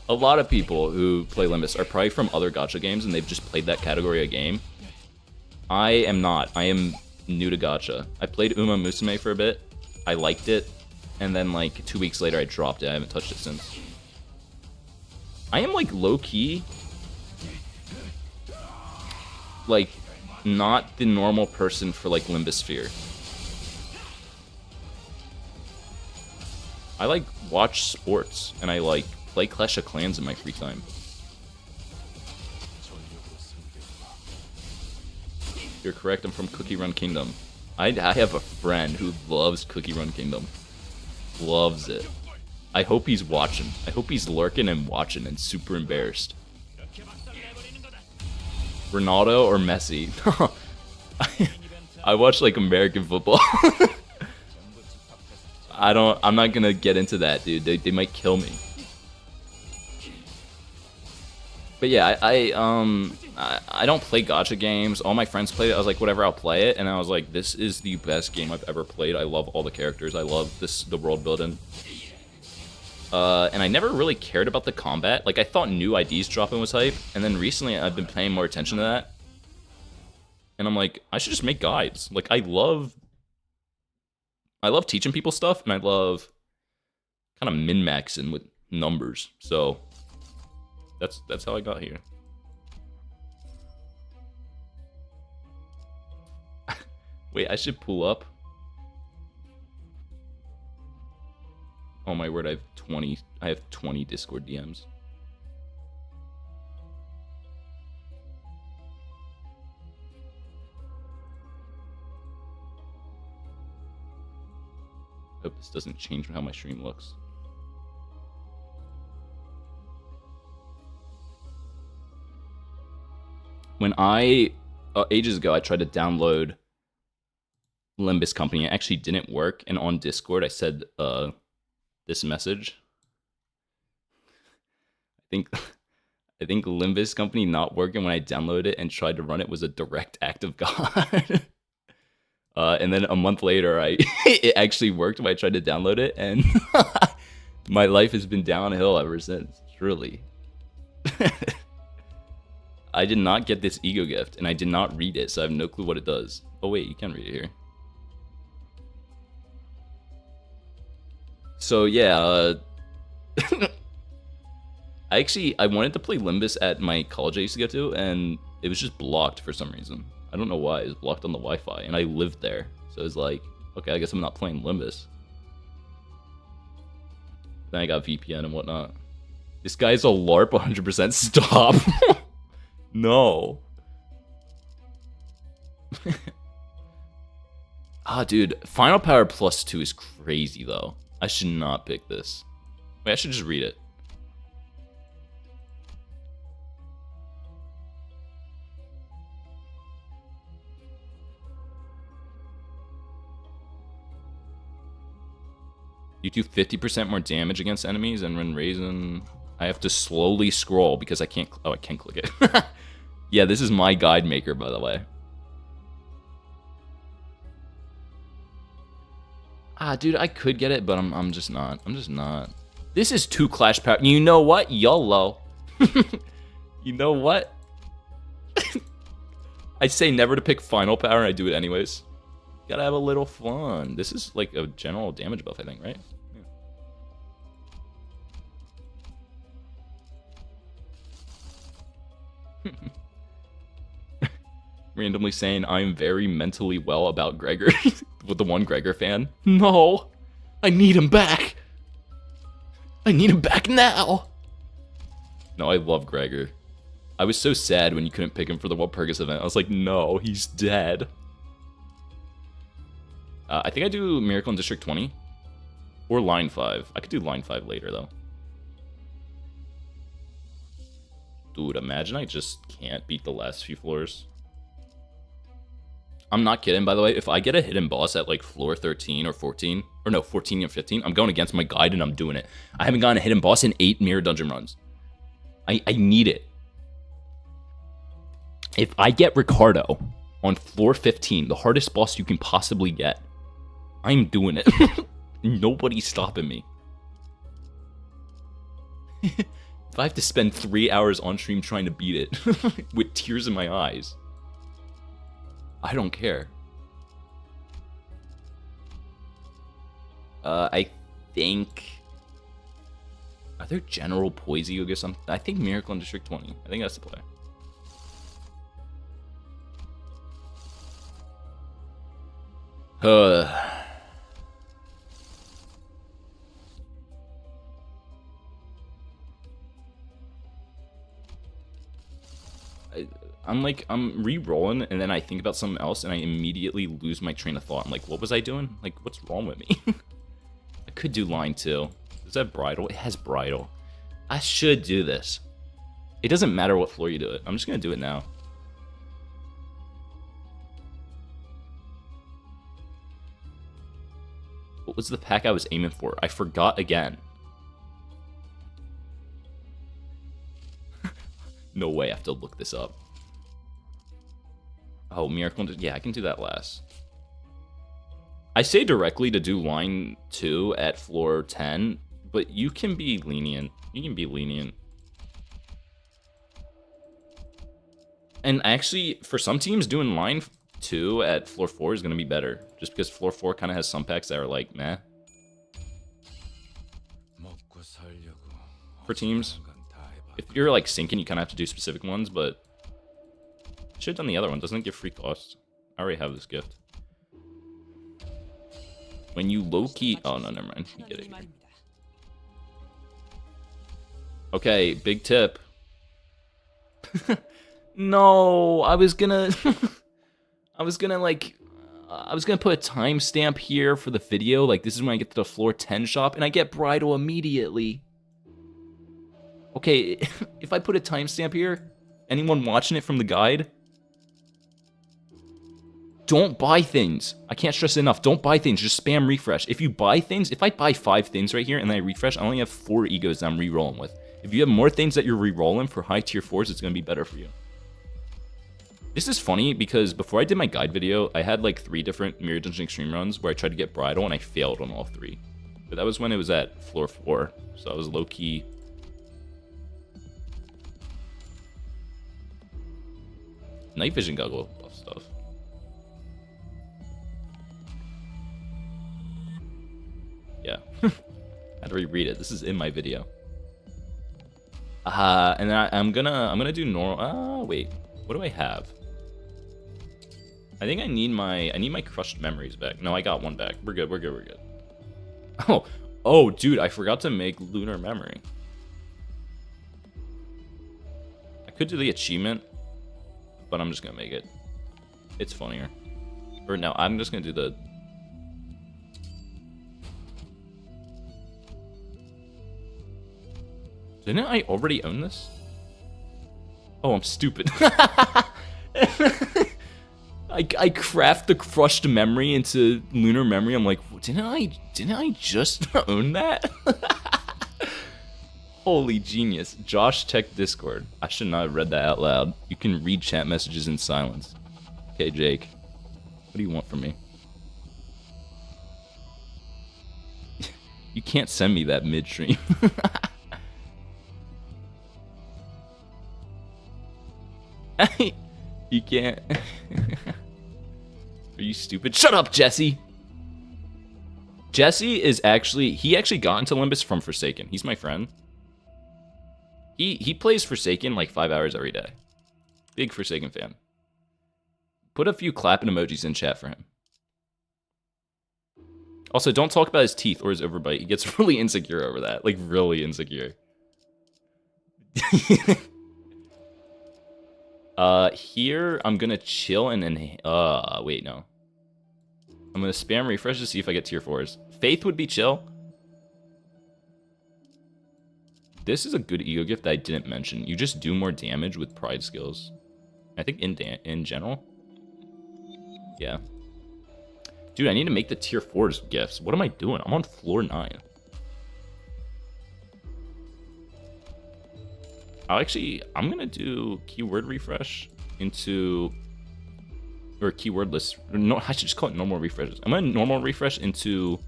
A lot of people who play Limbus are probably from other gacha games, and they've just played that category of game. I am not. I am new to gacha. I played Uma Musume for a bit. I liked it, and then like 2 weeks later I dropped it. I haven't touched it since. I am like low-key... like, not the normal person for, like, Limbusphere. I, like, watch sports, and I, like, play Clash of Clans in my free time. You're correct, I'm from Cookie Run Kingdom. I have a friend who loves Cookie Run Kingdom. Loves it. I hope he's watching. I hope he's lurking and watching and super embarrassed. Ronaldo or Messi? I watch like American football. I'm not gonna get into that, dude. They might kill me. But yeah, I don't play gacha games. All my friends played it. I was like, whatever, I'll play it. And I was like, this is the best game I've ever played. I love all the characters. I love the world building. And I never really cared about the combat. Like, I thought new IDs dropping was hype, and then recently I've been paying more attention to that. And I'm like, I should just make guides. Like, I love teaching people stuff, and I love kind of min-maxing with numbers. So, that's how I got here. Wait, I should pull up. Oh my word, I have 20 Discord DMs. Hope this doesn't change how my stream looks. When ages ago, I tried to download Limbus Company. It actually didn't work, and on Discord I said, this message. I think Limbus Company not working when I downloaded it and tried to run it was a direct act of God. And then a month later, it actually worked when I tried to download it, and my life has been downhill ever since. Truly. I did not get this ego gift, and I did not read it, so I have no clue what it does. Oh wait, you can read it here. So yeah, I wanted to play Limbus at my college I used to go to, and it was just blocked for some reason. I don't know why. It was blocked on the Wi-Fi, and I lived there. So it was like, okay, I guess I'm not playing Limbus. Then I got VPN and whatnot. This guy's a LARP 100%. Stop. No. Dude, Final Power +2 is crazy, though. I should not pick this. Wait, I should just read it. You do 50% more damage against enemies, and when raising, I have to slowly scroll because I can't. Oh, I can click it. Yeah, this is my guide maker, by the way. Dude, I could get it, but I'm just not. I'm just not. This is 2 Clash Power. You know what? YOLO. You know what? I say never to pick Final Power, and I do it anyways. Gotta have a little fun. This is like a general damage buff, I think, right? Yeah. Randomly saying I'm very mentally well about Gregor. With the one Gregor fan. No! I need him back! I need him back now! No, I love Gregor. I was so sad when you couldn't pick him for the Walpurgis event. I was like, no, he's dead. I think I do Miracle in District 20. Or Line 5. I could do Line 5 later, though. Dude, imagine I just can't beat the last few floors. I'm not kidding, by the way. If I get a hidden boss at, like, floor 13 or 14... Or no, 14 and 15, I'm going against my guide and I'm doing it. I haven't gotten a hidden boss in 8 mirror dungeon runs. I need it. If I get Ricardo on floor 15, the hardest boss you can possibly get, I'm doing it. Nobody's stopping me. If I have to spend 3 hours on stream trying to beat it, with tears in my eyes, I don't care. I think... Are there General Poisey or something? I think Miracle in District 20. I think that's the play. I'm re-rolling, and then I think about something else, and I immediately lose my train of thought. I'm like, what was I doing? Like, what's wrong with me? I could do line 2. Does that bridle? It has bridle. I should do this. It doesn't matter what floor you do it. I'm just gonna do it now. What was the pack I was aiming for? I forgot again. No way, I have to look this up. Oh, Miracle. Yeah, I can do that last. I say directly to do line 2 at floor 10, but you can be lenient. You can be lenient. And actually, for some teams, doing line 2 at floor 4 is going to be better. Just because floor 4 kind of has some packs that are like, meh. For teams. If you're like sinking, you kind of have to do specific ones, but... I should have done the other one. Doesn't it give free costs? I already have this gift. When you low-key... Oh, no, never mind. You get it. Okay, big tip. No, I was gonna... I was gonna put a timestamp here for the video. Like, this is when I get to the floor 10 shop, and I get bridal immediately. Okay, if I put a timestamp here, anyone watching it from the guide... Don't buy things. I can't stress it enough. Don't buy things. Just spam refresh. If you buy things, if I buy 5 things right here and then I refresh, I only have 4 egos that I'm re-rolling with. If you have more things that you're re-rolling for high tier 4s, it's going to be better for you. This is funny because before I did my guide video, I had like 3 different Mirror Dungeon Extreme runs where I tried to get bridal and I failed on all 3. But that was when it was at floor 4. So I was low-key... Night vision goggle buff stuff. Yeah. to reread it. This is in my video. And then I'm gonna do normal. Wait, what do I have? I think I need my crushed memories back. No, I got one back. We're good. We're good. We're good. Oh, dude, I forgot to make lunar memory. I could do the achievement, but I'm just gonna make it. It's funnier. Or no, I'm just gonna do the. Didn't I already own this? Oh, I'm stupid. I craft the crushed memory into lunar memory. I'm like, didn't I just own that? Holy genius. Josh, check Discord. I should not have read that out loud. You can read chat messages in silence. Okay, Jake. What do you want from me? You can't send me that midstream. You can't. Are you stupid? Shut up, Jesse! Jesse is he actually got into Limbus from Forsaken. He's my friend. He plays Forsaken like 5 hours every day. Big Forsaken fan. Put a few clapping emojis in chat for him. Also, don't talk about his teeth or his overbite. He gets really insecure over that. Like, really insecure. Here, I'm gonna chill and then, wait, no. I'm gonna spam refresh to see if I get tier 4s. Faith would be chill. This is a good ego gift that I didn't mention. You just do more damage with pride skills. I think in general. Yeah. Dude, I need to make the tier 4s gifts. What am I doing? I'm on floor 9. I'm gonna do keyword refresh into, or keyword list. No, I should just call it normal refreshes. I'm gonna normal refresh into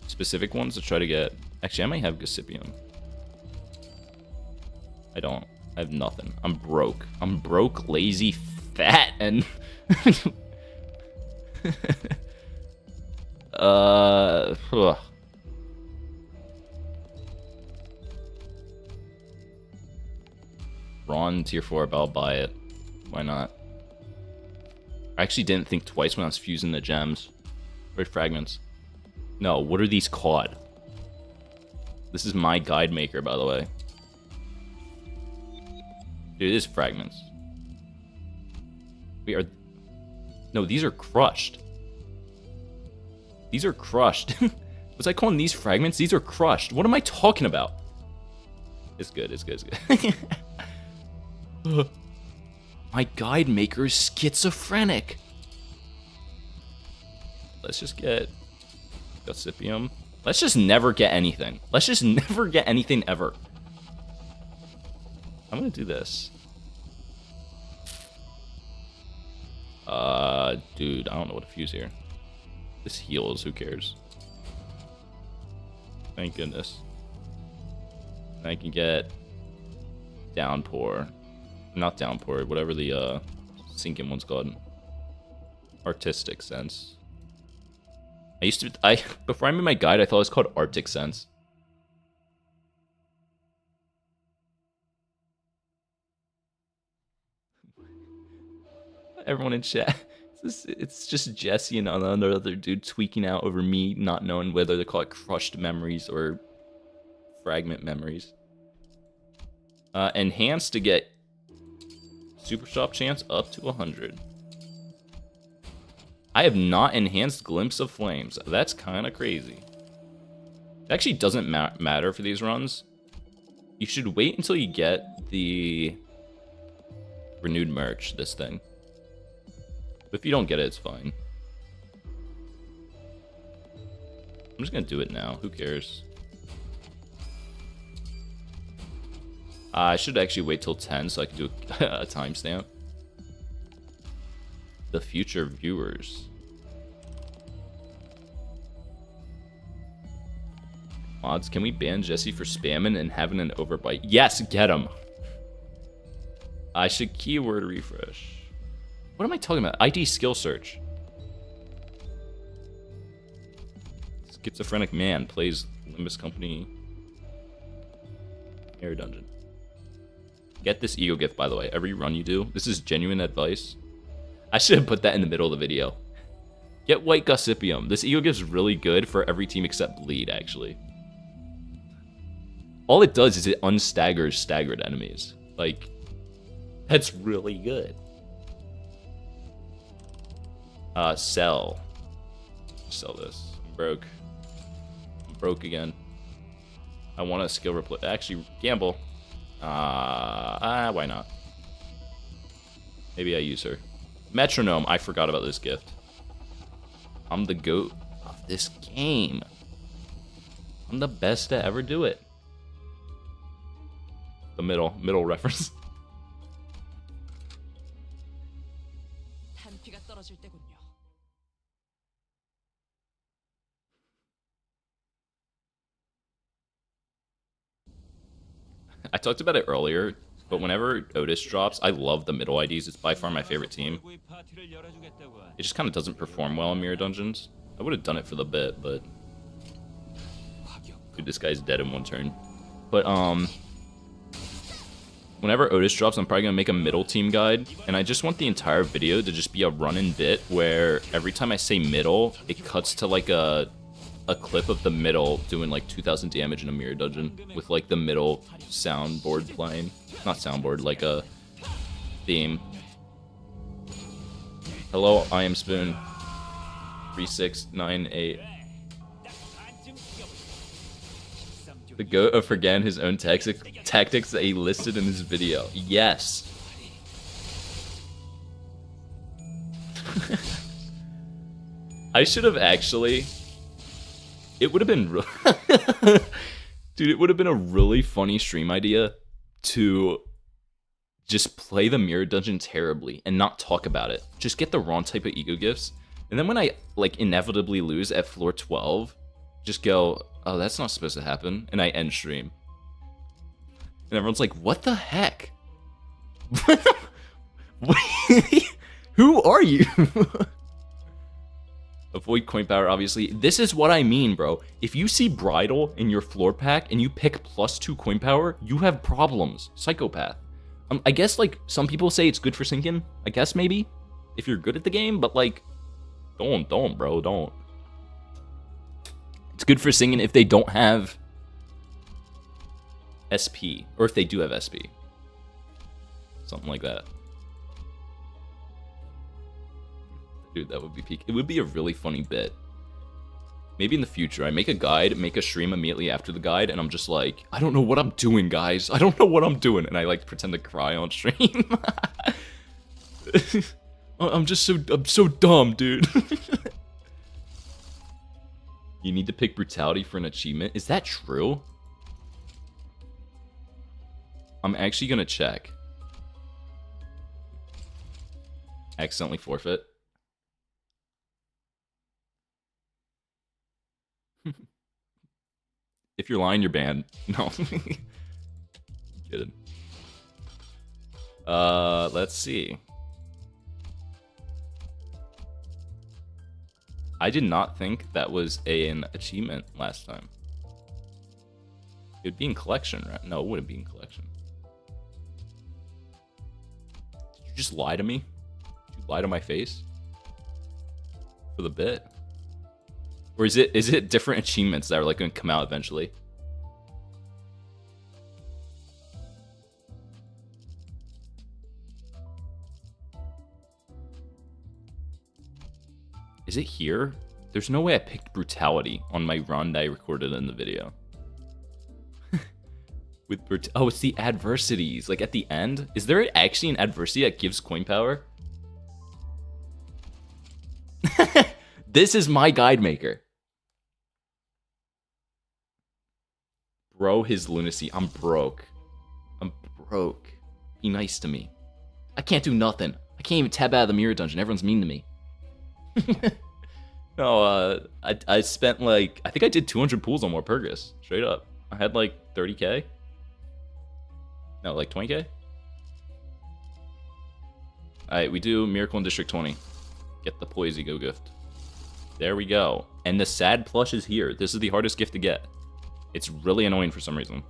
specific ones to try to get. Actually, I might have Gossipium. I don't. I have nothing. I'm broke. I'm broke, lazy, fat, and ugh. Ron tier 4, but I'll buy it. Why not? I actually didn't think twice when I was fusing the gems. Or fragments. No, what are these called? This is my guide maker, by the way. Dude, it is fragments. No, these are crushed. These are crushed. Was I calling these fragments? These are crushed. What am I talking about? It's good, it's good, it's good. My guide maker is schizophrenic. Let's just get Gossipium. Let's just never get anything. Let's just never get anything ever. I'm gonna do this. Dude, I don't know what to fuse here. This heals, who cares? Thank goodness. I can get Downpour. Not Downpour, whatever the sinking one's called. Artistic Sense. Before I made my guide, I thought it was called Arctic Sense. Everyone in chat. It's just Jesse and another dude tweaking out over me not knowing whether to call it crushed memories or fragment memories. Enhanced to get super shop chance up to 100. I have not enhanced Glimpse of Flames. That's kind of crazy. It actually doesn't matter for these runs. You should wait until you get the renewed merch, this thing. But if you don't get it, it's fine. I'm just gonna do it now. Who cares? I should actually wait till 10 so I can do a timestamp. The future viewers. Mods, can we ban Jesse for spamming and having an overbite? Yes, get him. I should keyword refresh. What am I talking about? ID skill search. Schizophrenic man plays Limbus Company Air dungeon. Get this ego gift, by the way. Every run you do. This is genuine advice. I should have put that in the middle of the video. Get White Gossipium. This ego gift's really good for every team except Bleed, actually. All it does is it unstaggers staggered enemies. Like, that's really good. Sell. Sell this. I'm broke. I'm broke again. I want a skill replay. Actually, gamble. Why not? Maybe I use her. Metronome. I forgot about this gift. I'm the GOAT of this game. I'm the best to ever do it. The middle reference. I talked about it earlier, but whenever Otis drops, I love the middle IDs. It's by far my favorite team. It just kind of doesn't perform well in Mirror Dungeons. I would have done it for the bit, but... Dude, this guy's dead in one turn. But, whenever Otis drops, I'm probably going to make a middle team guide, and I just want the entire video to just be a run-in bit where every time I say middle, it cuts to like a clip of the middle doing like 2,000 damage in a mirror dungeon with like the middle soundboard playing. Not soundboard, like a theme. Hello, I am Spoon. 3698. The GOAT of forgetting his own tactics that he listed in his video. Yes. I should have actually... It would have been... Dude, it would have been a really funny stream idea to just play the mirror dungeon terribly and not talk about it. Just get the wrong type of ego gifts. And then when I, like, inevitably lose at floor 12, just go, oh, that's not supposed to happen. And I end stream. And everyone's like, what the heck? Who are you? Avoid coin power, obviously. This is what I mean, bro. If you see Bridal in your floor pack and you pick +2 coin power, you have problems. Psychopath. I guess, like, some people say it's good for sinking. I guess, maybe. If you're good at the game, but, like, don't, bro, don't. It's good for singing if they don't have SP. Or if they do have SP. Something like that. Dude, that would be peak. It would be a really funny bit. Maybe in the future, I make a guide, make a stream immediately after the guide, and I'm just like, I don't know what I'm doing, guys. I don't know what I'm doing. And I, like, pretend to cry on stream. I'm so dumb, dude. You need to pick brutality for an achievement. Is that true? I'm actually gonna check. Accidentally forfeit. If you're lying, you're banned. No. Kidding. Let's see. I did not think that was an achievement last time. It would be in collection, right? No, it wouldn't be in collection. Did you just lie to me? Did you lie to my face? For the bit? Or is it different achievements that are like going to come out eventually? Is it here? There's no way I picked brutality on my run that I recorded in the video. Oh, it's the adversities. Like at the end? Is there actually an adversity that gives coin power? This is my guide maker. Bro, his lunacy. I'm broke. I'm broke. Be nice to me. I can't do nothing. I can't even tab out of the mirror dungeon. Everyone's mean to me. No, I spent like... I think I did 200 pools on Walpurgis. Straight up. I had like 30k. No, like 20k? Alright, we do Miracle in District 20. Get the Poise Ego gift. There we go. And the sad plush is here. This is the hardest gift to get. It's really annoying for some reason.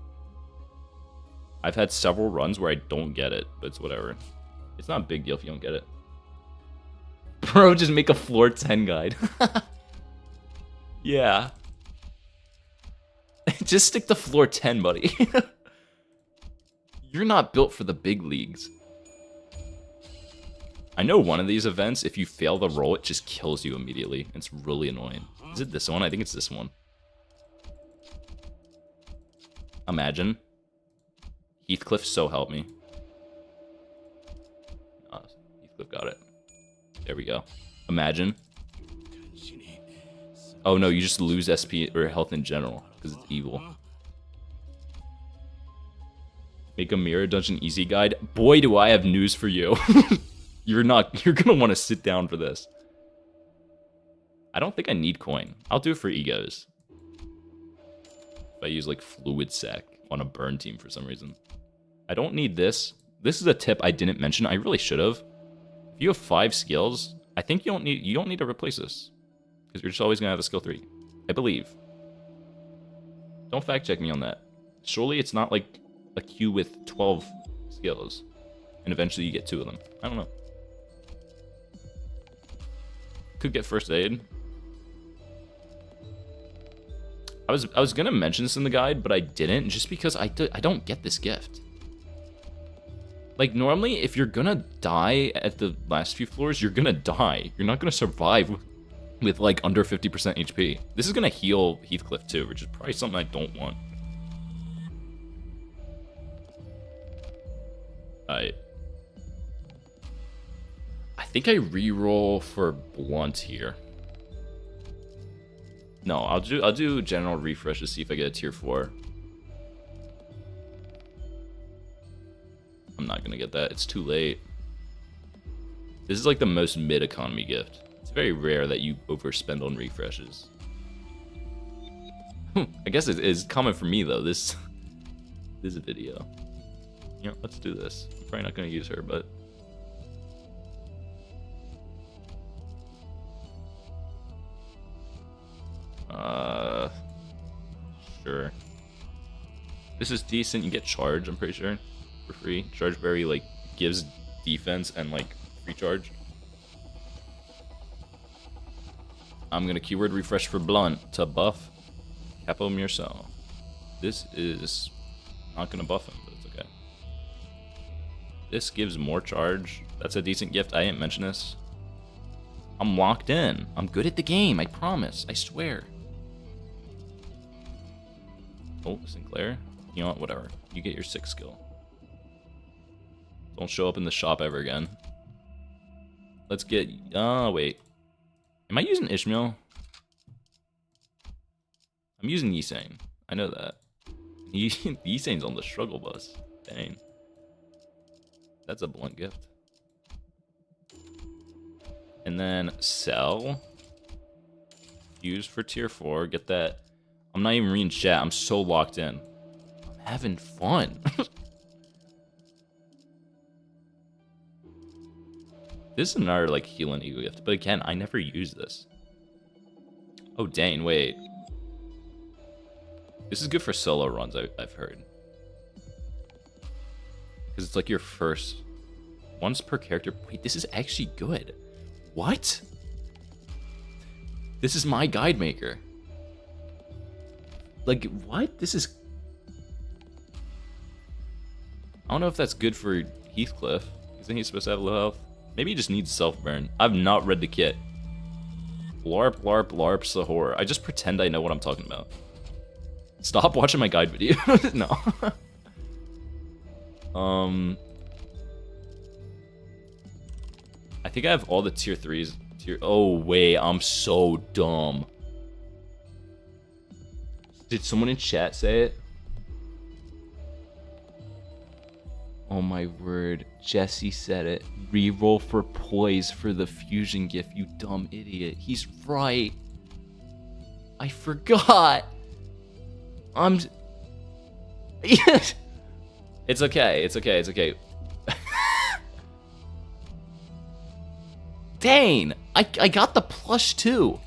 I've had several runs where I don't get it, but it's whatever. It's not a big deal if you don't get it. Bro, just make a floor 10 guide. Yeah. Just stick to floor 10, buddy. You're not built for the big leagues. I know one of these events, if you fail the roll, it just kills you immediately. It's really annoying. Is it this one? I think it's this one. Imagine. Heathcliff, so help me. Oh, Heathcliff got it. There we go. Imagine. Oh no, you just lose SP or health in general because it's evil. Make a mirror dungeon easy guide. Boy, do I have news for you. You're gonna want to sit down for this. I don't think I need coin. I'll do it for egos. If I use like fluid sac on a burn team for some reason. I don't need this. This is a tip I didn't mention. I really should have. If you have 5 skills, I think you don't need to replace this. Because you're just always gonna have a skill 3. I believe. Don't fact check me on that. Surely it's not like a queue with 12 skills. And eventually you get 2 of them. I don't know. Could get first aid. I was gonna mention this in the guide, but I didn't, just because I don't get this gift. Like, normally, if you're gonna die at the last few floors, you're gonna die. You're not gonna survive with like under 50% HP. This is gonna heal Heathcliff too, which is probably something I don't want. I think I reroll for blunt here. No, I'll do general refresh to see if I get a tier 4. I'm not gonna get that. It's too late. This is like the most mid-economy gift. It's very rare that you overspend on refreshes. I guess it is common for me though. This is a video. You know, let's do this. I'm probably not gonna use her, but sure. This is decent. You get charge, I'm pretty sure, for free. Charge berry like gives defense and like free charge. I'm gonna keyword refresh for blunt to buff Capo Mircel. This is not gonna buff him, but it's okay. This gives more charge. That's a decent gift. I didn't mention this. I'm locked in. I'm good at the game. I promise. I swear. Oh, Sinclair. You know what? Whatever. You get your 6 skill. Don't show up in the shop ever again. Let's get... Oh, wait. Am I using Ishmael? I'm using Yisane. I know that. Yisane's on the struggle bus. Dang. That's a blunt gift. And then sell. Use for tier 4. Get that. I'm not even reading chat. I'm so locked in. I'm having fun. This is another like healing ego gift, but again, I never use this. Oh dang, wait. This is good for solo runs, I've heard. Because it's like your first once per character. Wait, this is actually good. What? This is my guide maker. Like, what? This is... I don't know if that's good for Heathcliff. Isn't he supposed to have low health? Maybe he just needs self-burn. I've not read the kit. LARP, LARP, LARP, Sahor. I just pretend I know what I'm talking about. Stop watching my guide video. No. I think I have all the tier 3s. Oh, wait. I'm so dumb. Did someone in chat say it? Oh my word. Jesse said it. Reroll for poise for the fusion gift, you dumb idiot. He's right. I forgot. It's okay. It's okay. It's okay. Dang. I got the plush too.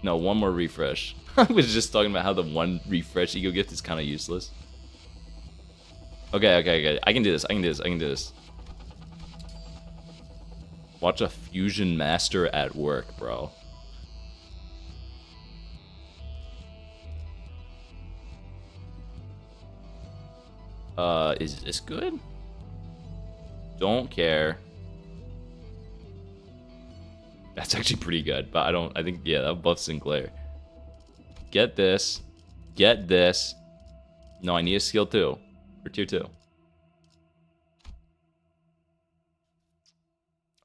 No, one more refresh. I was just talking about how the one refresh ego gift is kind of useless. Okay. I can do this. Watch a fusion master at work, bro. Is this good? Don't care. That's actually pretty good, but I think, yeah, that buffs Sinclair. Get this. Get this. No, I need a skill 2. Or tier 2.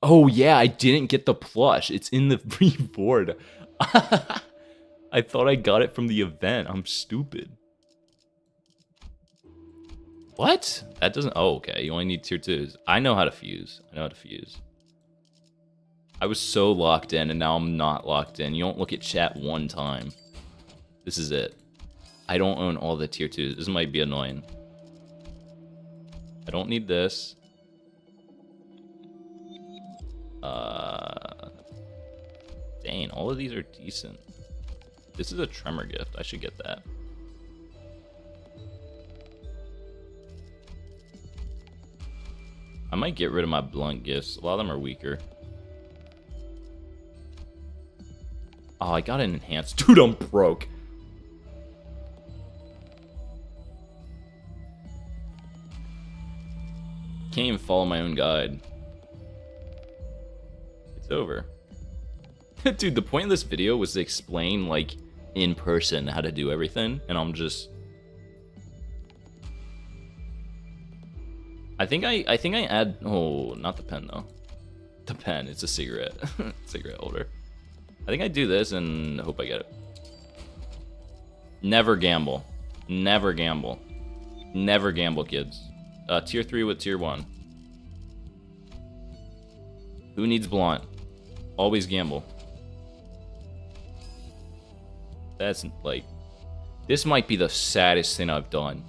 Oh, yeah, I didn't get the plush. It's in the free board. I thought I got it from the event. I'm stupid. What? That doesn't... Oh, okay. You only need tier 2s. I know how to fuse. I was so locked in, and now I'm not locked in. You don't look at chat one time. This is it. I don't own all the tier 2s. This might be annoying. I don't need this. Dang, all of these are decent. This is a tremor gift. I should get that. I might get rid of my blunt gifts. A lot of them are weaker. Oh, I got an enhanced. Dude, I'm broke. Can't even follow my own guide. It's over. Dude, the point of this video was to explain, like, in person how to do everything, and I'm just... I think I add... Oh, not the pen, though. The pen, it's a cigarette. Cigarette holder. I think I do this and hope I get it. Never gamble. Never gamble. Never gamble, kids. Tier 3 with tier 1. Who needs blunt? Always gamble. That's, like... This might be the saddest thing I've done.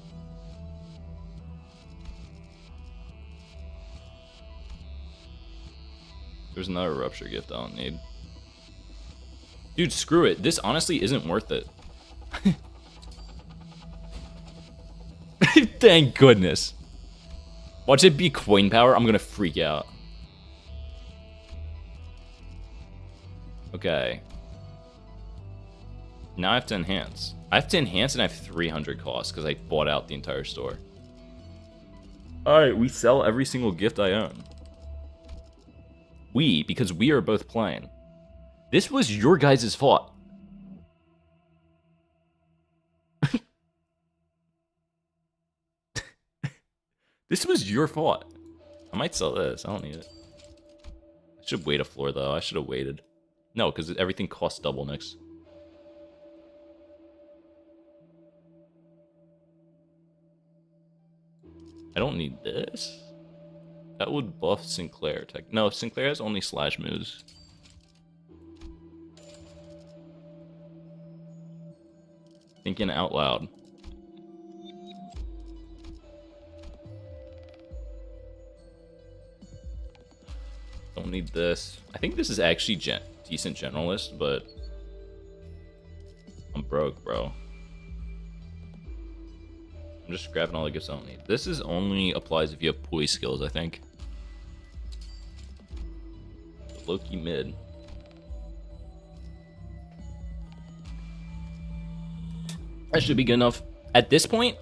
There's another rupture gift I don't need. Dude, screw it. This honestly isn't worth it. Thank goodness. Watch it be coin power. I'm gonna freak out. Okay. Now I have to enhance. I have to enhance and I have 300 costs because I bought out the entire store. Alright, we sell every single gift I own. Because we are both playing. This was your guys' fault. This was your fault. I might sell this. I don't need it. I should wait a floor, though. I should have waited. No, because everything costs double next. I don't need this. That would buff Sinclair. No, Sinclair has only slash moves. Thinking out loud. Don't need this. I think this is actually decent generalist, but I'm broke, bro. I'm just grabbing all the gifts I don't need. This is only applies if you have poise skills, I think. Low-key mid. That should be good enough. At this point,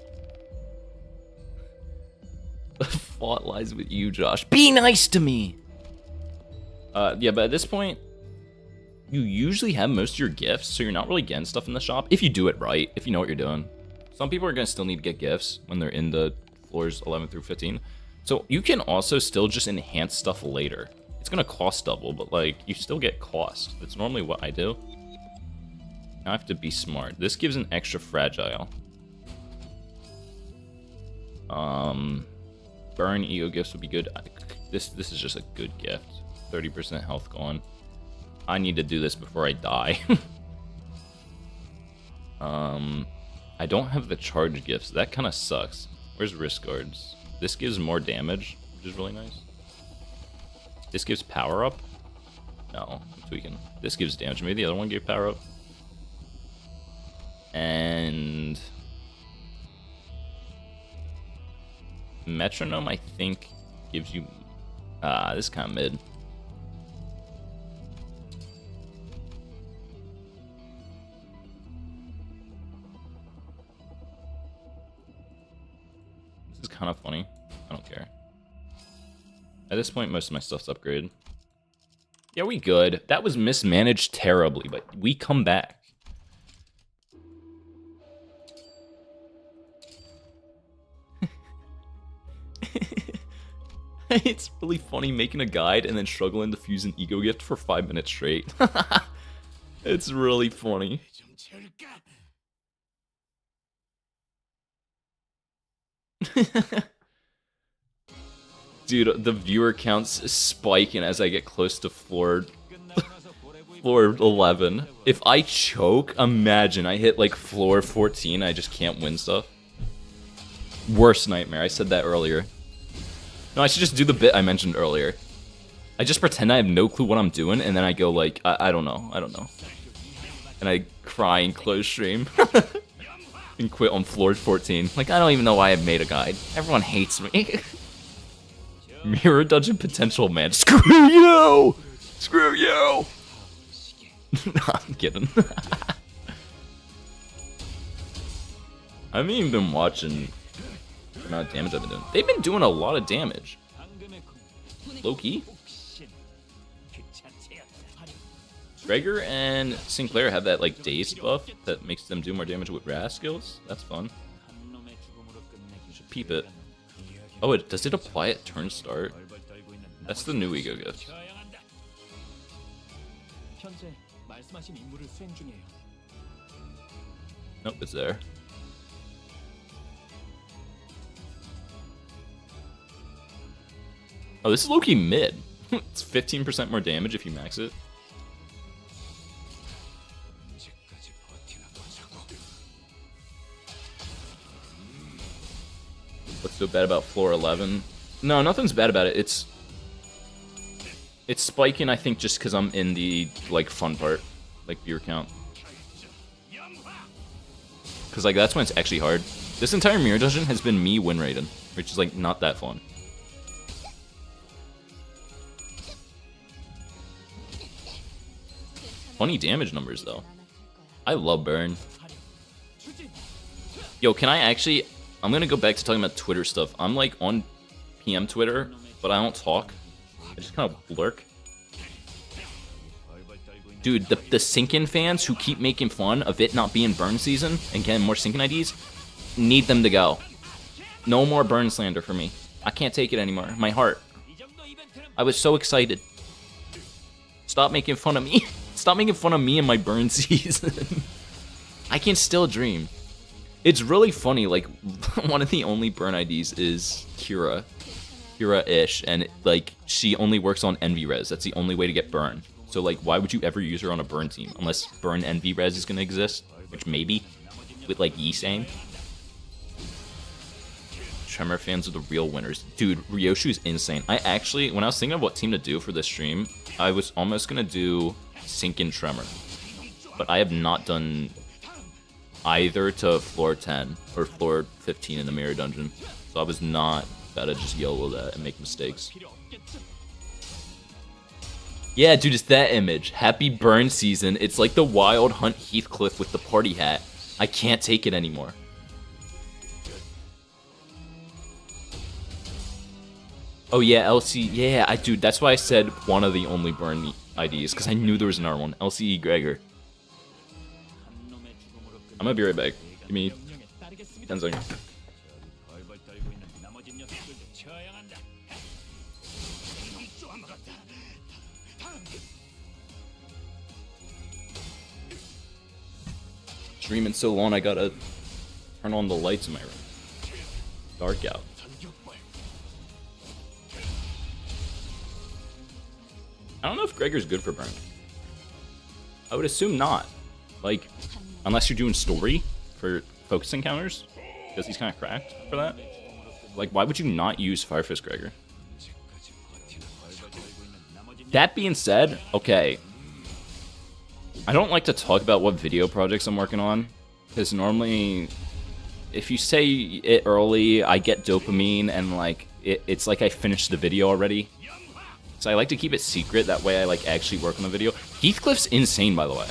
the fault lies with you, Josh. Be nice to me! Yeah, but at this point, you usually have most of your gifts, so you're not really getting stuff in the shop. If you do it right, if you know what you're doing. Some people are going to still need to get gifts when they're in the floors 11 through 15. So you can also still just enhance stuff later. It's going to cost double, but, like, you still get cost. That's normally what I do. Now I have to be smart. This gives an extra fragile. Burn ego gifts would be good. This is just a good gift. 30% health gone. I need to do this before I die. I don't have the charge gifts. That kind of sucks. Where's wrist guards? This gives more damage, which is really nice. This gives power up? No, I'm tweaking. This gives damage. Maybe the other one gave power up. And Metronome, I think, gives you... this is kind of mid. This is kind of funny. I don't care. At this point, most of my stuff's upgraded. Yeah, we good. That was mismanaged terribly, but we come back. It's really funny making a guide and then struggling to fuse an ego gift for 5 minutes straight. It's really funny. Dude, the viewer counts spiking as I get close to floor 11. If I choke, imagine I hit like floor 14, I just can't win stuff. Worst nightmare, I said that earlier. No, I should just do the bit I mentioned earlier. I just pretend I have no clue what I'm doing, and then I go like, I don't know. And I cry and close stream. And quit on floor 14. Like, I don't even know why I made a guide. Everyone hates me. Mirror dungeon potential, man. Screw you! Screw you! No, I'm kidding. I haven't even been watching the amount of damage I've been doing. They've been doing a lot of damage. Low-key. Gregor and Sinclair have that, like, dazed buff that makes them do more damage with Raz skills. That's fun. Should peep it. Oh, does it apply at turn start? That's the new ego gift. Nope, it's there. Oh, this is low-key mid. It's 15% more damage if you max it. What's so bad about floor 11? No, nothing's bad about it. It's spiking, I think, just because I'm in the, like, fun part. Like, viewer count. Because, like, that's when it's actually hard. This entire mirror dungeon has been me win rating, which is, like, not that fun. Funny damage numbers, though. I love burn. Yo, can I actually... I'm gonna go back to talking about Twitter stuff. I'm, like, on PM Twitter, but I don't talk. I just kind of lurk. Dude, the Sinkin fans who keep making fun of it not being burn season and getting more Sinkin IDs, need them to go. No more burn slander for me. I can't take it anymore. My heart. I was so excited. Stop making fun of me. Stop making fun of me and my burn season. I can still dream. It's really funny, like, one of the only burn IDs is Kira. Kira-ish, and, like, she only works on Envy Res. That's the only way to get burn. So, like, why would you ever use her on a burn team? Unless burn Envy Res is gonna exist, which maybe, with, like, Yisane. Tremor fans are the real winners. Dude, Ryoshu's insane. I actually, when I was thinking of what team to do for this stream, I was almost gonna do Sinkin Tremor. But I have not done either to floor 10 or floor 15 in the mirror dungeon. So I was not about to just YOLO that and make mistakes. Yeah, dude, it's that image. Happy burn season. It's like the Wild Hunt Heathcliff with the party hat. I can't take it anymore. Oh yeah, LC. Yeah, dude, that's why I said one of the only burn IDs, because I knew there was another one. LCE Gregor. I'm gonna be right back. Give me 10 seconds. Streaming so long, I gotta turn on the lights in my room. Dark out. I don't know if Gregor's good for burn. I would assume not. Like, unless you're doing story for focus encounters, because he's kind of cracked for that. Like, why would you not use Firefist Gregor? That being said, okay. I don't like to talk about what video projects I'm working on, because normally if you say it early, I get dopamine, and like it's like I finished the video already. So I like to keep it secret. That way I like actually work on the video. Heathcliff's insane, by the way.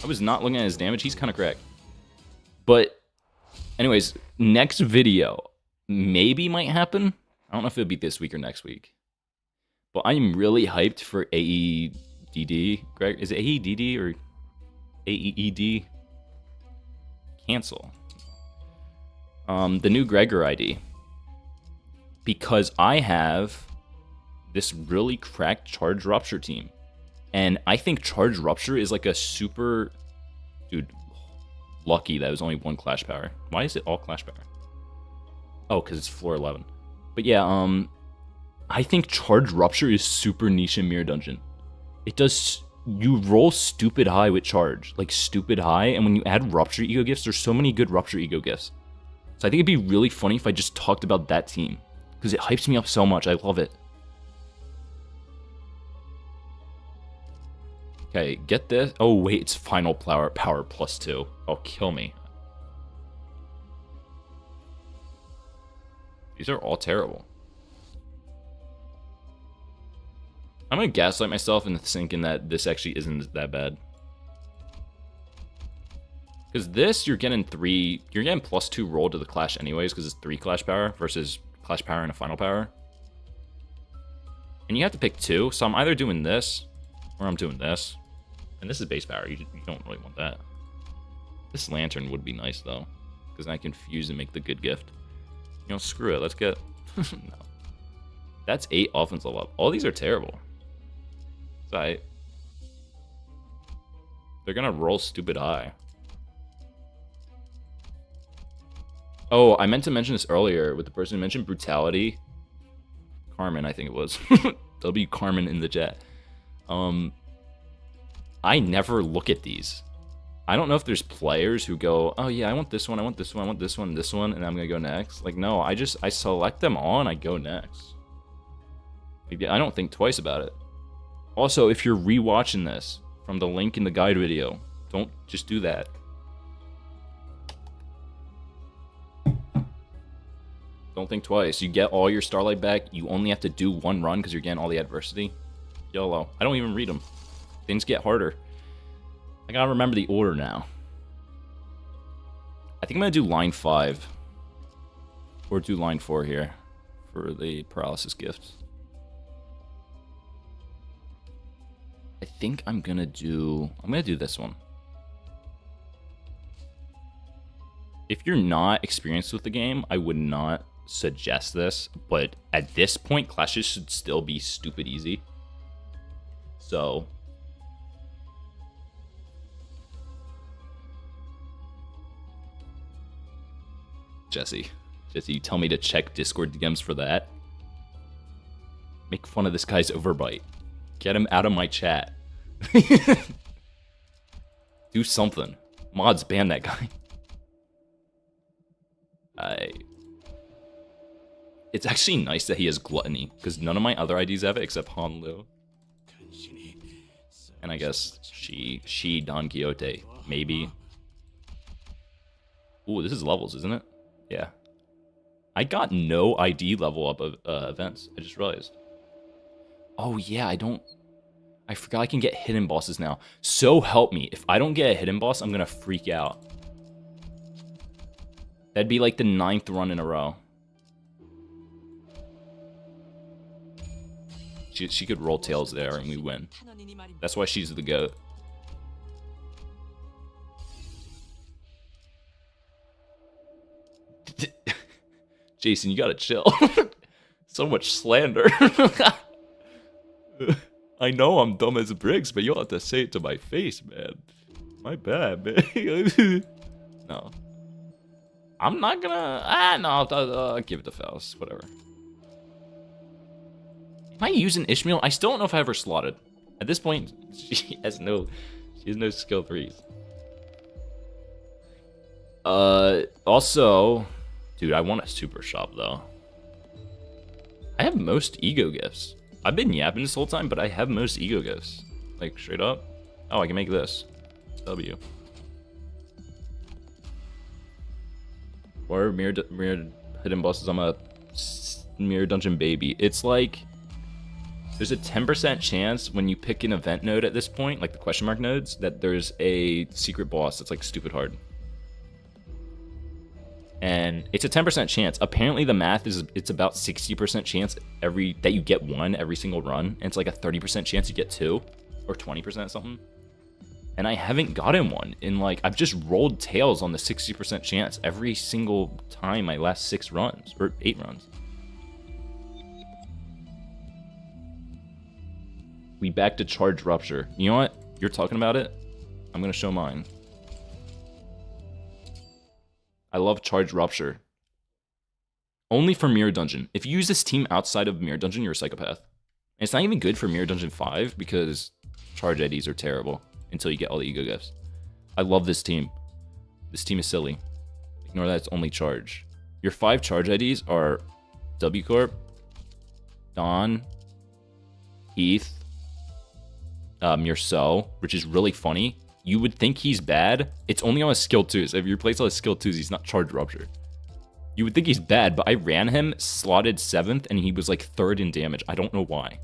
I was not looking at his damage. He's kind of correct. But anyways, next video maybe might happen. I don't know if it'll be this week or next week. But I'm really hyped for AEDD. Greg, is it AEDD or AEED? Cancel. The new Gregor ID. Because I have this really cracked Charge Rupture team. And I think Charge Rupture is like a super... Dude, lucky that was only one Clash Power. Why is it all Clash Power? Oh, because it's floor 11. But yeah, I think Charge Rupture is super niche in Mirror Dungeon. It does... You roll stupid high with Charge. Like, stupid high. And when you add Rupture Ego Gifts, there's so many good Rupture Ego Gifts. So I think it'd be really funny if I just talked about that team. Because it hypes me up so much. I love it. Okay, get this. Oh, wait. It's Final Power +2. Oh, kill me. These are all terrible. I'm going to gaslight myself into thinking that this actually isn't that bad. Because this, you're getting +2 roll to the Clash anyways, because it's 3 Clash Power versus Clash Power and a Final Power. And you have to pick 2, so I'm either doing this, or I'm doing this. And this is base power, you don't really want that. This Lantern would be nice, though, because then I can fuse and make the good gift. You know, screw it, let's get... no. That's 8 offense level up. All these are terrible. So they're gonna roll stupid high. Oh, I meant to mention this earlier with the person who mentioned Brutality. Carmen, I think it was. W Carmen in the chat. I never look at these. I don't know if there's players who go, oh yeah, I want this one, I want this one, I want this one, this one, and I'm gonna go next. Like, no, I select them all and I go next. I don't think twice about it. Also, if you're rewatching this from the link in the guide video, don't just do that. Don't think twice. You get all your Starlight back. You only have to do one run because you're getting all the adversity. YOLO. I don't even read them. Things get harder. I gotta remember the order now. I think I'm gonna do line 5. Or do line 4 here for the paralysis gift. I think I'm gonna do this one. If you're not experienced with the game, I would not suggest this, but at this point, clashes should still be stupid easy. So Jesse, you tell me to check Discord DMs for that? Make fun of this guy's overbite. Get him out of my chat. Do something. Mods, ban that guy. It's actually nice that he has Gluttony, because none of my other IDs have it except Hanlu. And I guess she Don Quixote, maybe. Ooh, this is levels, isn't it? Yeah. I got no ID level up of events. I just realized. Oh yeah, I forgot I can get hidden bosses now. So help me. If I don't get a hidden boss, I'm gonna freak out. That'd be like the 9th run in a row. She could roll tails there and we win. That's why she's the GOAT. Jason, you gotta chill. So much slander. I know I'm dumb as bricks, but you'll have to say it to my face, man. My bad, man. No. I'm not gonna... no, I'll give it to Faust. Whatever. Am I using Ishmael? I still don't know if I ever slotted. At this point, she has no skill 3s. Also... Dude, I want a super shop, though. I have most ego gifts. I've been yapping this whole time, but I have most ego gifts. Like, straight up. Oh, I can make this. W. or mirror hidden bosses. I'm a mirror dungeon baby. It's like there's a 10% chance when you pick an event node at this point, like the question mark nodes, that there's a secret boss that's like stupid hard. And it's a 10% chance. Apparently the math is it's about 60% chance that you get one every single run, and it's like a 30% chance you get two, or 20% something. And I haven't gotten one in like, I've just rolled tails on the 60% chance every single time my last 6 runs, or 8 runs. We back to charge rupture. You know what? You're talking about it. I'm gonna show mine. I love charge rupture. Only for Mirror Dungeon. If you use this team outside of Mirror Dungeon, you're a psychopath. And it's not even good for Mirror Dungeon 5 because charge IDs are terrible until you get all the ego gifts. I love this team. This team is silly. Ignore that, it's only charge. Your 5 charge IDs are W Corp, Don, Heath, Mirso, which is really funny. You would think he's bad. It's only on his skill 2s. If you replace all his skill 2s, he's not charge rupture. You would think he's bad, but I ran him, slotted 7th, and he was like 3rd in damage. I don't know why.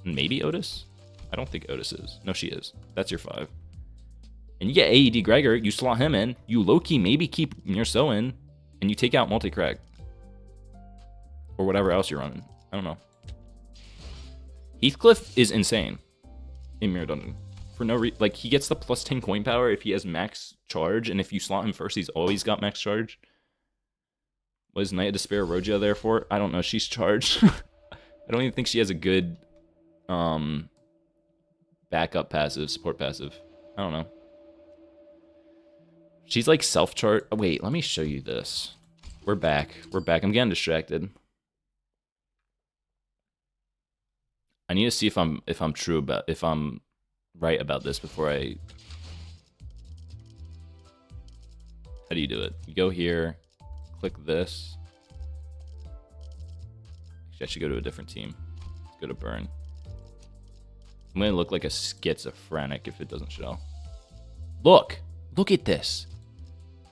Maybe Otis? I don't think Otis is. No, she is. That's your 5. And you get AED Gregor, you slot him in, you low-key maybe keep Mirso in, and you take out multi-crack. Or whatever else you're running. I don't know. Heathcliff is insane in Mirror Dungeon. For no reason. Like, he gets the plus 10 coin power if he has max charge, and if you slot him first, he's always got max charge. What is Knight of Despair Rogia there for? I don't know. She's charged. I don't even think she has a good backup passive, support passive. I don't know. She's like self-charge. Oh, wait, let me show you this. We're back. We're back. I'm getting distracted. I need to see if I'm right about this before I... How do you do it? You go here, click this. Actually, I should go to a different team. Let's go to Burn. I'm gonna look like a schizophrenic if it doesn't show. Look at this.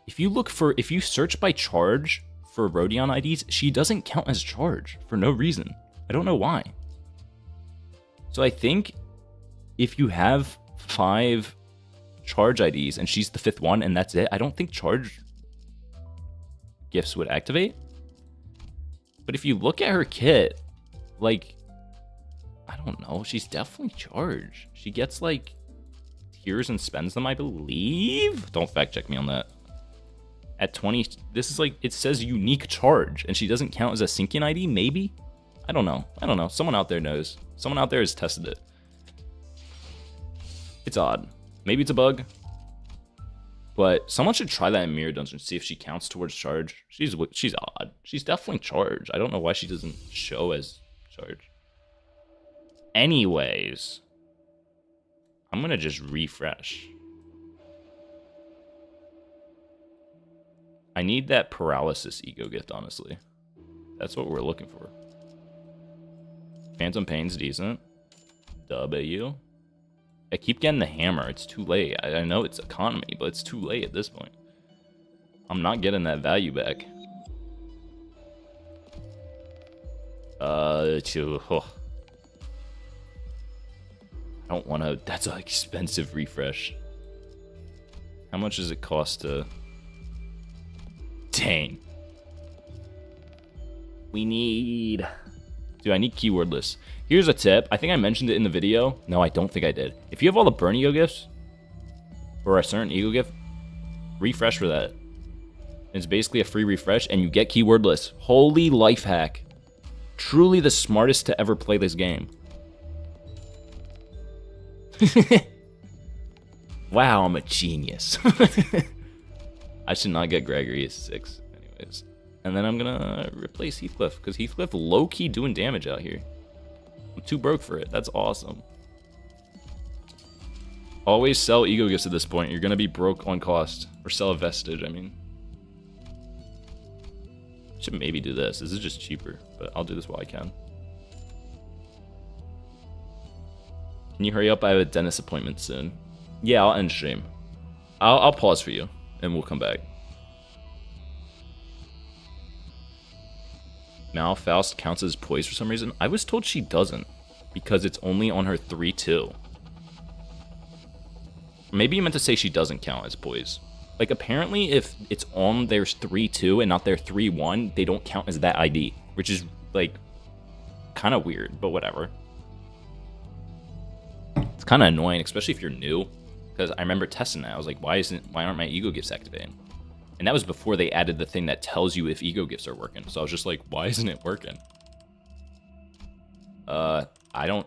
If you search by charge for Rodion IDs, she doesn't count as charge for no reason. I don't know why. So I think if you have 5 charge IDs and she's the 5th one and that's it, I don't think charge gifts would activate. But if you look at her kit, like, I don't know, she's definitely charged. She gets like tiers and spends them, I believe. Don't fact check me on that. At 20, this is like, it says unique charge and she doesn't count as a Sinkin ID, maybe? I don't know. Someone out there knows. Someone out there has tested it. It's odd. Maybe it's a bug. But someone should try that in Mirror Dungeon, see if she counts towards charge. She's odd. She's definitely charged. I don't know why she doesn't show as charge. Anyways, I'm gonna just refresh. I need that paralysis ego gift, honestly. That's what we're looking for. Phantom Pain's decent. Dub AU. I keep getting the hammer. It's too late. I know it's economy, but it's too late at this point. I'm not getting that value back. I don't want to... That's an expensive refresh. How much does it cost to... Dang. We need... Dude, I need keywordless. Here's a tip. I think I mentioned it in the video. No, I don't think I did. If you have all the burn ego gifts, or a certain ego gift, refresh for that. It's basically a free refresh, and you get keywordless. Holy life hack. Truly the smartest to ever play this game. Wow, I'm a genius. I should not get Gregory as 6, anyways. And then I'm gonna replace Heathcliff, because Heathcliff low-key doing damage out here. I'm too broke for it. That's awesome. Always sell ego gifts at this point. You're gonna be broke on cost. Or sell a vestige, I mean. Should maybe do this. This is just cheaper, but I'll do this while I can. Can you hurry up? I have a dentist appointment soon. Yeah, I'll end stream. I'll pause for you, and we'll come back. Malfaust counts as poise for some reason. I was told she doesn't, because it's only on her 3-2. Maybe you meant to say she doesn't count as poise. Like, apparently, if it's on their 3-2 and not their 3-1, they don't count as that ID, which is, like, kind of weird, but whatever. It's kind of annoying, especially if you're new, because I remember testing that. I was like, why aren't my ego gifts activating? And that was before they added the thing that tells you if ego gifts are working. So I was just like, why isn't it working? I'm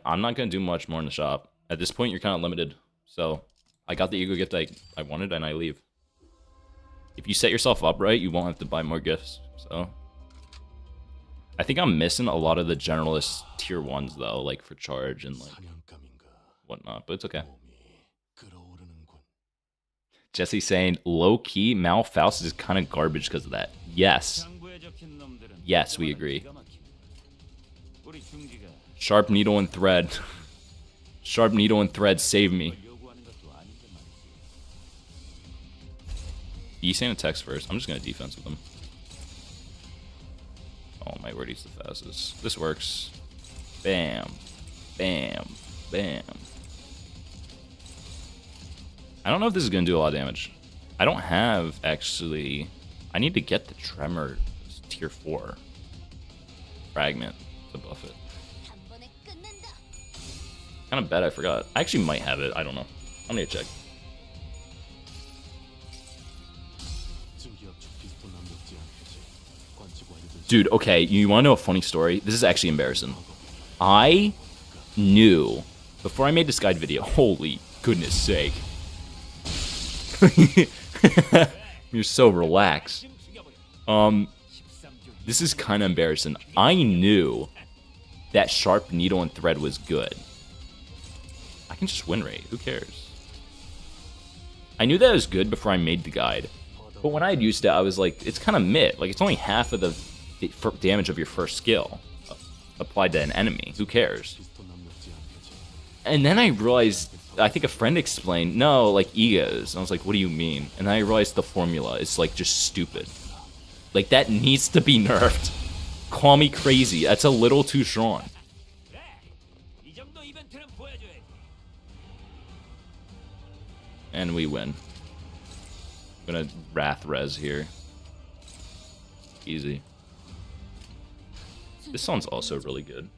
not gonna do much more in the shop. At this point, you're kind of limited. So I got the ego gift I wanted, and I leave. If you set yourself up right, you won't have to buy more gifts. So I think I'm missing a lot of the generalist tier 1s though, like for charge and like whatnot, but it's okay. Jesse saying low-key Malfaust is kind of garbage because of that. Yes. Yes, we agree. Sharp needle and thread. Sharp needle and thread, save me. You saying a text first. I'm just gonna defense with him. Oh my word, he's the fastest. This works. Bam. Bam. Bam. I don't know if this is going to do a lot of damage. I don't have, actually... I need to get the Tremor tier 4 fragment to buff it. Kind of bad I forgot. I actually might have it. I don't know. I need to check. Dude, okay, you want to know a funny story? This is actually embarrassing. I knew, before I made this guide video, holy goodness sake. You're so relaxed. This is kind of embarrassing. I knew that sharp needle and thread was good. I can just win rate. Who cares? I knew that was good before I made the guide. But when I had used it, I was like, it's kind of mid. Like, it's only half of the damage of your first skill applied to an enemy. Who cares? And then I realized, I think a friend explained, no, like egos. And I was like, what do you mean? And I realized the formula is like just stupid. Like that needs to be nerfed. Call me crazy. That's a little too strong. And we win. I'm gonna Wrath Res here. Easy. This song's also really good.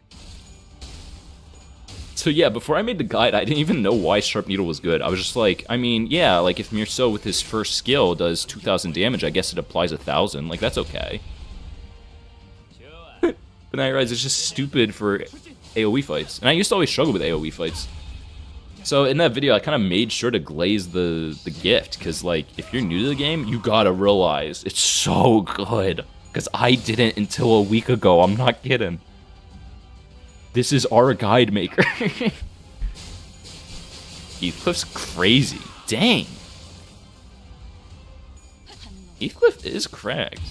So yeah, before I made the guide, I didn't even know why Sharp Needle was good. I was just like, I mean, yeah, like if Mirso with his first skill does 2,000 damage, I guess it applies 1,000. Like, that's okay. But then I realized it's just stupid for AoE fights. And I used to always struggle with AoE fights. So in that video, I kind of made sure to glaze the gift. Because, like, if you're new to the game, you gotta realize it's so good. Because I didn't until a week ago. I'm not kidding. This is our guide maker. Heathcliff's crazy. Dang. Heathcliff is cracked.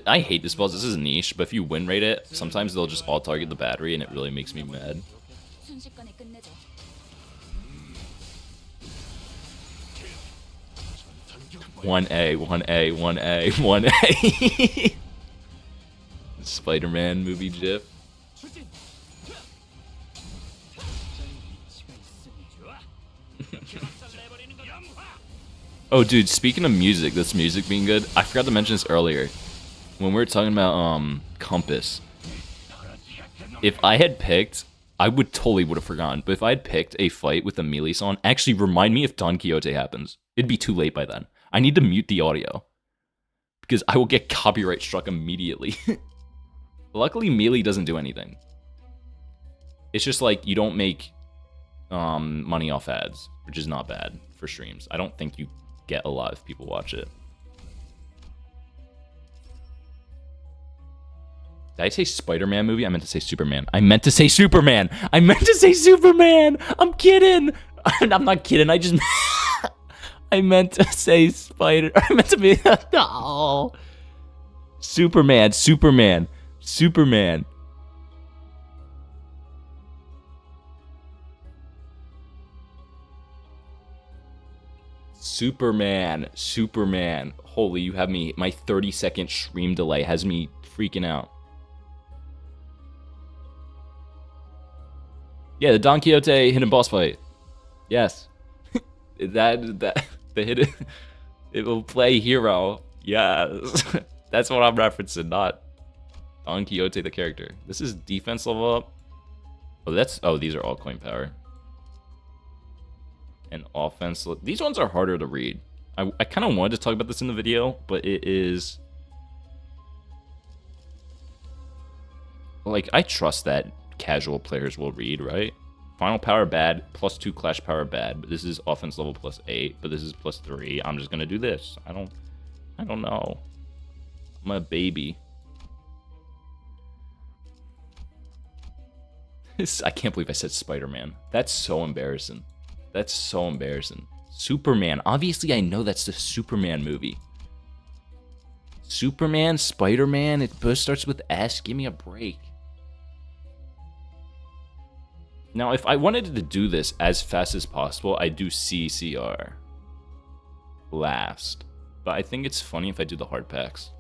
I hate this boss. This is niche, but if you win rate it, sometimes they'll just all-target the battery, and it really makes me mad. One A, 1A, 1A, 1A. Spider-Man movie gif. Oh, dude, speaking of music, this music being good, I forgot to mention this earlier. When we were talking about, Compass. If I had picked, I would have forgotten, but if I had picked a fight with a melee song, actually remind me if Don Quixote happens. It'd be too late by then. I need to mute the audio. Because I will get copyright struck immediately. Luckily, melee doesn't do anything. It's just like, you don't make money off ads, which is not bad for streams. I don't think you get a lot if people watch it. Did I say Spider-Man movie? I meant to say Superman. I meant to say Superman! I meant to say Superman! I'm kidding! I'm not kidding, I just... I meant to say Spider... I meant to be... No! Superman, Superman, Superman. Superman. Superman. Holy, you have me. My 30-second stream delay has me freaking out. Yeah, the Don Quixote hidden boss fight. Yes. the hidden... It will play hero. Yes. That's what I'm referencing, not Don Quixote the character. This is defense level up. Oh, these are all coin power. And offense. These ones are harder to read. I kind of wanted to talk about this in the video, but it is... Like, I trust that casual players will read, right? Final power bad, +2 clash power bad, but this is offense level +8, but this is +3. I'm just gonna do this. I don't know. I'm a baby. I can't believe I said Spider-Man. That's so embarrassing. That's so embarrassing. Superman. Obviously, I know that's the Superman movie. Superman, Spider-Man, it both starts with S. Give me a break. Now, if I wanted to do this as fast as possible, I'd do CCR last. But I think it's funny if I do the hard packs.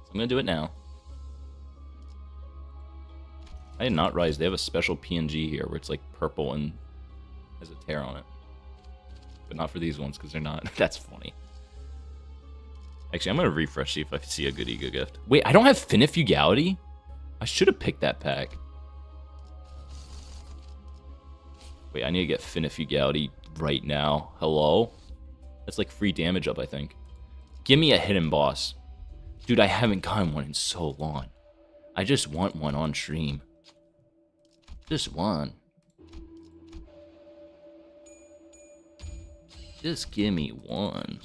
So I'm going to do it now. I did not realize they have a special PNG here where it's like purple and has a tear on it. But not for these ones because they're not. That's funny. Actually, I'm going to refresh, see if I can see a good ego gift. Wait, I don't have Finifugality? I should have picked that pack. Wait, I need to get Finifugality right now. Hello? That's like free damage up, I think. Give me a hidden boss. Dude, I haven't gotten one in so long. I just want one on stream. Just one. Just give me one.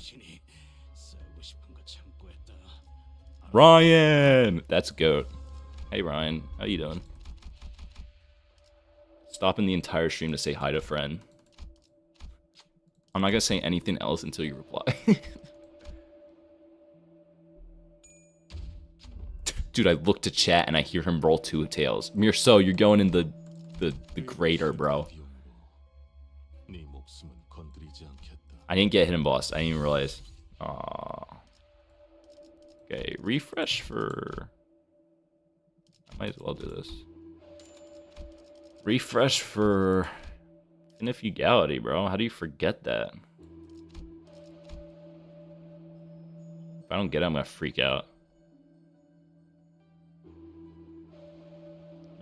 Ryan! That's GOAT. Hey, Ryan. How you doing? Stopping the entire stream to say hi to a friend. I'm not going to say anything else until you reply. Dude, I look to chat and I hear him roll 2 tails. Mirso, you're going in the grader, bro. I didn't get hidden boss. I didn't even realize. Aww. Okay, refresh for... I might as well do this. Refresh for... Finifugality, bro. How do you forget that? If I don't get it, I'm gonna freak out.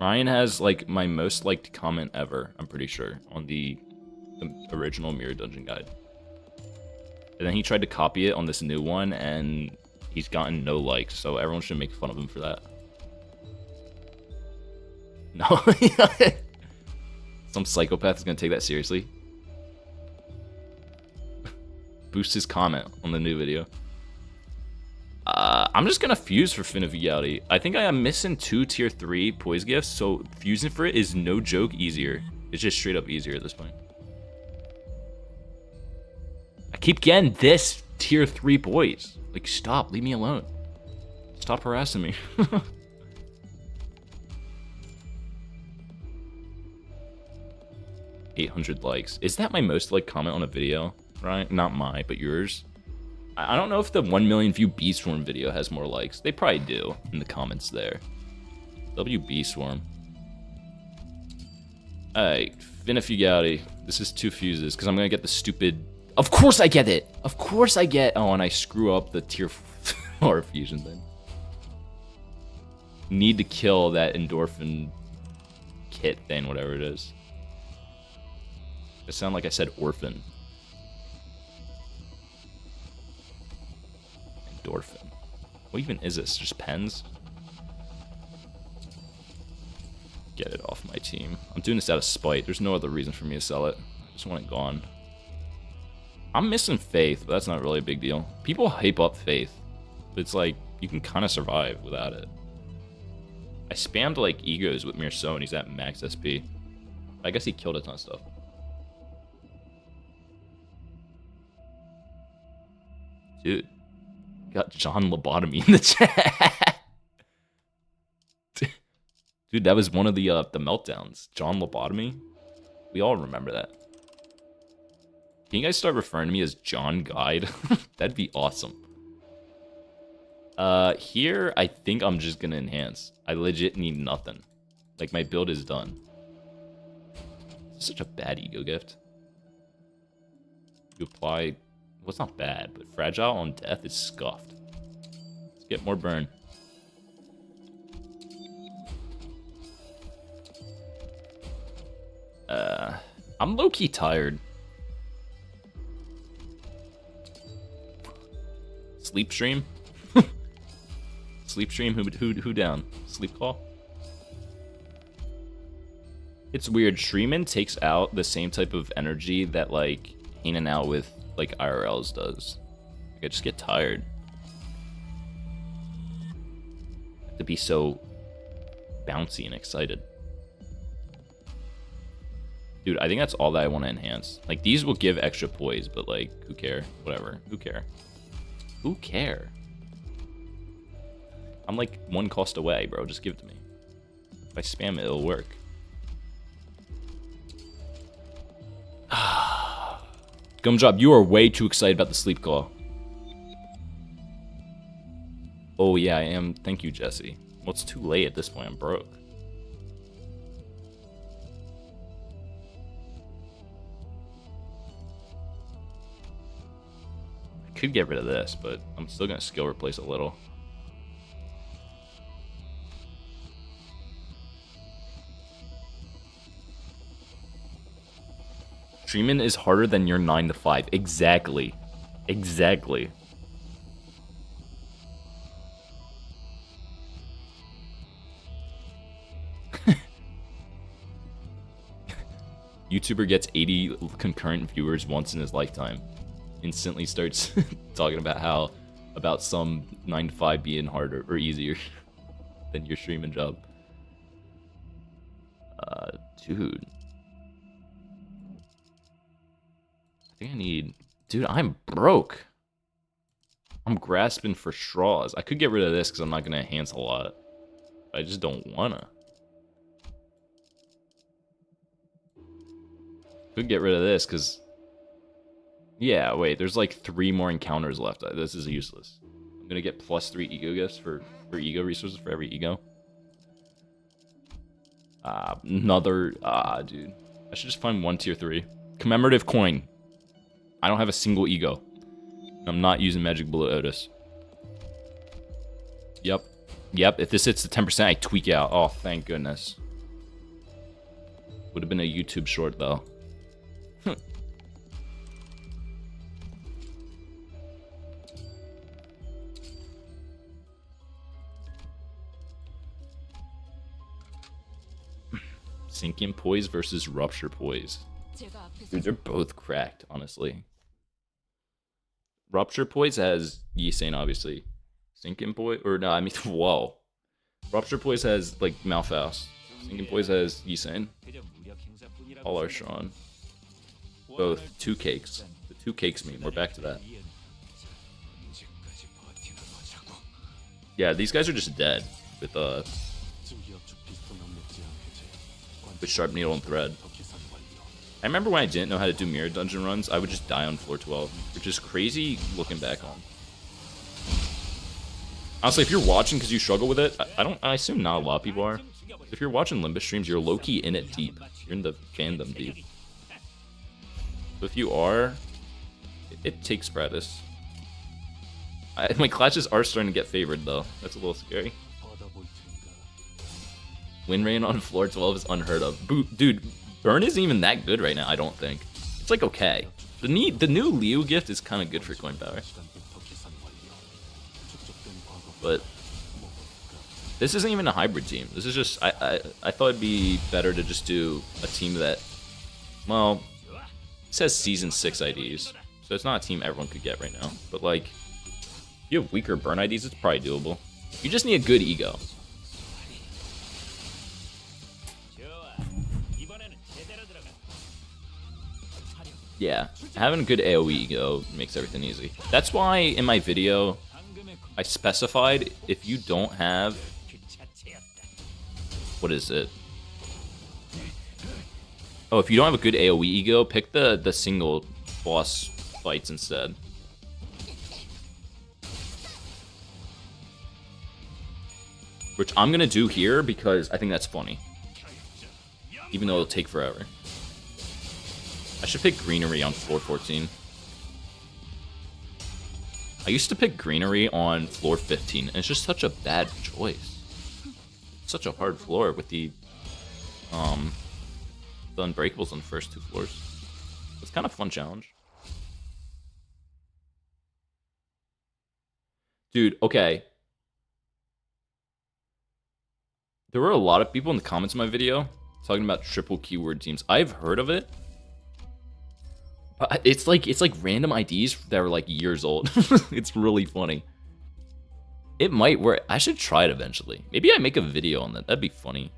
Ryan has, like, my most liked comment ever, I'm pretty sure, on the original Mirror Dungeon Guide. And then he tried to copy it on this new one, and he's gotten no likes, so everyone should make fun of him for that. No. Some psychopath is gonna take that seriously. Boost his comment on the new video. I'm just gonna fuse for Finifugality. I think I am missing 2 tier 3 poise gifts, so fusing for it is no joke easier. It's just straight up easier at this point. I keep getting this tier 3 poise. Like, stop, leave me alone. Stop harassing me. 800 likes. Is that my most liked comment on a video? Right? Not mine, but yours. I don't know if the 1 million view Beastswarm video has more likes. They probably do in the comments there. W Beastswarm. Alright, Finifugality. This is 2 fuses because I'm gonna get the stupid. Of course I get it. Of course I get. Oh, and I screw up the tier 4 fusion thing. Need to kill that endorphin kit thing, whatever it is. It sounded like I said orphan. Endorphin. What even is this? Just pens? Get it off my team. I'm doing this out of spite. There's no other reason for me to sell it. I just want it gone. I'm missing Faith, but that's not really a big deal. People hype up Faith. But it's like, you can kind of survive without it. I spammed like egos with Mirso and he's at max SP. I guess he killed a ton of stuff. Dude, got John Lobotomy in the chat. Dude, that was one of the meltdowns. John Lobotomy. We all remember that. Can you guys start referring to me as John Guide? That'd be awesome. Here, I think I'm just gonna enhance. I legit need nothing. Like, my build is done. It's such a bad ego gift. You apply... Well, it's not bad, but fragile on death is scuffed. Let's get more burn. I'm low-key tired. Sleep stream? Sleep stream? Who down? Sleep call? It's weird. Streaming takes out the same type of energy that, like, hanging out with, like, IRLs does. Like, I just get tired. To be so bouncy and excited. Dude, I think that's all that I want to enhance. Like, these will give extra poise, but, like, who care? Whatever. Who care? Who care? I'm, like, one cost away, bro. Just give it to me. If I spam it, it'll work. Gumdrop, you are way too excited about the sleep call. Oh, yeah, I am. Thank you, Jesse. Well, it's too late at this point. I'm broke. I could get rid of this, but I'm still going to skill replace a little. Streaming is harder than your 9 to 5. Exactly. Exactly. YouTuber gets 80 concurrent viewers once in his lifetime. Instantly starts talking about some 9 to 5 being harder or easier than your streaming job. Dude. I think I need... Dude, I'm broke. I'm grasping for straws. I could get rid of this because I'm not going to enhance a lot. I just don't wanna. Could get rid of this because... Yeah, wait, there's like 3 more encounters left. This is useless. I'm going to get +3 ego gifts for ego resources for every ego. Dude. I should just find 1 tier 3. Commemorative coin. I don't have a single ego. I'm not using Magic Bullet Otis. Yep. Yep, if this hits the 10%, I tweak out. Oh, thank goodness. Would have been a YouTube short, though. Sinking Poise versus Rupture Poise. Dude, they're both cracked, honestly. Rupture Poise has Yisane, obviously. Sinking Poise, or no, I mean, whoa. Rupture Poise has, like, Malphas. Sinking Poise has Yisane. All are Sean. Both 2 cakes. The 2 cakes meme, we're back to that. Yeah, these guys are just dead with Sharp Needle and Thread. I remember when I didn't know how to do mirror dungeon runs, I would just die on floor 12, which is crazy looking back on. Honestly, if you're watching because you struggle with it, I assume not a lot of people are. If you're watching Limbus streams, you're low-key in it deep. You're in the fandom deep. So if you are, it takes practice. My clashes are starting to get favored though. That's a little scary. Win rate on floor 12 is unheard of. Dude, burn isn't even that good right now, I don't think. It's like okay. The new Liu gift is kind of good for coin power. But this isn't even a hybrid team. This is just I thought it'd be better to just do a team that, well, it says season 6 IDs. So it's not a team everyone could get right now. But like, if you have weaker burn IDs, it's probably doable. You just need a good ego. Yeah, having a good AoE ego makes everything easy. That's why in my video, I specified if you don't have... What is it? Oh, if you don't have a good AoE ego, pick the single boss fights instead. Which I'm gonna do here because I think that's funny. Even though it'll take forever. I should pick greenery on floor 14. I used to pick greenery on floor 15, and it's just such a bad choice. Such a hard floor with the unbreakables on the first 2 floors. It's kind of a fun challenge. Dude, okay. There were a lot of people in the comments of my video talking about triple keyword teams. I've heard of it. It's like random IDs that are like years old. It's really funny. It might work. I should try it eventually. Maybe I make a video on that. That'd be funny.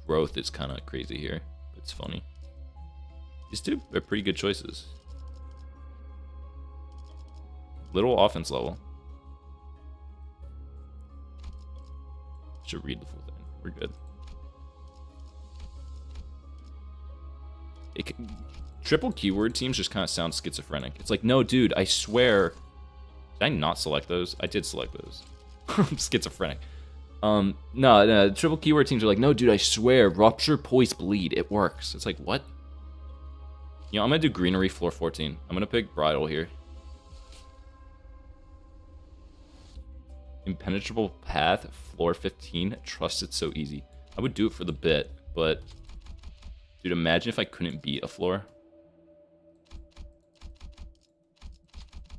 Growth is kind of crazy here. But it's funny. These two are pretty good choices. Little offense level. Should read the full thing. We're good. Triple keyword teams just kind of sound schizophrenic. It's like, no, dude, I swear. Did I not select those? I did select those. I'm schizophrenic. No, triple keyword teams are like, no, dude, I swear, rupture, poise, bleed. It works. It's like, what? You know, I'm going to do greenery floor 14. I'm going to pick bridal here. Impenetrable path, floor 15. Trust it's so easy. I would do it for the bit, but dude, imagine if I couldn't beat a floor.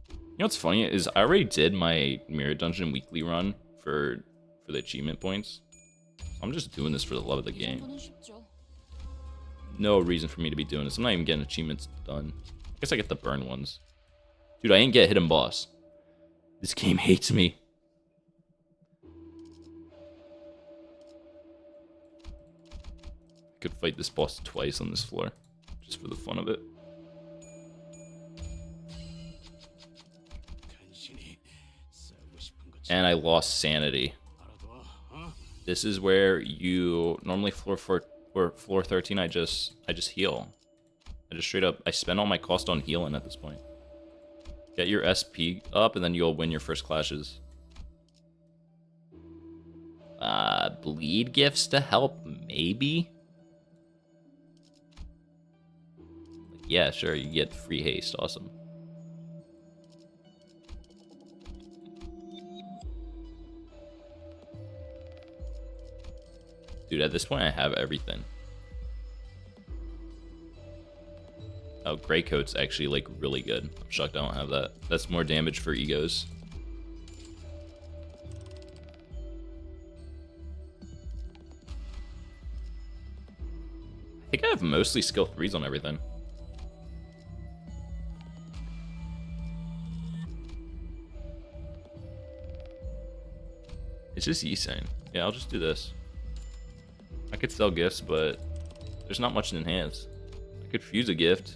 You know what's funny is I already did my mirror dungeon weekly run for the achievement points. I'm just doing this for the love of the game. No reason for me to be doing this. I'm not even getting achievements done. I guess I get the burn ones. Dude, I ain't get hidden boss. This game hates me. Could fight this boss twice on this floor, just for the fun of it. And I lost sanity. This is where you normally floor 13. I just heal. I just straight up. I spend all my cost on healing at this point. Get your SP up, and then you'll win your first clashes. Bleed gifts to help, maybe. Yeah, sure, you get free haste. Awesome. Dude, at this point, I have everything. Oh, Grey Coat's actually, like, really good. I'm shocked I don't have that. That's more damage for egos. I think I have mostly skill 3s on everything. It's just Yisane. Yeah, I'll just do this. I could sell gifts, but there's not much to enhance. I could fuse a gift.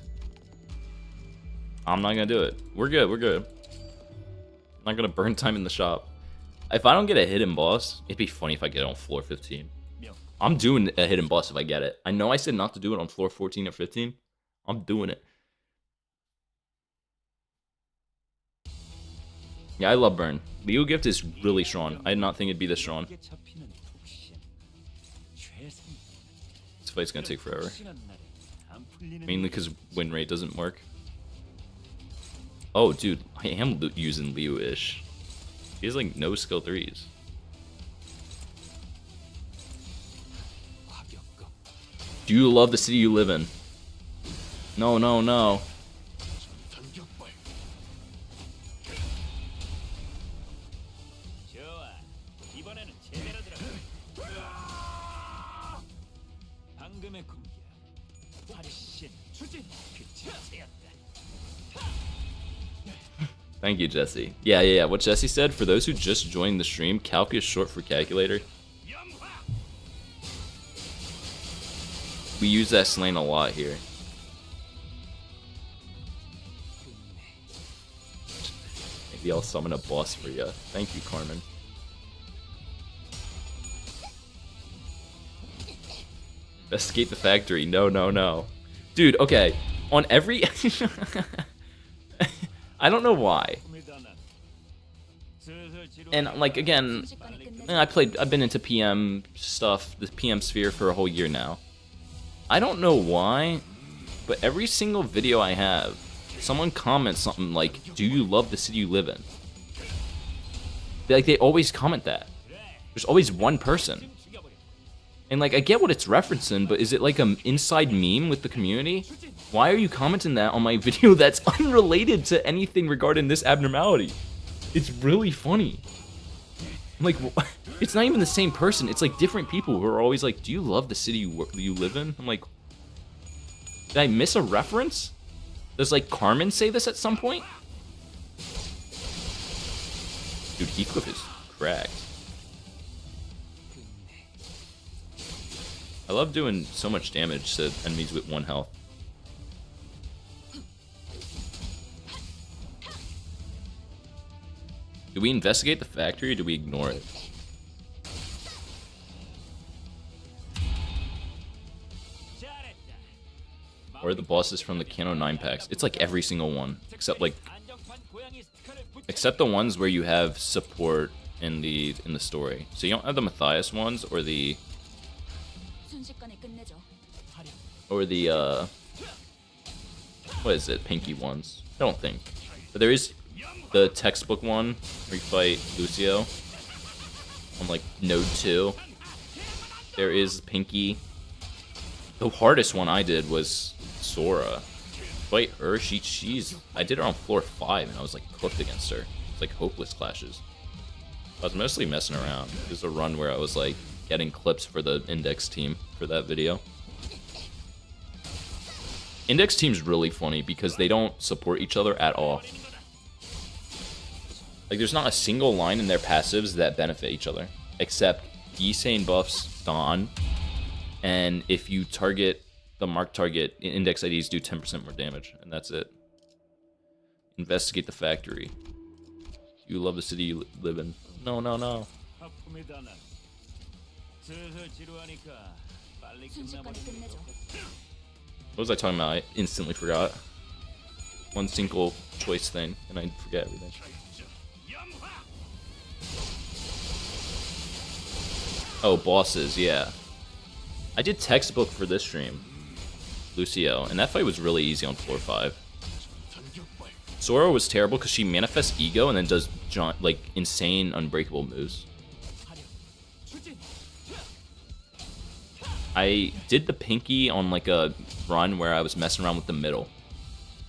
I'm not gonna do it. We're good, we're good. I'm not gonna burn time in the shop. If I don't get a hidden boss, it'd be funny if I get it on floor 15. I'm doing a hidden boss if I get it. I know I said not to do it on floor 14 or 15. I'm doing it. Yeah, I love burn. Leo gift is really strong. I did not think it'd be this strong. This fight's gonna take forever. Mainly because win rate doesn't work. Oh, dude, I am using Leo-ish. He has like no skill 3s. Do you love the city you live in? No, no, no. Thank you, Jesse. Yeah. What Jesse said, for those who just joined the stream, calc is short for calculator. We use that slang a lot here. Maybe I'll summon a boss for you. Thank you, Carmen. Investigate the factory. No, no, no. Dude, okay. On every... I don't know why. And, like, again, I've been into PM stuff, the PM sphere for a whole year now. I don't know why, but every single video I have, someone comments something like, "Do you love the city you live in?" They always comment that. There's always one person. And, like, I get what it's referencing, but is it like an inside meme with the community? Why are you commenting that on my video that's unrelated to anything regarding this abnormality? It's really funny. I'm like, it's not even the same person. It's like different people who are always like, "Do you love the city you live in?" I'm like, did I miss a reference? Does, like, Carmen say this at some point? Dude, Heathcliff is cracked. I love doing so much damage to enemies with 1 health. Do we investigate the factory or do we ignore it? Or are the bosses from the Kano 9 packs? It's like every single one. Except the ones where you have support in the story. So you don't have the Matthias ones or the what is it? Pinky ones. I don't think. But there is the textbook one where you fight Lucio on, like, Node 2. There is Pinky. The hardest one I did was Sora. Fight her, I did her on floor 5 and I was, like, cooked against her. It's like hopeless clashes. I was mostly messing around. There's a run where I was, like, getting clips for the Index team for that video. Index team's really funny because they don't support each other at all. Like, there's not a single line in their passives that benefit each other. Except Yisane buffs Dawn, and if you target the marked target, Index IDs do 10% more damage, and that's it. Investigate the factory. You love the city you live in. No, no, no. What was I talking about? I instantly forgot. One single choice thing, and I forget everything. Oh, bosses, yeah. I did textbook for this stream, Lucio, and that fight was really easy on floor 5. Sora was terrible because she manifests ego and then does like insane unbreakable moves. I did the Pinky on, like, a run where I was messing around with the middle.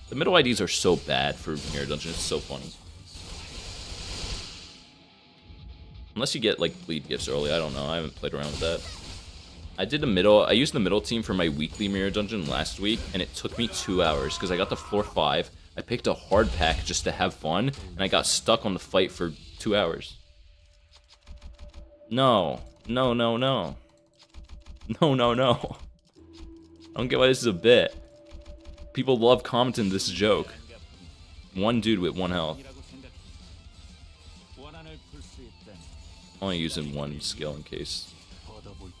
The middle IDs are so bad for Mirror Dungeon, it's so funny. Unless you get, like, bleed gifts early, I don't know, I haven't played around with that. I used the middle team for my weekly Mirror Dungeon last week, and it took me 2 hours, because I got to floor 5, I picked a hard pack just to have fun, and I got stuck on the fight for 2 hours. No. No, no, no. No, no, no. I don't get why this is a bit. People love commenting this joke. One dude with 1 health. Only using one skill in case.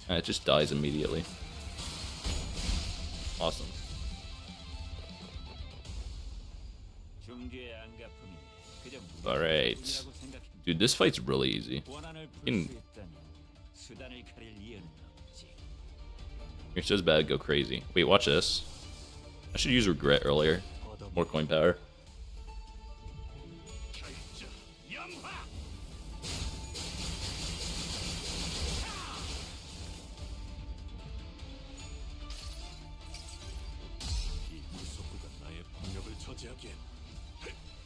And it just dies immediately. Awesome. Alright. Dude, this fight's really easy. You're so bad, go crazy. Wait, watch this. I should use regret earlier. More coin power.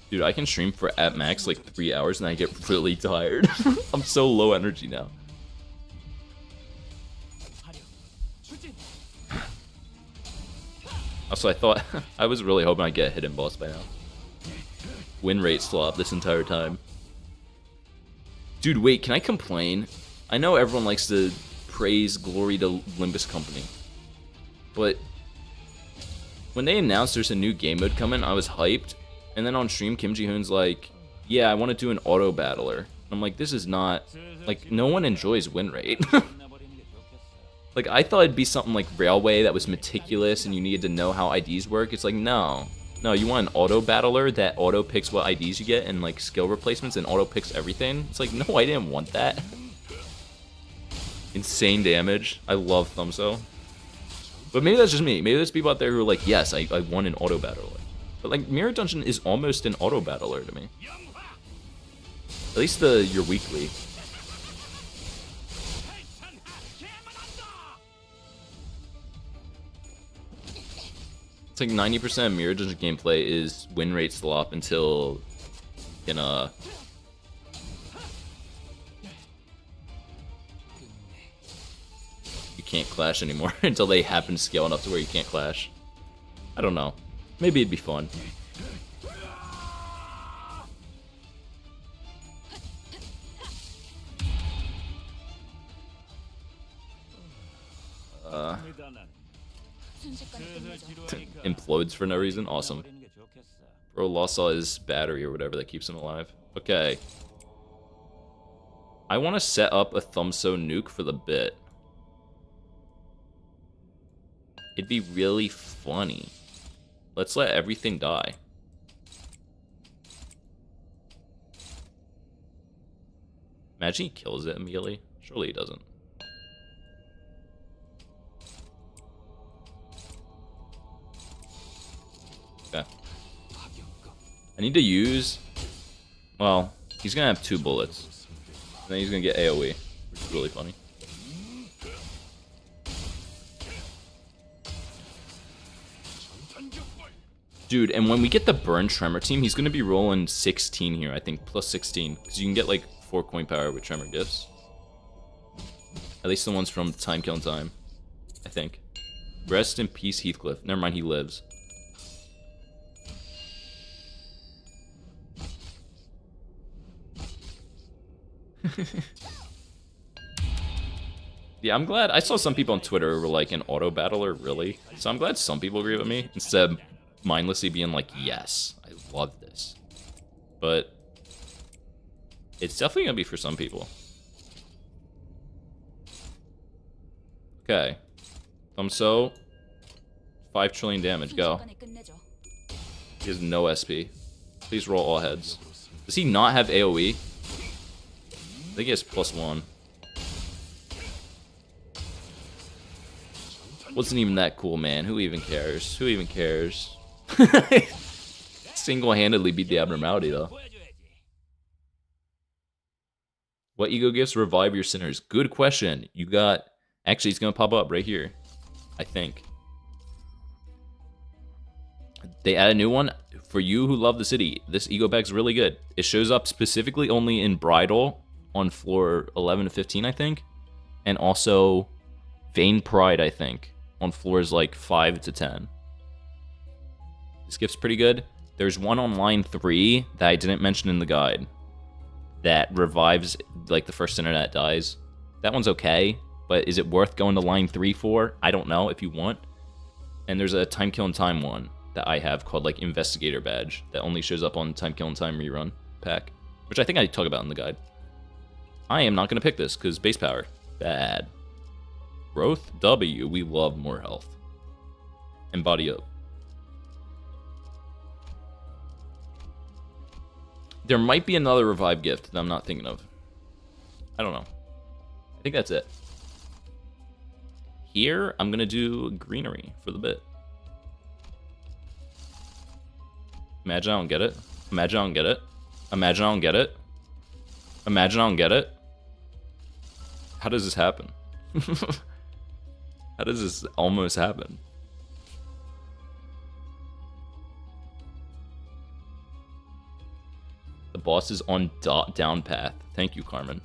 Dude, I can stream for at max like 3 hours and I get really tired. I'm so low energy now. Also, I was really hoping I'd get a hidden boss by now. Win rate swap this entire time. Dude, wait, can I complain? I know everyone likes to praise glory to Limbus Company. But when they announced there's a new game mode coming, I was hyped. And then on stream, Kim Ji-hoon's like, yeah, I want to do an auto battler. I'm like, this is not, like, no one enjoys win rate. Like, I thought it'd be something like Railway that was meticulous and you needed to know how IDs work. It's like, no. No, you want an auto battler that auto picks what IDs you get and like skill replacements and auto picks everything. It's like, no, I didn't want that. Insane damage. I love Thumbso. But maybe that's just me. Maybe there's people out there who are like, yes, I want an auto battler. But like, Mirror Dungeon is almost an auto battler to me. At least your weekly. It's like 90% of Mirror Dungeon gameplay is win rate slop until you can't clash anymore until they happen to scale enough to where you can't clash. I don't know. Maybe it'd be fun. Implodes for no reason. Awesome. Bro lost all his battery or whatever that keeps him alive. Okay. I want to set up a Thumbso nuke for the bit. It'd be really funny. Let's let everything die. Imagine he kills it immediately. Surely he doesn't. Okay. I need to use... Well, he's gonna have 2 bullets. And then he's gonna get AoE, which is really funny. Dude, and when we get the Burn Tremor team, he's going to be rolling 16 here, I think, plus 16. Because you can get, like, 4 coin power with Tremor gifts. At least the ones from Time Kill and Time, I think. Rest in peace, Heathcliff. Never mind, he lives. Yeah, I'm glad. I saw some people on Twitter who were like, an auto battler, really? So I'm glad some people agree with me, instead of mindlessly being like, yes, I love this. But it's definitely gonna be for some people. Okay. Thumbso, 5 trillion damage, go. He has no SP. Please roll all heads. Does he not have AoE? I think he has +1. Wasn't even that cool, man. Who even cares? Who even cares? Single-handedly beat the abnormality, though. What ego gifts revive your sinners? Good question. You got... Actually, it's going to pop up right here. I think. They add a new one. For you who love the city, this ego bag's really good. It shows up specifically only in Bridal on floor 11 to 15, I think. And also Vain Pride, I think, on floors like 5 to 10. This gift's pretty good. There's one on line 3 that I didn't mention in the guide that revives, like, the first sinner that dies. That one's okay, but is it worth going to line 3 for? I don't know, if you want. And there's a Time Kill and Time one that I have called, like, Investigator Badge that only shows up on Time Kill and Time rerun pack, which I think I talk about in the guide. I am not going to pick this because base power. Bad. Growth W. We love more health. And body up. There might be another revive gift that I'm not thinking of. I don't know. I think that's it. Here, I'm going to do greenery for the bit. Imagine I don't get it. Imagine I don't get it. Imagine I don't get it. Imagine I don't get it. How does this happen? How does this almost happen? The boss is on down path. Thank you, Carmen.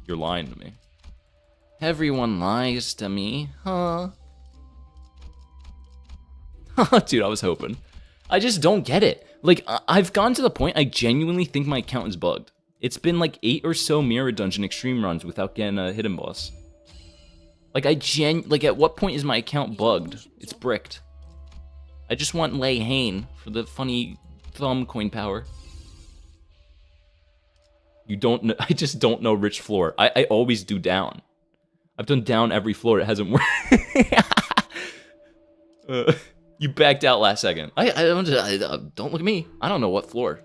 You're lying to me. Everyone lies to me, huh? Dude, I was hoping. I just don't get it. Like, I've gotten to the point I genuinely think my account is bugged. It's been like 8 or so Mirror Dungeon Extreme runs without getting a hidden boss. Like, like, at what point is my account bugged? It's bricked. I just want Lei Hain for the funny thumb coin power. You don't know, I just don't know Rich Floor. I always do down. I've done down every floor. It hasn't worked. You backed out last second. I don't look at me. I don't know what floor.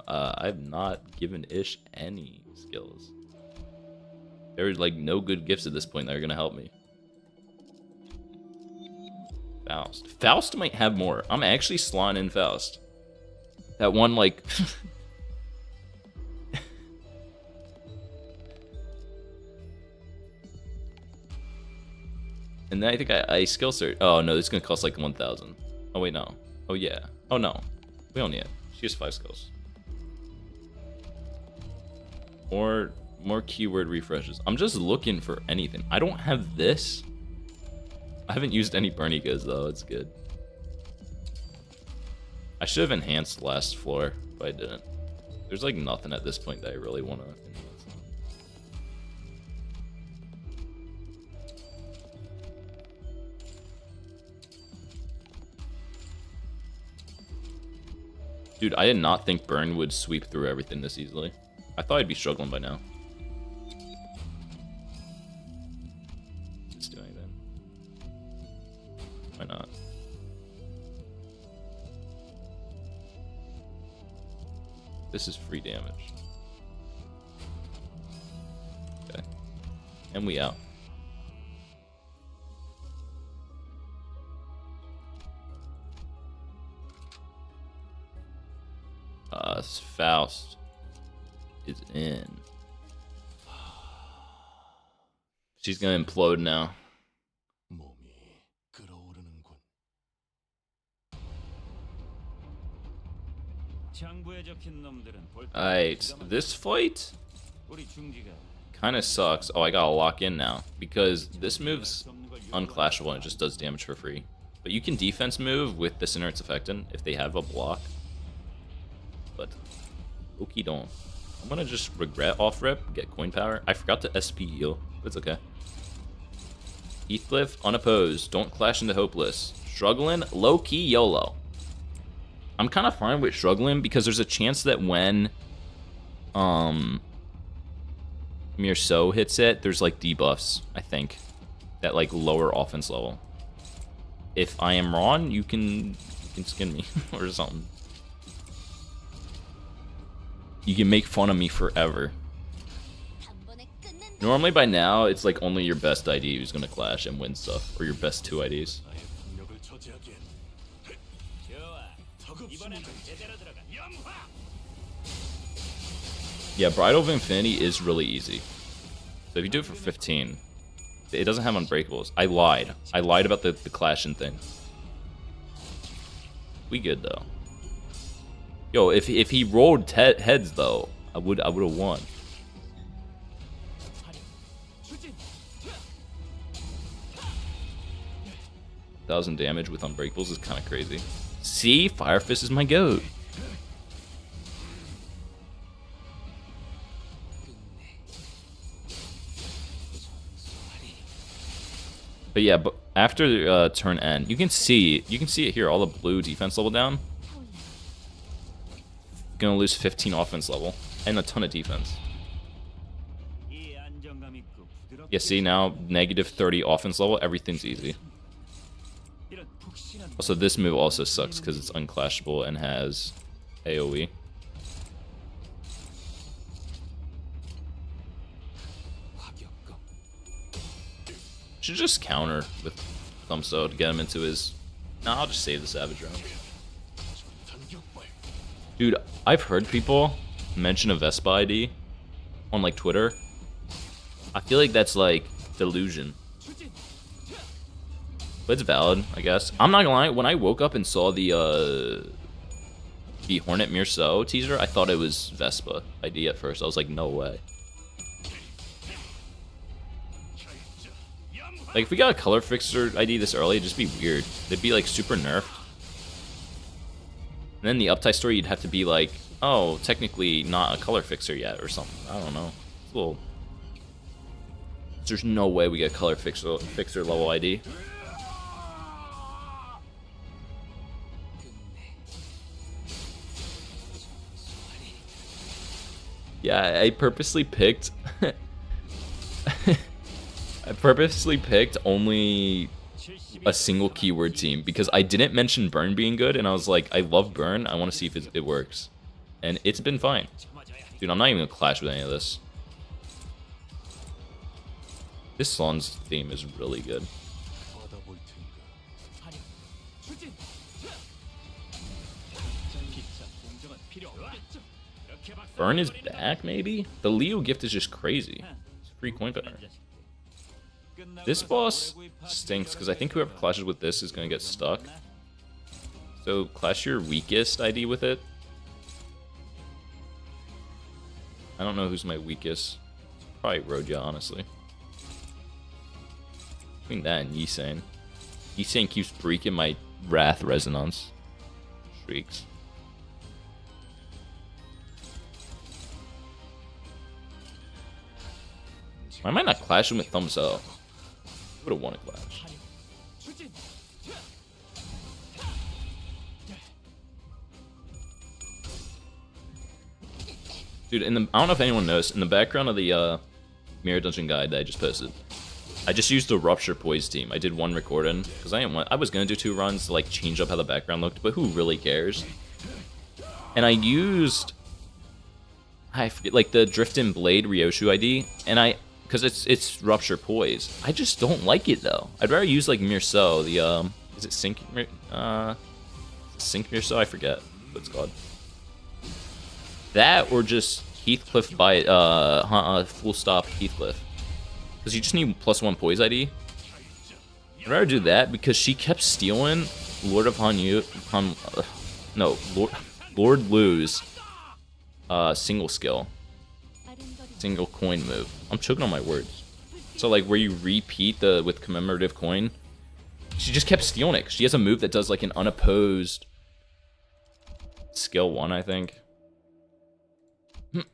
I've not given Ish any skills. There's like no good gifts at this point that are gonna help me. Faust. Faust might have more. I'm actually slotting in Faust. That one, like... And then I think I skill search. Oh, no, this is going to cost like 1,000. Oh, wait, no. Oh, yeah. Oh, no. We don't need it. She has 5 skills. More keyword refreshes. I'm just looking for anything. I don't have this. I haven't used any Bernie goods, though. It's good. I should have enhanced last floor, but I didn't. There's like nothing at this point that I really want to enhance. Dude, I did not think Burn would sweep through everything this easily. I thought I'd be struggling by now. Let's do anything. Why not? This is free damage. Okay. And we out. Faust is in. She's gonna implode now. Alright, this fight kind of sucks. Oh, I gotta lock in now because this move's unclashable and it just does damage for free. But you can defense move with this inert's effectin if they have a block. But okie don't. I'm gonna just regret off rip, get coin power. I forgot to SP heal, but it's okay. Heathcliff unopposed. Don't clash into hopeless. Struggling, low key YOLO. I'm kind of fine with struggling because there's a chance that when Mirso hits it, there's like debuffs, I think, that like lower offense level. If I am wrong, you can skin me or something. You can make fun of me forever. Normally by now, it's like only your best ID who's gonna clash and win stuff, or your best 2 IDs. Yeah, Bridal of Infinity is really easy. So if you do it for 15, it doesn't have unbreakables. I lied. I lied about the clashing thing. We good though. Yo, if he rolled heads though, I would have won. 1,000 damage with unbreakables is kind of crazy. See, Fire Fist is my goat. But yeah, but after turn end, you can see it here. All the blue defense level down. Gonna lose 15 offense level and a ton of defense. Yeah, see now negative 30 offense level. Everything's easy. Also, this move also sucks because it's unclashable and has AoE. Should just counter with Thumbso to get him into his... Nah, I'll just save the Savage round. Dude, I've heard people mention a Vespa ID on like Twitter. I feel like that's like delusion. But it's valid, I guess. I'm not gonna lie, when I woke up and saw the Hornet Mirso teaser, I thought it was Vespa ID at first. I was like, no way. Like, if we got a color fixer ID this early, it'd just be weird. It'd be, like, super nerfed. And then the uptie story, you'd have to be like, oh, technically not a color fixer yet, or something. I don't know. It's a little... There's no way we get color fixer level ID. Yeah, I purposely picked... I purposely picked only a single keyword team because I didn't mention Burn being good, and I was like, I love Burn, I want to see if it works. And it's been fine. Dude, I'm not even gonna clash with any of this. This song's theme is really good. Burn is back, maybe? The Leo gift is just crazy. It's free coin banner. This boss stinks, because I think whoever clashes with this is going to get stuck. So, clash your weakest ID with it. I don't know who's my weakest. Probably Rodya, honestly. Between that and Yisane. Yisane keeps breaking my Wrath Resonance. Shrieks. Why am I not clashing with Thumbs Up? Would have won a clash. Dude, I don't know if anyone knows, in the background of the Mirror Dungeon guide that I just posted, I just used the Rupture Poise team. I did one recording, because I was going to do 2 runs to like change up how the background looked, but who really cares? And I used, I forget, like the Driftin' Blade Ryoshu ID, and because it's Rupture Poise. I just don't like it though. I'd rather use like Mirso, the is it Sync Mirso? I forget what it's called. That or just Heathcliff by full stop Heathcliff. Because you just need +1 Poise ID. I'd rather do that because she kept stealing Lord Lu's single skill. Single coin move. I'm choking on my words. So like where you repeat with commemorative coin, she just kept stealing it. She has a move that does like an unopposed skill 1, I think. And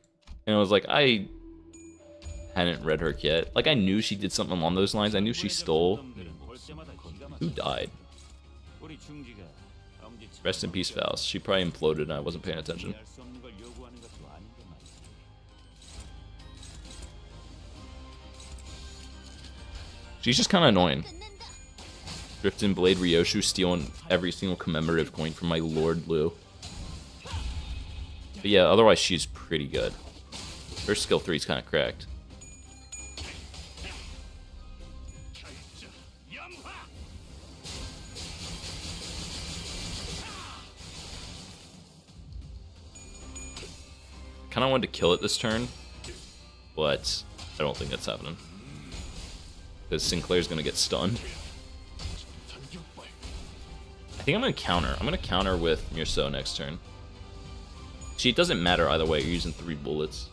I was like, I hadn't read her yet. Like I knew she did something along those lines. I knew she stole. Who died? Rest in peace, Faust. She probably imploded and I wasn't paying attention. She's just kind of annoying. Driftin' Blade Ryoshu stealing every single commemorative coin from my Lord Lu. But yeah, otherwise she's pretty good. Her skill 3 is kind of cracked. Kind of wanted to kill it this turn, but I don't think that's happening. Because Sinclair's going to get stunned. I think I'm going to counter. I'm going to counter with Mirso next turn. See, it doesn't matter either way. You're using 3 bullets.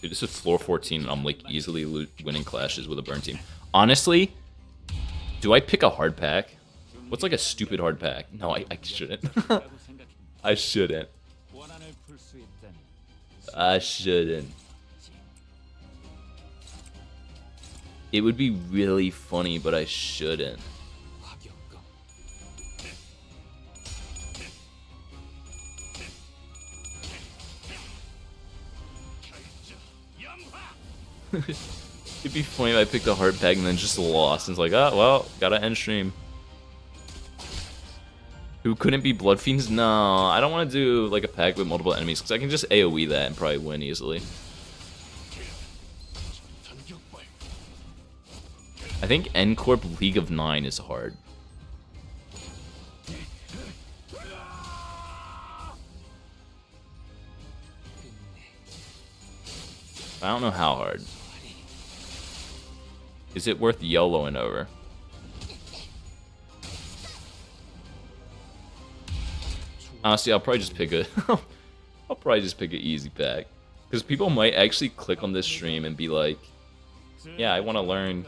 Dude, this is floor 14 and I'm like easily winning clashes with a burn team. Honestly, do I pick a hard pack? What's like a stupid hard pack? No, I shouldn't. I shouldn't. I shouldn't. It would be really funny, but I shouldn't. It'd be funny if I picked a hard pack and then just lost. And it's like, oh, well, gotta end stream. Who couldn't be Blood Fiends? No, I don't want to do like a pack with multiple enemies because I can just AoE that and probably win easily. I think N-Corp League of 9 is hard. I don't know how hard. Is it worth YOLOing over? Honestly, I'll probably just pick an easy pack. Because people might actually click on this stream and be like, yeah, I want to learn.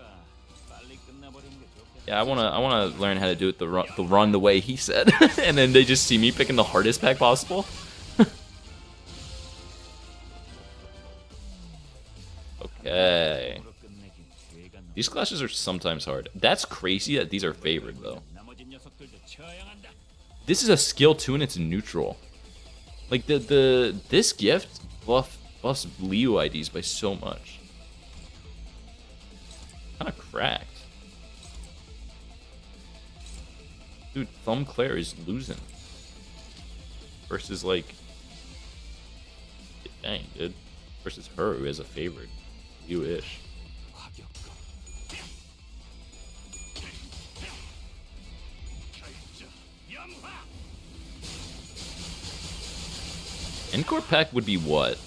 Yeah, I want to learn how to do it the run the way he said. And then they just see me picking the hardest pack possible. Okay. Okay. These clashes are sometimes hard. That's crazy that these are favored, though. This is a skill too, and it's neutral. Like this gift buffs Leo IDs by so much. Kind of cracked. Dude, Thumb Claire is losing. Versus like, dang, dude. Versus her, who has a favorite. You-ish. Encore pack would be what?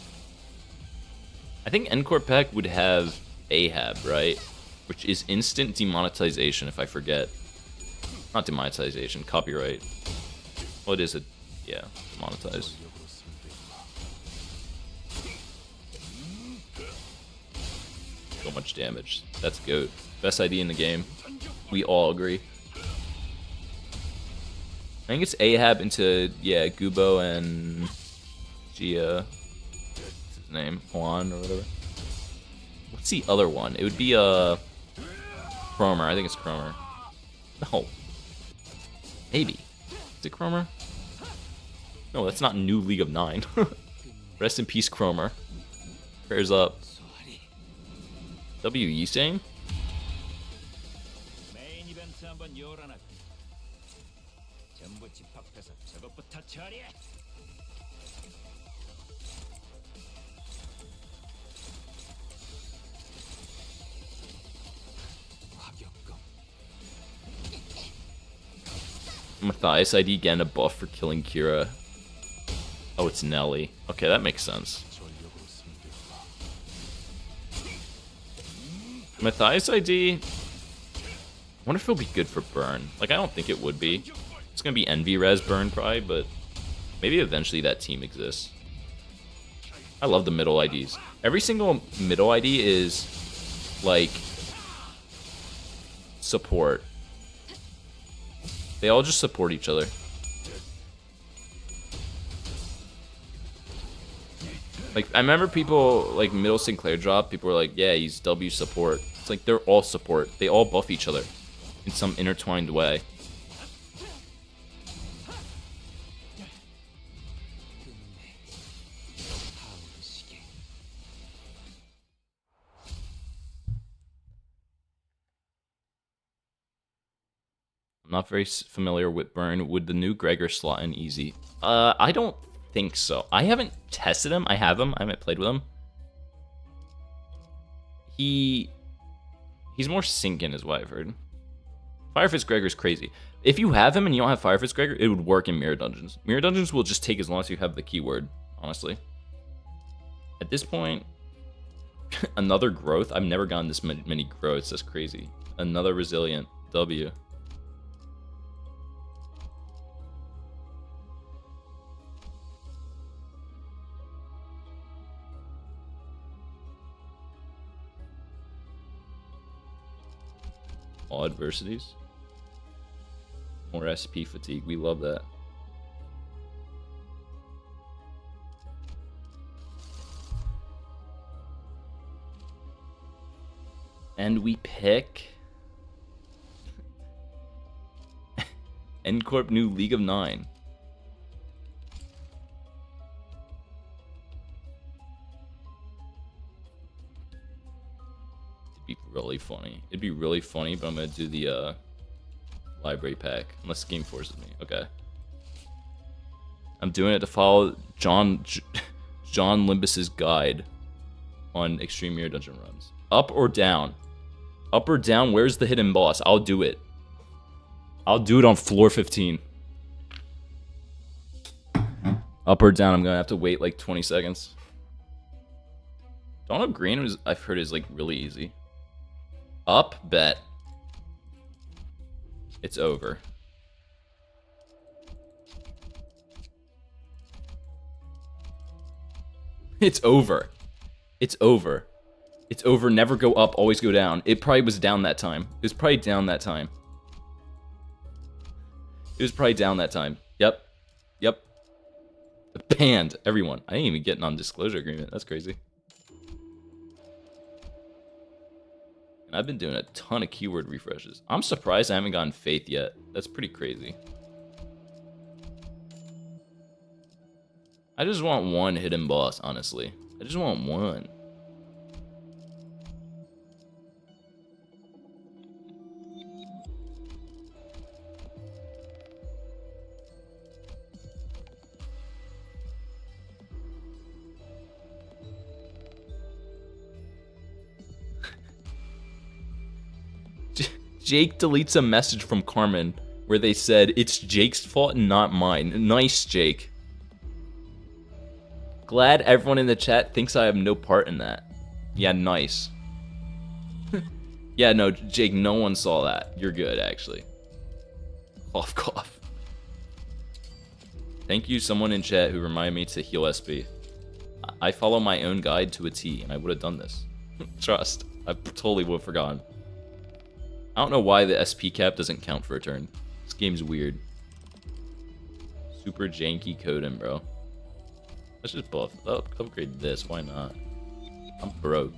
I think Encore pack would have Ahab, right? Which is instant demonetization, if I forget. Not demonetization, copyright. Well, it is yeah, demonetized. So much damage. That's GOAT. Best ID in the game. We all agree. I think it's Ahab into, yeah, Gubo and Gia. What's his name? Juan or whatever. What's the other one? It would be, Cromer. I think it's Cromer. No. Maybe. Is it Cromer? No, that's not New League of Nine. Rest in peace, Cromer. Prayers up. W Yi saying? Matthias ID getting a buff for killing Kira. Oh, it's Nelly. Okay, that makes sense. Matthias ID. I wonder if it'll be good for burn. Like, I don't think it would be. It's gonna be Envy Res burn probably, but maybe eventually that team exists. I love the middle IDs. Every single middle ID is like support. They all just support each other. Like, I remember people, like, middle Sinclair drop, people were like, yeah, he's W support. It's like, they're all support. They all buff each other in some intertwined way. I'm not very familiar with burn. Would the new Gregor slot in easy? I don't think so. I haven't tested him. I have him. I haven't played with him. He's more sinking is what I've heard. Firefist Gregor's crazy. If you have him and you don't have Firefist Gregor, it would work in Mirror Dungeons. Mirror Dungeons will just take as long as you have the keyword, honestly. At this point, another growth. I've never gotten this many growths. That's crazy. Another resilient W. All adversities. More SP fatigue. We love that. And we pick Ncorp new League of Nine. Be really funny. It'd be really funny, but I'm gonna do the library pack unless the game forces me. Okay. I'm doing it to follow John Limbus's guide on Extreme Mirror Dungeon runs. Up or down? Up or down? Where's the hidden boss? I'll do it. I'll do it on floor 15. Up or down? I'm gonna have to wait like 20 seconds. Dawn of Green was, I've heard, is like really easy. Up, bet. It's over. It's over. It's over. It's over. Never go up, always go down. It probably was down that time. It was probably down that time. It was probably down that time. Yep. Yep. Banned. Everyone. I didn't even get non-disclosure agreement. That's crazy. I've been doing a ton of keyword refreshes. I'm surprised I haven't gotten Faith yet. That's pretty crazy. I just want one hidden boss, honestly. I just want one. Jake deletes a message from Carmen where they said, "It's Jake's fault and not mine." Nice, Jake. Glad everyone in the chat thinks I have no part in that. Yeah, nice. Yeah, no, Jake, no one saw that. You're good, actually. Cough, cough. Thank you, someone in chat who reminded me to heal SP. I follow my own guide to a T, and I would have done this. Trust. I totally would have forgotten. I don't know why the SP cap doesn't count for a turn. This game's weird. Super janky coding, bro. Let's just upgrade this. Why not? I'm broke.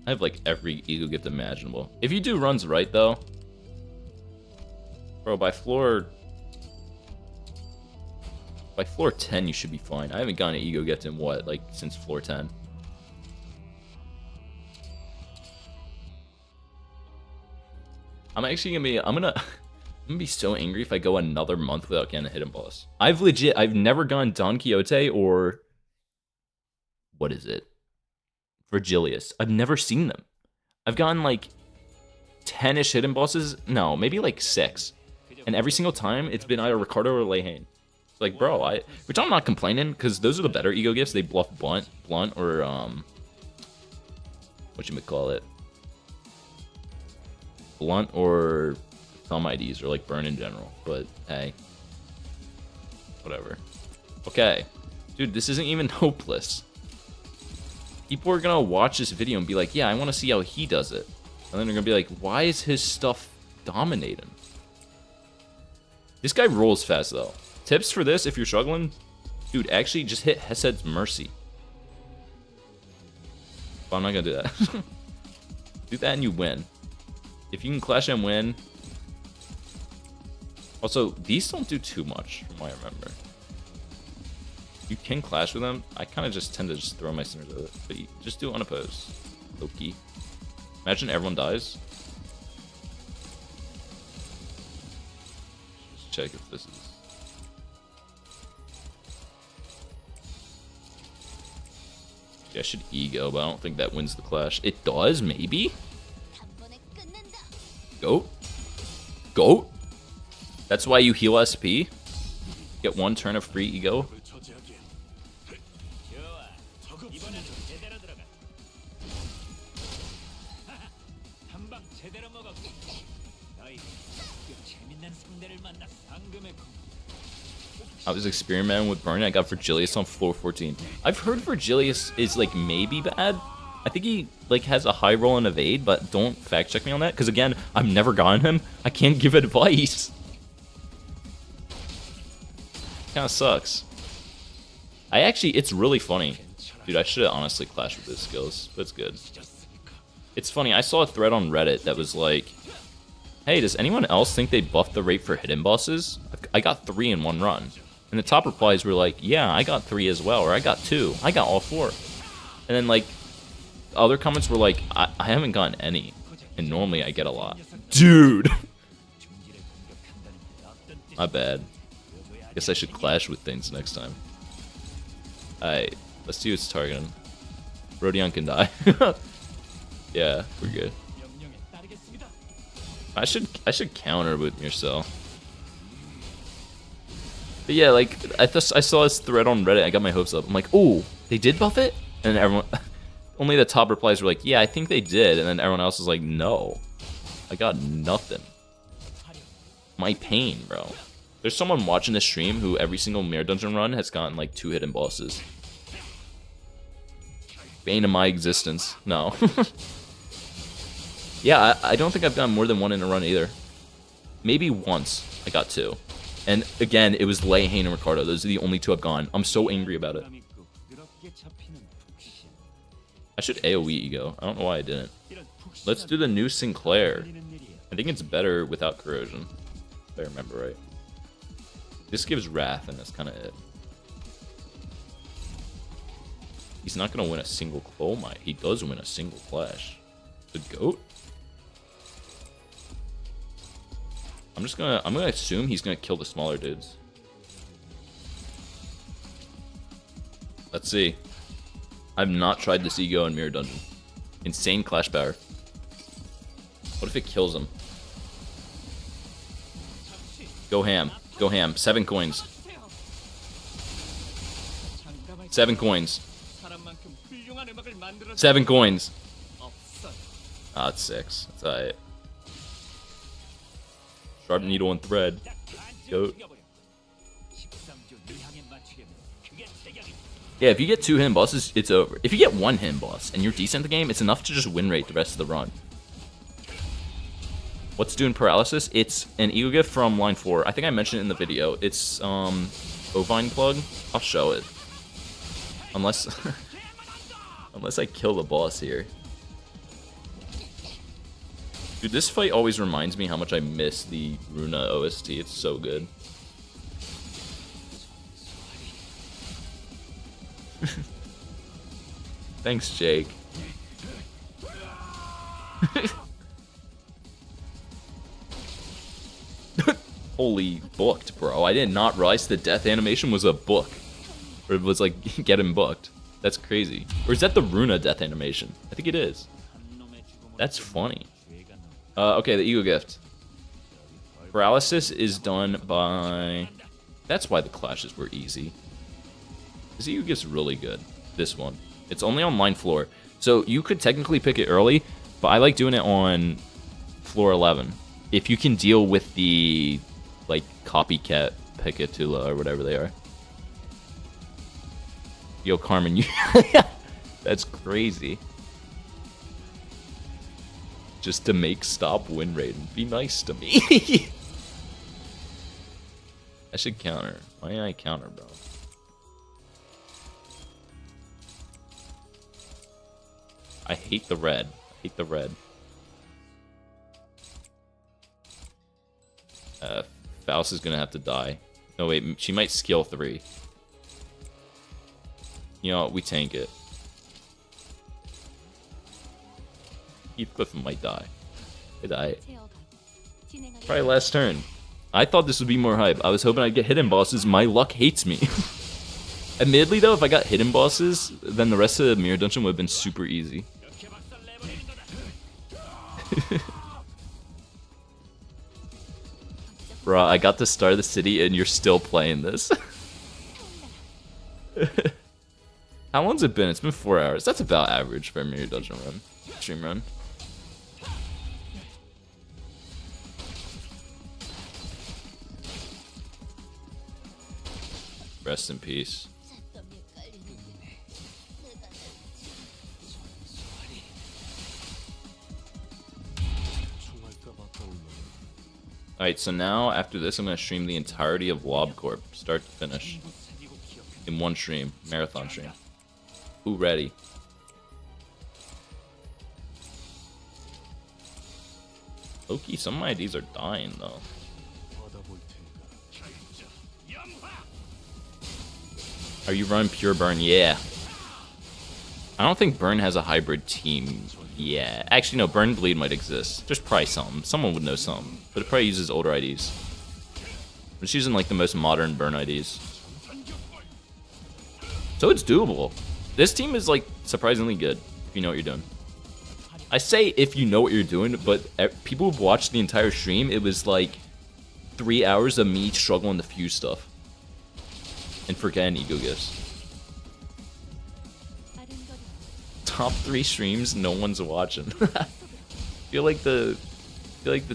I have like every ego gift imaginable. If you do runs right though, bro, by floor 10 you should be fine. I haven't gotten an ego gift in what, like since floor 10. I'm gonna be so angry if I go another month without getting a hidden boss. I've never gone Don Quixote or what is it? Virgilius. I've never seen them. I've gotten like 10-ish hidden bosses. No, maybe like 6. And every single time it's been either Ricardo or Lehane. Like, bro, which I'm not complaining because those are the better ego gifts. They bluff blunt or whatchamacallit? Blunt or thumb IDs or like burn in general, but hey, whatever. Okay, dude, this isn't even hopeless. People are gonna watch this video and be like, yeah, I want to see how he does it, and then they're gonna be like, why is his stuff dominating? This guy rolls fast though. Tips for this if you're struggling, dude, actually just hit Hesed's Mercy. But I'm not gonna do that. Do that and you win. If you can clash and win. Also, these don't do too much from what I remember. You can clash with them. I kind of just tend to just throw my sinners at it. But you just do unopposed. Low-key. Imagine everyone dies. Just check if this is... Yeah, I should ego, but I don't think that wins the clash. It does, maybe? Goat? Goat? That's why you heal SP? Get one turn of free ego? I was experimenting with burning. I got Virgilius on floor 14. I've heard Virgilius is like maybe bad. I think he like has a high roll in evade, but don't fact check me on that because again, I've never gotten him. I can't give advice. Kind of sucks. It's really funny, dude. I should have honestly clashed with his skills, but it's good. It's funny. I saw a thread on Reddit that was like, "Hey, does anyone else think they buffed the rate for hidden bosses? I got 3 in one run." And the top replies were like, "Yeah, I got 3 as well," or "I got 2. I got all 4." And then like other comments were like, I haven't gotten any, and normally I get a lot. Dude, my bad. Guess I should clash with things next time. Alright, let's see who's targeting. Rodion can die. Yeah, we're good. I should counter with yourself. But yeah, like I saw this thread on Reddit. I got my hopes up. I'm like, oh, they did buff it, and then everyone, only the top replies were like, yeah, I think they did, and then everyone else was like, no, I got nothing. My pain, bro. There's someone watching this stream who every single Mirror Dungeon run has gotten like 2 hidden bosses. Bane of my existence. No. Yeah, I don't think I've gotten more than 1 in a run either. Maybe once I got 2. And again, it was Lehane and Ricardo. Those are the only 2 I've gone. I'm so angry about it. I should AoE Ego. I don't know why I didn't. Let's do the new Sinclair. I think it's better without corrosion, if I remember right. This gives Wrath, and that's kind of it. He's not going to win a single... Oh my, he does win a single clash. The GOAT? I'm gonna assume he's gonna kill the smaller dudes. Let's see. I've not tried this Ego in Mirror Dungeon. Insane clash power. What if it kills him? Go ham. Go ham. 7 coins. 7 coins. 7 coins. Ah, it's 6. That's alright. Sharp needle and thread. Goat. Yeah, if you get 2 hit bosses, it's over. If you get 1 hit boss and you're decent at the game, it's enough to just win rate the rest of the run. What's doing paralysis? It's an Ego gift from line 4. I think I mentioned it in the video. It's Ovine plug. I'll show it. Unless unless I kill the boss here. Dude, this fight always reminds me how much I miss the Runa OST. It's so good. Thanks, Jake. Holy booked, bro. I did not realize the death animation was a book. Or it was like, get him booked. That's crazy. Or is that the Runa death animation? I think it is. That's funny. Okay, the Ego gift. Paralysis is done by... That's why the clashes were easy. This Ego gift's really good. This one. It's only on line floor. So you could technically pick it early, but I like doing it on floor 11. If you can deal with the, like, copycat Picatula or whatever they are. Yo, Carmen, you... That's crazy. Just to make stop win rate and be nice to me. I should counter. Why didn't I counter, bro? I hate the red. I hate the red. Faust is gonna have to die. No, wait, she might skill 3. You know what? We tank it. Heathcliff might die. They die. Probably last turn. I thought this would be more hype. I was hoping I'd get hidden bosses. My luck hates me. Admittedly, though, if I got hidden bosses, then the rest of the Mirror Dungeon would have been super easy. Bruh, I got to start the city and you're still playing this. How long's it been? It's been 4 hours. That's about average for a Mirror Dungeon run. Stream run. Rest in peace. Alright, so now after this I'm going to stream the entirety of LobCorp, start to finish. In one stream, marathon stream. Who ready? Loki, some of my IDs are dying though. Are you running pure burn? Yeah. I don't think burn has a hybrid team. Yeah. Actually, no, burn bleed might exist. There's probably something. Someone would know something. But it probably uses older IDs. I'm just using like the most modern burn IDs. So it's doable. This team is like surprisingly good if you know what you're doing. I say if you know what you're doing, but people who've watched the entire stream, it was like 3 hours of me struggling to fuse stuff. And forgetting Ego gifts. Top 3 streams, no one's watching. feel like the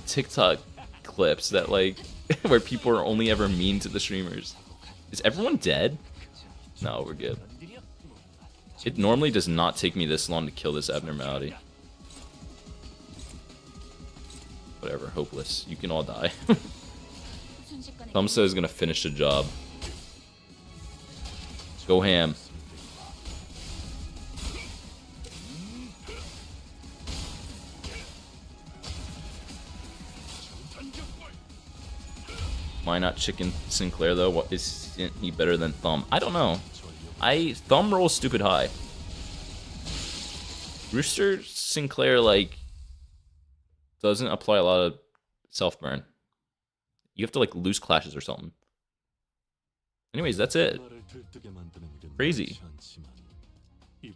TikTok clips that like where people are only ever mean to the streamers. Is everyone dead? No, we're good. It normally does not take me this long to kill this abnormality. Whatever, hopeless. You can all die. Thumbso is gonna finish the job. Go ham. Why not Chicken Sinclair, though? What, isn't he better than Thumb? I don't know. Thumb rolls stupid high. Rooster Sinclair, like, doesn't apply a lot of self-burn. You have to, like, lose clashes or something. Anyways, that's it. Crazy.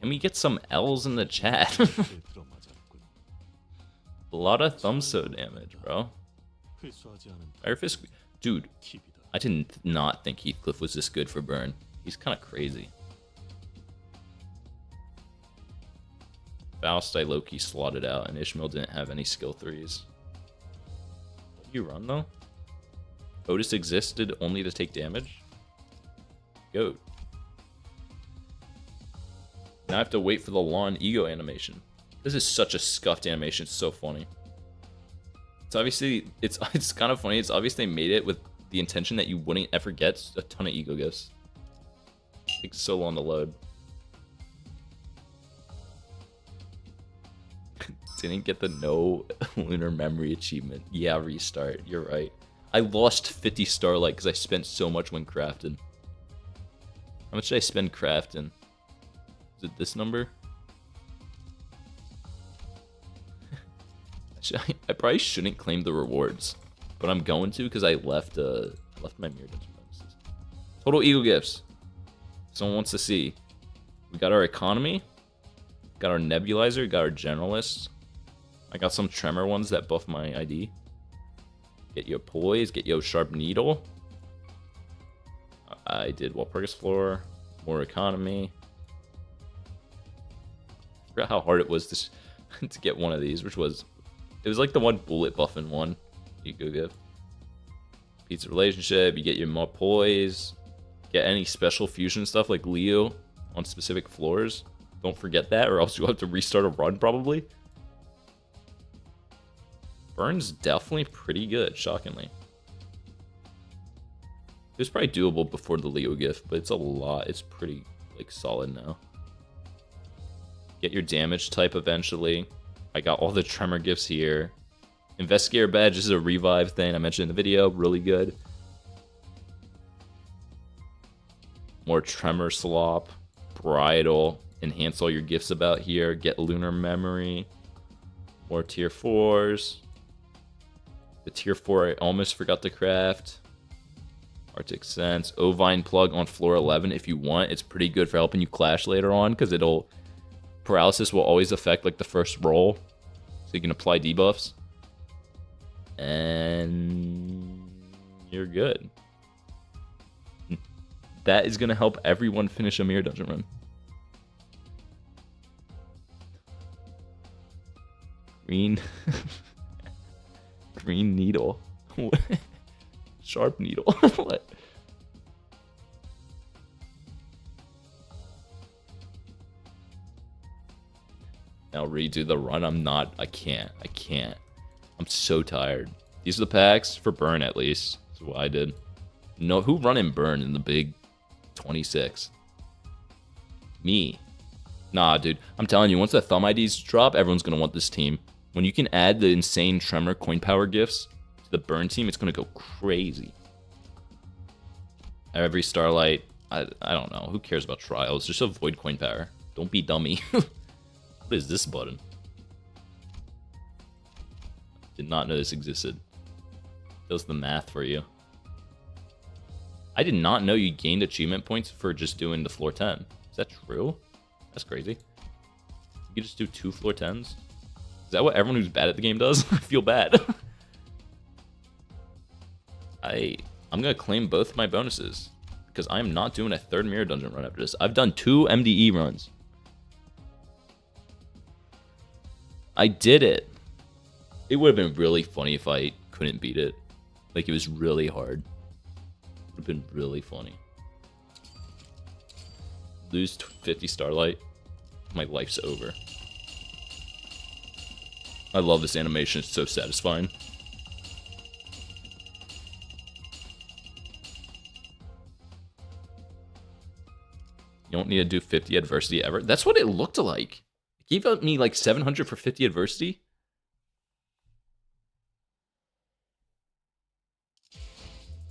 And we get some L's in the chat. A lot of thumb so damage, bro. Fire Fist. Dude, I did not think Heathcliff was this good for burn. He's kind of crazy. Faust, I low-key slotted out, and Ishmael didn't have any skill 3s. What do you run, though? Otis existed only to take damage? Goat. Now I have to wait for the Lawn Ego animation. This is such a scuffed animation, it's so funny. It's obviously, it's kind of funny, it's obvious they made it with the intention that you wouldn't ever get a ton of ego gifts. It takes so long to load. Didn't get the no lunar memory achievement. Yeah, restart, you're right. I lost 50 Starlight because I spent so much when crafting. How much did I spend crafting? Is it this number? I probably shouldn't claim the rewards, but I'm going to because I left my mirror dungeon bonuses. Total ego gifts. Someone wants to see. We got our economy, got our nebulizer, got our generalist. I got some tremor ones that buff my ID. Get your poise, get your sharp needle. I did Walpurgis Floor, more economy. I forgot how hard it was to get one of these, which was, it was like the one bullet buffing one. You go give pizza relationship. You get your more poise. Get any special fusion stuff like Leo on specific floors. Don't forget that, or else you'll have to restart a run probably. Burn's definitely pretty good, shockingly. It was probably doable before the Leo gift, but it's a lot. It's pretty like solid now. Get your damage type eventually. I got all the tremor gifts here. Investigator badge is a revive thing I mentioned in the video. Really good. More tremor slop. Bridal. Enhance all your gifts about here. Get lunar memory. More tier 4s. The tier 4 I almost forgot to craft. Arctic Sense. Ovine plug on floor 11 if you want. It's pretty good for helping you clash later on because it'll... Paralysis will always affect like the first roll. So you can apply debuffs. And... you're good. That is going to help everyone finish a mirror dungeon run. Green... Green needle. Sharp needle. What? Now redo the run. I can't. I'm so tired. These are the packs for burn at least. That's what I did. No, who run and burn in the big 26? Me. Nah, dude. I'm telling you, once the thumb IDs drop, everyone's gonna want this team. When you can add the insane tremor coin power gifts to the burn team, it's gonna go crazy. Every Starlight, I don't know. Who cares about trials? Just avoid coin power. Don't be dummy. What is this button? Did not know this existed. Does the math for you. I did not know you gained achievement points for just doing the floor 10. Is that true? That's crazy. You can just do 2 floor 10s? Is that what everyone who's bad at the game does? I feel bad. I'm gonna claim both my bonuses because I'm not doing a 3rd mirror dungeon run after this. I've done 2 MDE runs. I did it. It would have been really funny if I couldn't beat it. Like, it was really hard. It would have been really funny. Lose 50 Starlight. My life's over. I love this animation. It's so satisfying. You don't need to do 50 adversity ever. That's what it looked like. It gave me like 700 for 50 adversity.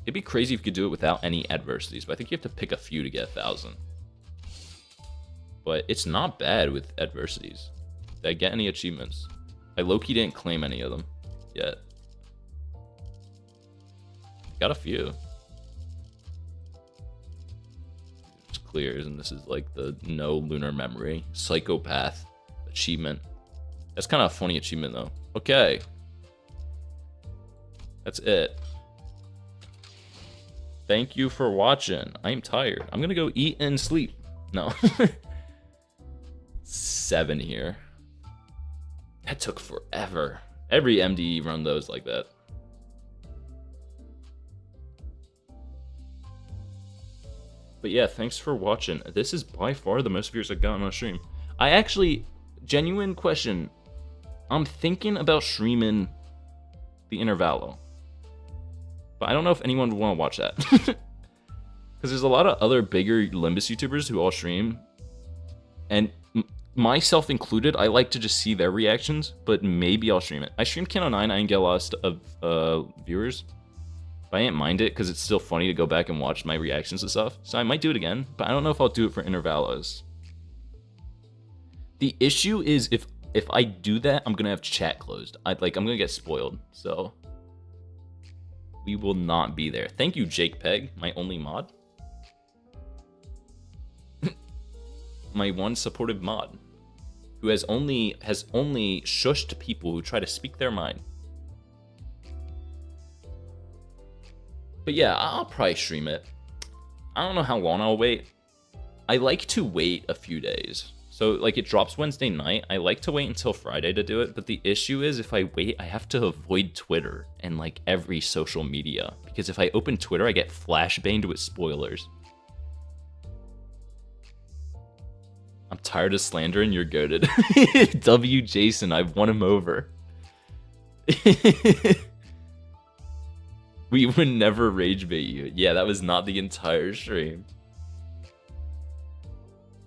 It'd be crazy if you could do it without any adversities, but I think you have to pick a few to get 1,000. But it's not bad with adversities. Did I get any achievements? I low-key didn't claim any of them yet. Got a few. It's clears, and this is like the no lunar memory. Psychopath achievement. That's kind of a funny achievement, though. Okay. That's it. Thank you for watching. I'm tired. I'm gonna go eat and sleep. No. 7 here. That took forever. Every MDE run though is like that. But yeah, thanks for watching. This is by far the most viewers I've gotten on a stream. I actually, genuine question, I'm thinking about streaming the Intervallo. But I don't know if anyone would want to watch that. Because there's a lot of other bigger Limbus YouTubers who all stream. And myself included, I like to just see their reactions, but maybe I'll stream it. I streamed Kano 9, I didn't get a lot of viewers. But I didn't mind it because it's still funny to go back and watch my reactions and stuff. So I might do it again, but I don't know if I'll do it for Intervallos. The issue is if I do that, I'm going to have chat closed. I'm going to get spoiled, so we will not be there. Thank you, Jake Peg, my only mod. My one supportive mod, who has only shushed people who try to speak their mind. But yeah, I'll probably stream it. I don't know how long I'll wait. I like to wait a few days. So like it drops Wednesday night. I like to wait until Friday to do it. But the issue is if I wait, I have to avoid Twitter and like every social media. Because if I open Twitter, I get flashbanged with spoilers. I'm tired of slandering, you're goated. W. Jason, I've won him over. We would never rage bait you. Yeah, that was not the entire stream.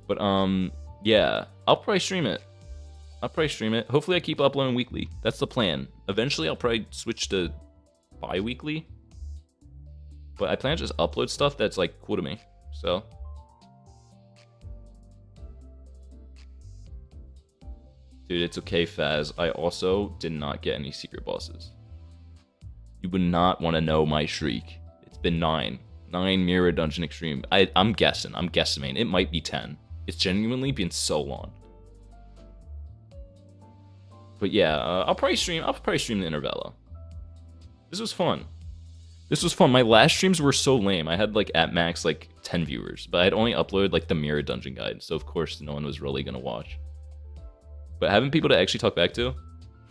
But yeah, I'll probably stream it. Hopefully I keep uploading weekly. That's the plan. Eventually I'll probably switch to bi-weekly. But I plan to just upload stuff that's like cool to me. So dude, it's okay, Faz. I also did not get any secret bosses. You would not want to know my shriek. It's been 9 Mirror Dungeon Extreme. I'm guessing. I'm guesstimating. It might be 10. It's genuinely been so long. But yeah, I'll probably stream the Intervallo. This was fun. My last streams were so lame. I had like at max like 10 viewers, but I'd only uploaded like the Mirror Dungeon guide, so of course no one was really gonna watch. But having people to actually talk back to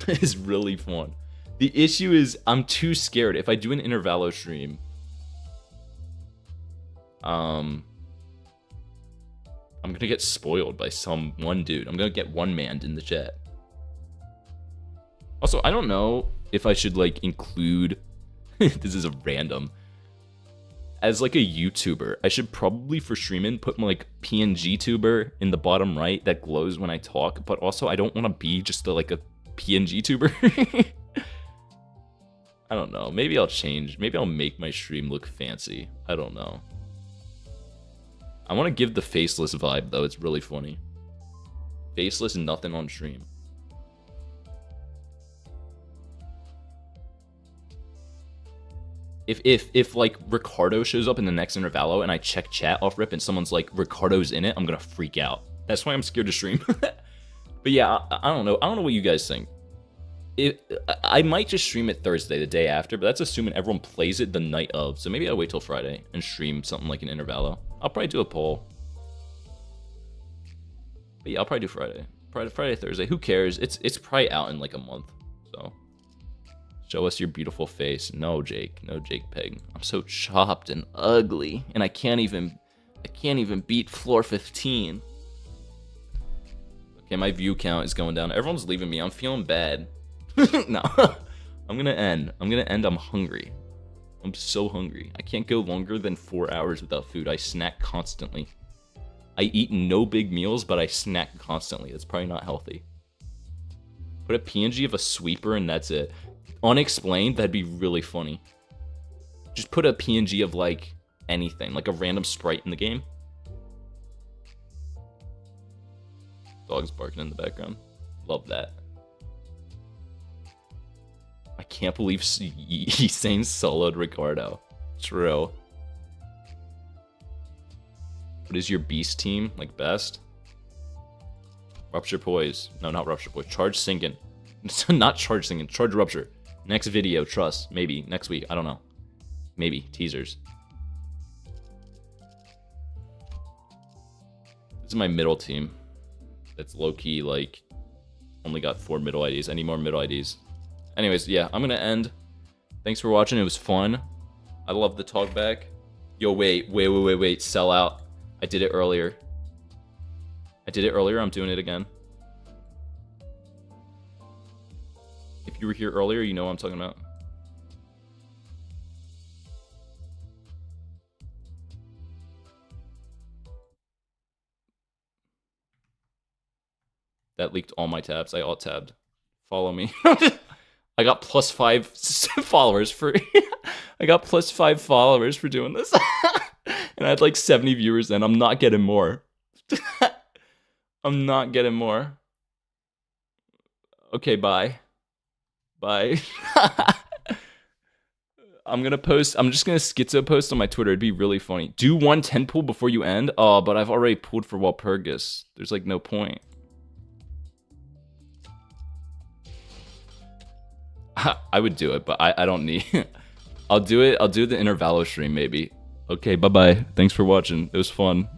is really fun. The issue is I'm too scared. If I do an Intervallo stream, I'm gonna get spoiled by one dude. I'm gonna get one-manned in the chat. Also, I don't know if I should like include this is a random as like a YouTuber. I should probably for streaming put my like PNG tuber in the bottom right that glows when I talk, but also I don't want to be just like a PNG tuber. I don't know. Maybe I'll change. Maybe I'll make my stream look fancy. I don't know. I want to give the faceless vibe, though. It's really funny. Faceless and nothing on stream. If like Ricardo shows up in the next Intervallo and I check chat off rip and someone's like, Ricardo's in it, I'm gonna freak out. That's why I'm scared to stream. But yeah, I don't know. I don't know what you guys think. I might just stream it Thursday, the day after, but that's assuming everyone plays it the night of. So maybe I'll wait till Friday and stream something like an Intervallo. I'll probably do a poll. But yeah, I'll probably do Friday. Friday, Thursday. Who cares? It's probably out in like a month. So show us your beautiful face. No, Jake. No, Jake Peg. I'm so chopped and ugly, and I can't even beat floor 15. Okay, my view count is going down. Everyone's leaving me. I'm feeling bad. No, I'm gonna end. I'm hungry. I'm so hungry. I can't go longer than 4 hours without food. I snack constantly. I eat no big meals, but I snack constantly. That's probably not healthy. Put a PNG of a sweeper and that's it. Unexplained, that'd be really funny. Just put a PNG of like anything, like a random sprite in the game. Dog's barking in the background. Love that. I can't believe he's saying soloed Ricardo. True. What is your beast team? Like best? Rupture poise. No, not rupture poise. Charge sinking. Not charge sinking. Charge rupture. Next video, trust. Maybe. Next week. I don't know. Maybe. Teasers. This is my middle team. That's low-key, like, only got 4 middle IDs. I need more middle IDs. Anyways, yeah, I'm gonna end. Thanks for watching. It was fun. I love the talk back. Yo, wait. Sell out. I did it earlier. I'm doing it again. If you were here earlier, you know what I'm talking about. That leaked all my tabs. I alt-tabbed. Follow me. I got +5 followers for... I got +5 followers for doing this. And I had like 70 viewers then. I'm not getting more. I'm not getting more. Okay, bye. Bye. I'm just gonna schizo post on my Twitter. It'd be really funny. Do 110 pull before you end? Oh, but I've already pulled for Walpurgis. There's like no point. I would do it, but I don't need... I'll do it. I'll do the Intervallo stream maybe. Okay, bye-bye. Thanks for watching. It was fun.